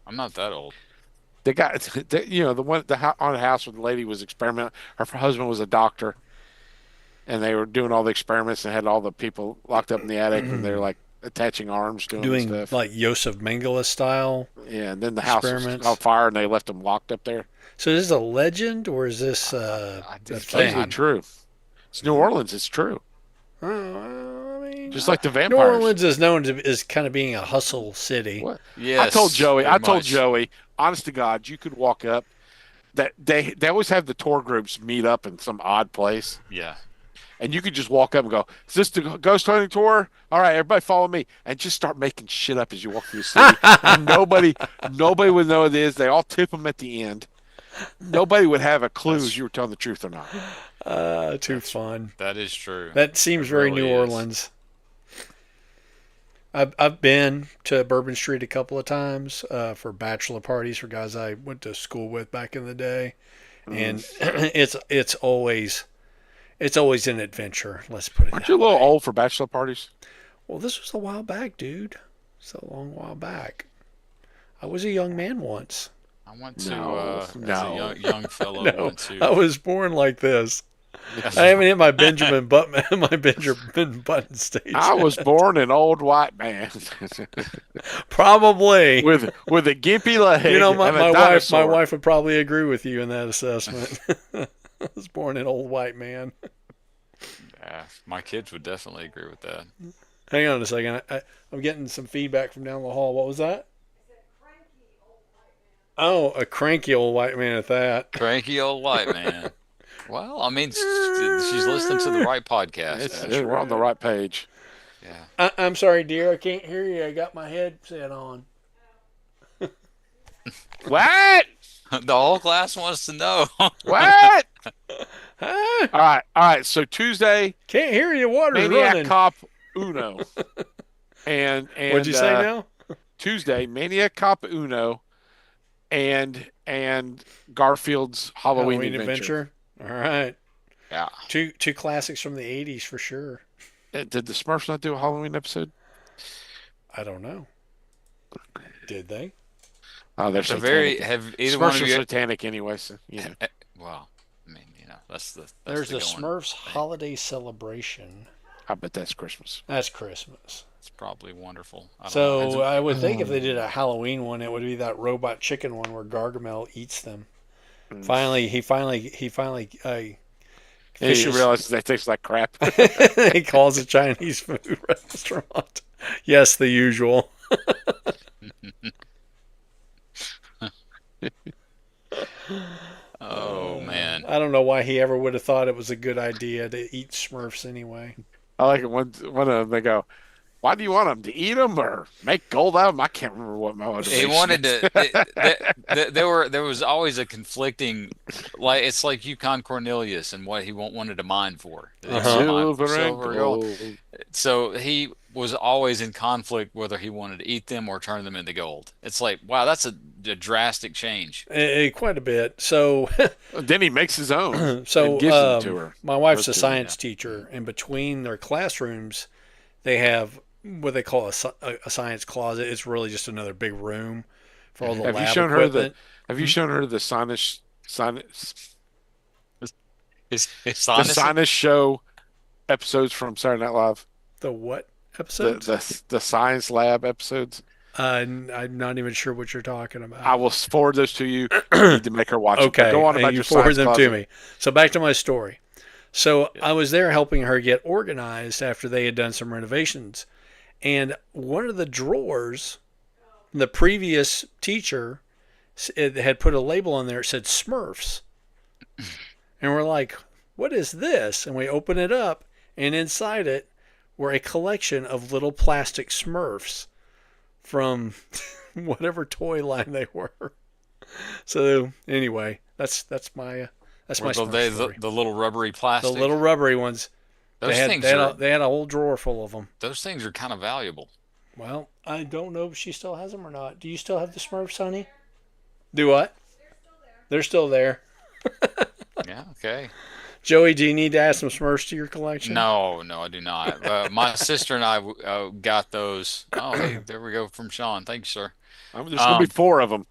I'm not that old. The guy, on the house where the lady was experimenting. Her husband was a doctor, and they were doing all the experiments and had all the people locked up in the attic, and they were like attaching arms, doing stuff. Like Joseph Mengele style. Yeah, and then the house was experiments. on fire, and they left them locked up there. So is this a legend or is this I a did It's thing? supposedly true. It's New Orleans. It's true. I mean, Just like the New vampires. Orleans is known as kind of being a hustle city. What? Yes. I told very Joey, much. honest to God, you could walk up. That they always have the tour groups meet up in some odd place, Yeah. and you could just walk up and go, "Is this the ghost hunting tour? All right, everybody follow me," and just start making shit up as you walk through the city. And nobody would know what it is. They all tip them at the end. Nobody would have a clue if you were telling the truth or not. Too fun. That is true. That seems It very really New is. Orleans. I've been to Bourbon Street a couple of times for bachelor parties for guys I went to school with back in the day, and it's always an adventure. Let's put it. Aren't that you a little way. old for bachelor parties? Well, this was a while back, dude. It's a long while back. I was a young man once. I went to No, as no. a young fellow No, went to I was born like this. I haven't hit my Benjamin Button stage. I was born an old white man Probably. with a gimpy leg. You know, my and a wife dinosaur. would probably agree with you in that assessment. I was born an old white man. Yeah, my kids would definitely agree with that. Hang on a second. I'm getting some feedback from down the hall. What was that? Oh, a cranky old white man at that. Cranky old white man. Well, I mean, she's listening to the right podcast. We're on the right page. Yeah. I'm sorry, dear. I can't hear you. I got my headset on. What? The whole class wants to know. What? Huh? All right. So Tuesday, Can't hear you. Water's Maniac running. Cop Uno, and What'd you say now? Tuesday, Maniac Cop Uno, and Garfield's Halloween Adventure. All right. Yeah. Two classics from the 80s for sure. Did the Smurfs not do a Halloween episode? I don't know. Did they? Oh, they're So satanic. have either Smurfs one of are you? satanic anyway. So, Well, I mean, that's There's the the going Smurfs thing. holiday celebration. I bet that's Christmas. That's Christmas. It's probably wonderful. I don't know. So I would think if they did a Halloween one, it would be that robot chicken one where Gargamel eats them. Finally, he He fishes. realizes that tastes like crap. He calls a Chinese food restaurant. Yes, the usual. Oh I don't know why he ever would have thought it was a good idea to eat Smurfs anyway. I like it. One of them, they go, "Why do you want them to eat them or make gold out of them?" I can't remember what my He motivation wanted is. to. There was always a conflicting, like it's like Yukon Cornelius and what he wanted to mine for. Silver and Silver, gold. gold. So he was always in conflict whether he wanted to eat them or turn them into gold. It's like, wow, that's a drastic change. Quite a bit. So, Then he makes his own so and gives them to her. my wife's Or a to him, science yeah. teacher, and between their classrooms, they have what they call a science closet. It's really just another big room for all the Have you lab shown her equipment. Have you shown her the Sinus His the Sinus show episodes from Saturday Night Live? The what The episodes? the science lab episodes. I'm not even sure what you're talking about. I will forward those to you. You need to make her watch it. But Okay, go on and about you your forward science them closet. to me. So back to my story. So I was there helping her get organized after they had done some renovations, and one of the drawers, the previous teacher it had put a label on there. It said Smurfs, and we're like, "What is this?" And we open it up, and inside it were a collection of little plastic Smurfs from whatever toy line they were. So anyway, that's my Smurf story. The little rubbery The plastic. little rubbery ones. those They had, things they, had are a, they had a whole drawer full of them. those things are kind of valuable. Well, I don't know if she still has them or not. Do you still have the Smurfs, honey? Do what? They're still there. Yeah. Okay. Joey, do you need to add some Smurfs to your collection? No, I do not. My sister and I got those. Oh, hey, there we go from Sean. Thank you, sir. There's gonna be Um, 4 of them.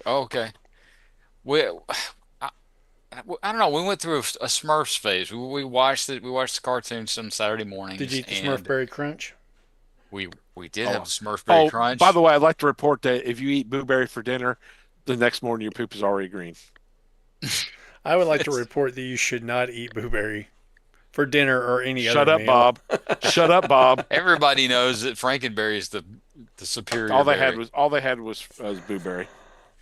Oh, okay. We, I, I don't know. We went through a Smurfs phase. We watched it. We watched the cartoons some Saturday mornings. Did you eat the and Smurfberry Crunch? we did have the Smurf Oh, Berry Crunch. by the way, I'd like to report that if you eat blueberry for dinner, the next morning your poop is already green. I would like to report that you should not eat blueberry for dinner or any Shut other up, meal. Bob. Shut up, Bob. Everybody knows that Frankenberry is the superior. All they berry. had was blueberry.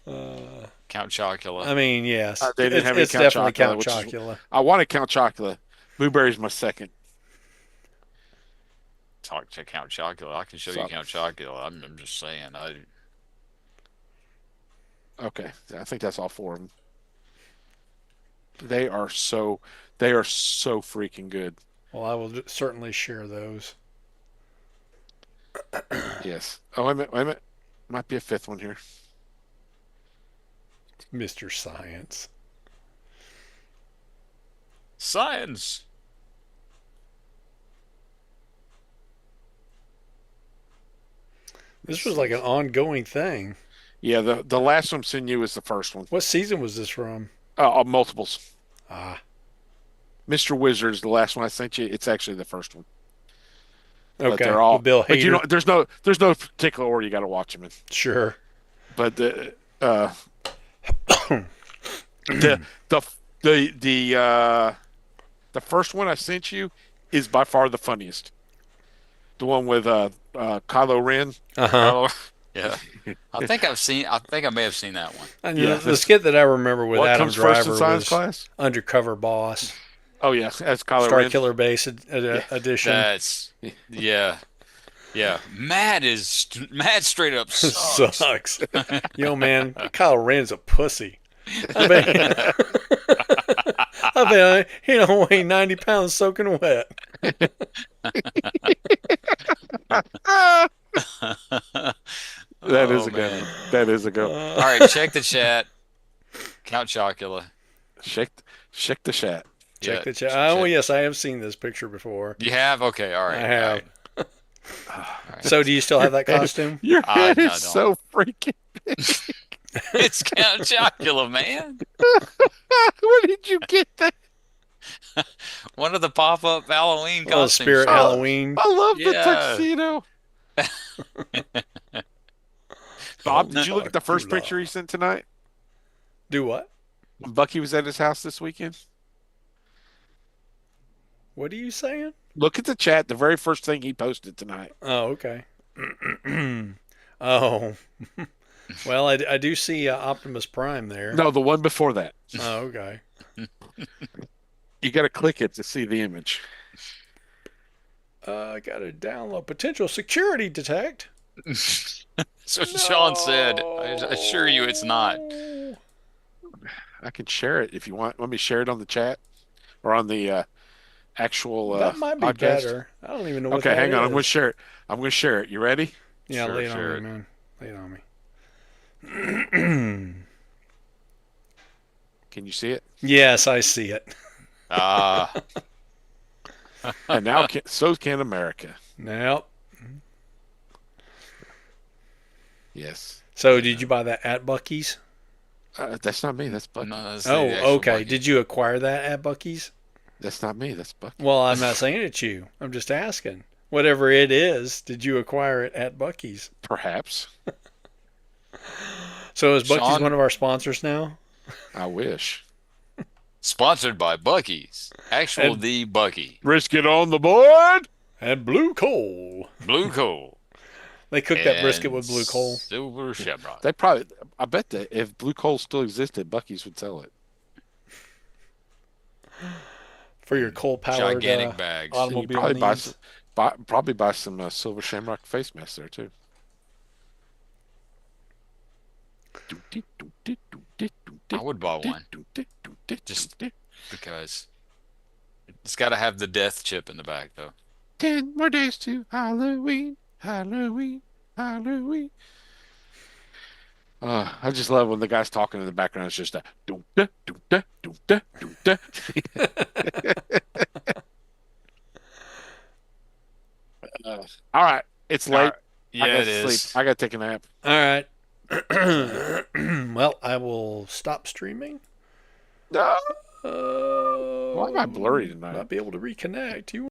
Count Chocula. I mean, yes. They didn't have any it's Count definitely Chocula, Count which is- Chocula. I want to Count Chocula. Blueberry's my second. Talk to Count Chocula. I can show you Sup? Count Chocula. I'm just saying. Okay, I think that's all 4 of them. They are so freaking good. Well, I will certainly share those. Yes. Oh, wait a minute. Might be a 5th one here. Mr. Science. Science. This was like an ongoing thing. Yeah, the last one I'm sending you is the first one. What season was this from? Multiples. Ah, Mr. Wizard is the last one I sent you. It's actually the first one. But okay. they're all. With Bill But you know, Hader. there's no particular order you got to watch them in. Sure. But the the first one I sent you is by far the funniest. The one with Kylo Ren. Uh-huh. Oh, yeah. I think I may have seen that one. And Yeah, the skit that I remember with What Adam comes first in Driver science was class? Undercover Boss, Oh yeah, that's Kylo Star Ren. Killer Base edition. That's yeah. Mad straight up sucks. Sucks. Yo, man, Kyle Ren's a pussy. I bet he don't weigh 90 pounds soaking wet. That is Oh, a good man. one. That is a good one. All right, check the chat. Count Chocula. Shake the chat. Check Yeah, the chat. Oh, yes, I have seen this picture before. You have? Okay, all right. I have. all right. So, do you still have that costume? Your I head don't. is so freaking. It's Count Chocula, man. Where did you get that? One of the pop-up Halloween Oh, costumes. Spirit Halloween. I love the Yeah. tuxedo. Bob, did you look at the first picture he sent tonight? Do what? When Bucky was at his house this weekend? What are you saying? Look at the chat. The very first thing he posted tonight. Oh, okay. Oh, Well, I do see Optimus Prime there. No, the one before that. Oh, okay. You got to click it to see the image. I got to download potential security detect. That's what Sean said. I assure you it's not. No. I can share it if you want. Let me share it on the chat or on the actual That might be podcast. better. I don't even know what Okay, that hang on. is. I'm going to share it. I'm going to share it. You ready? Yeah, Sure, lay it on share me, it. man. Lay it on me. Can you see it? Yes, I see it. Ah, And now so can America. Nope. Yes. So, did you buy that at Bucky's? That's not me. That's Bucky. no, that's Oh, the actual okay. Bucky. Did you acquire that at Bucky's? That's not me. That's Bucky. Well, I'm not saying it's you. I'm just asking. Whatever it is, did you acquire it at Bucky's? Perhaps. So is Bucky's Sean? one of our sponsors now? I wish. Sponsored by Bucky's. Actual And- the Bucky. Brisket on the board. And blue coal. Blue coal. They cook that brisket with blue coal. Silver shamrock. They probably. I bet that if blue coal still existed, Bucky's would sell it. For your coal powered Gigantic bags. You automobile probably buy needs. some, probably buy some silver shamrock face masks there too. I would buy one. Just because it's got to have the death chip in the back, though. 10 more days to Halloween, Halloween, Halloween. I just love when the guy's talking in the background. It's just a doo-da, doo-da, doo-da, doo-da. All right, it's late. Yeah, I gotta it is. sleep. I gotta take a nap. All right. Well, I will stop streaming. No. Why Why am I blurry tonight? Might be able to reconnect. You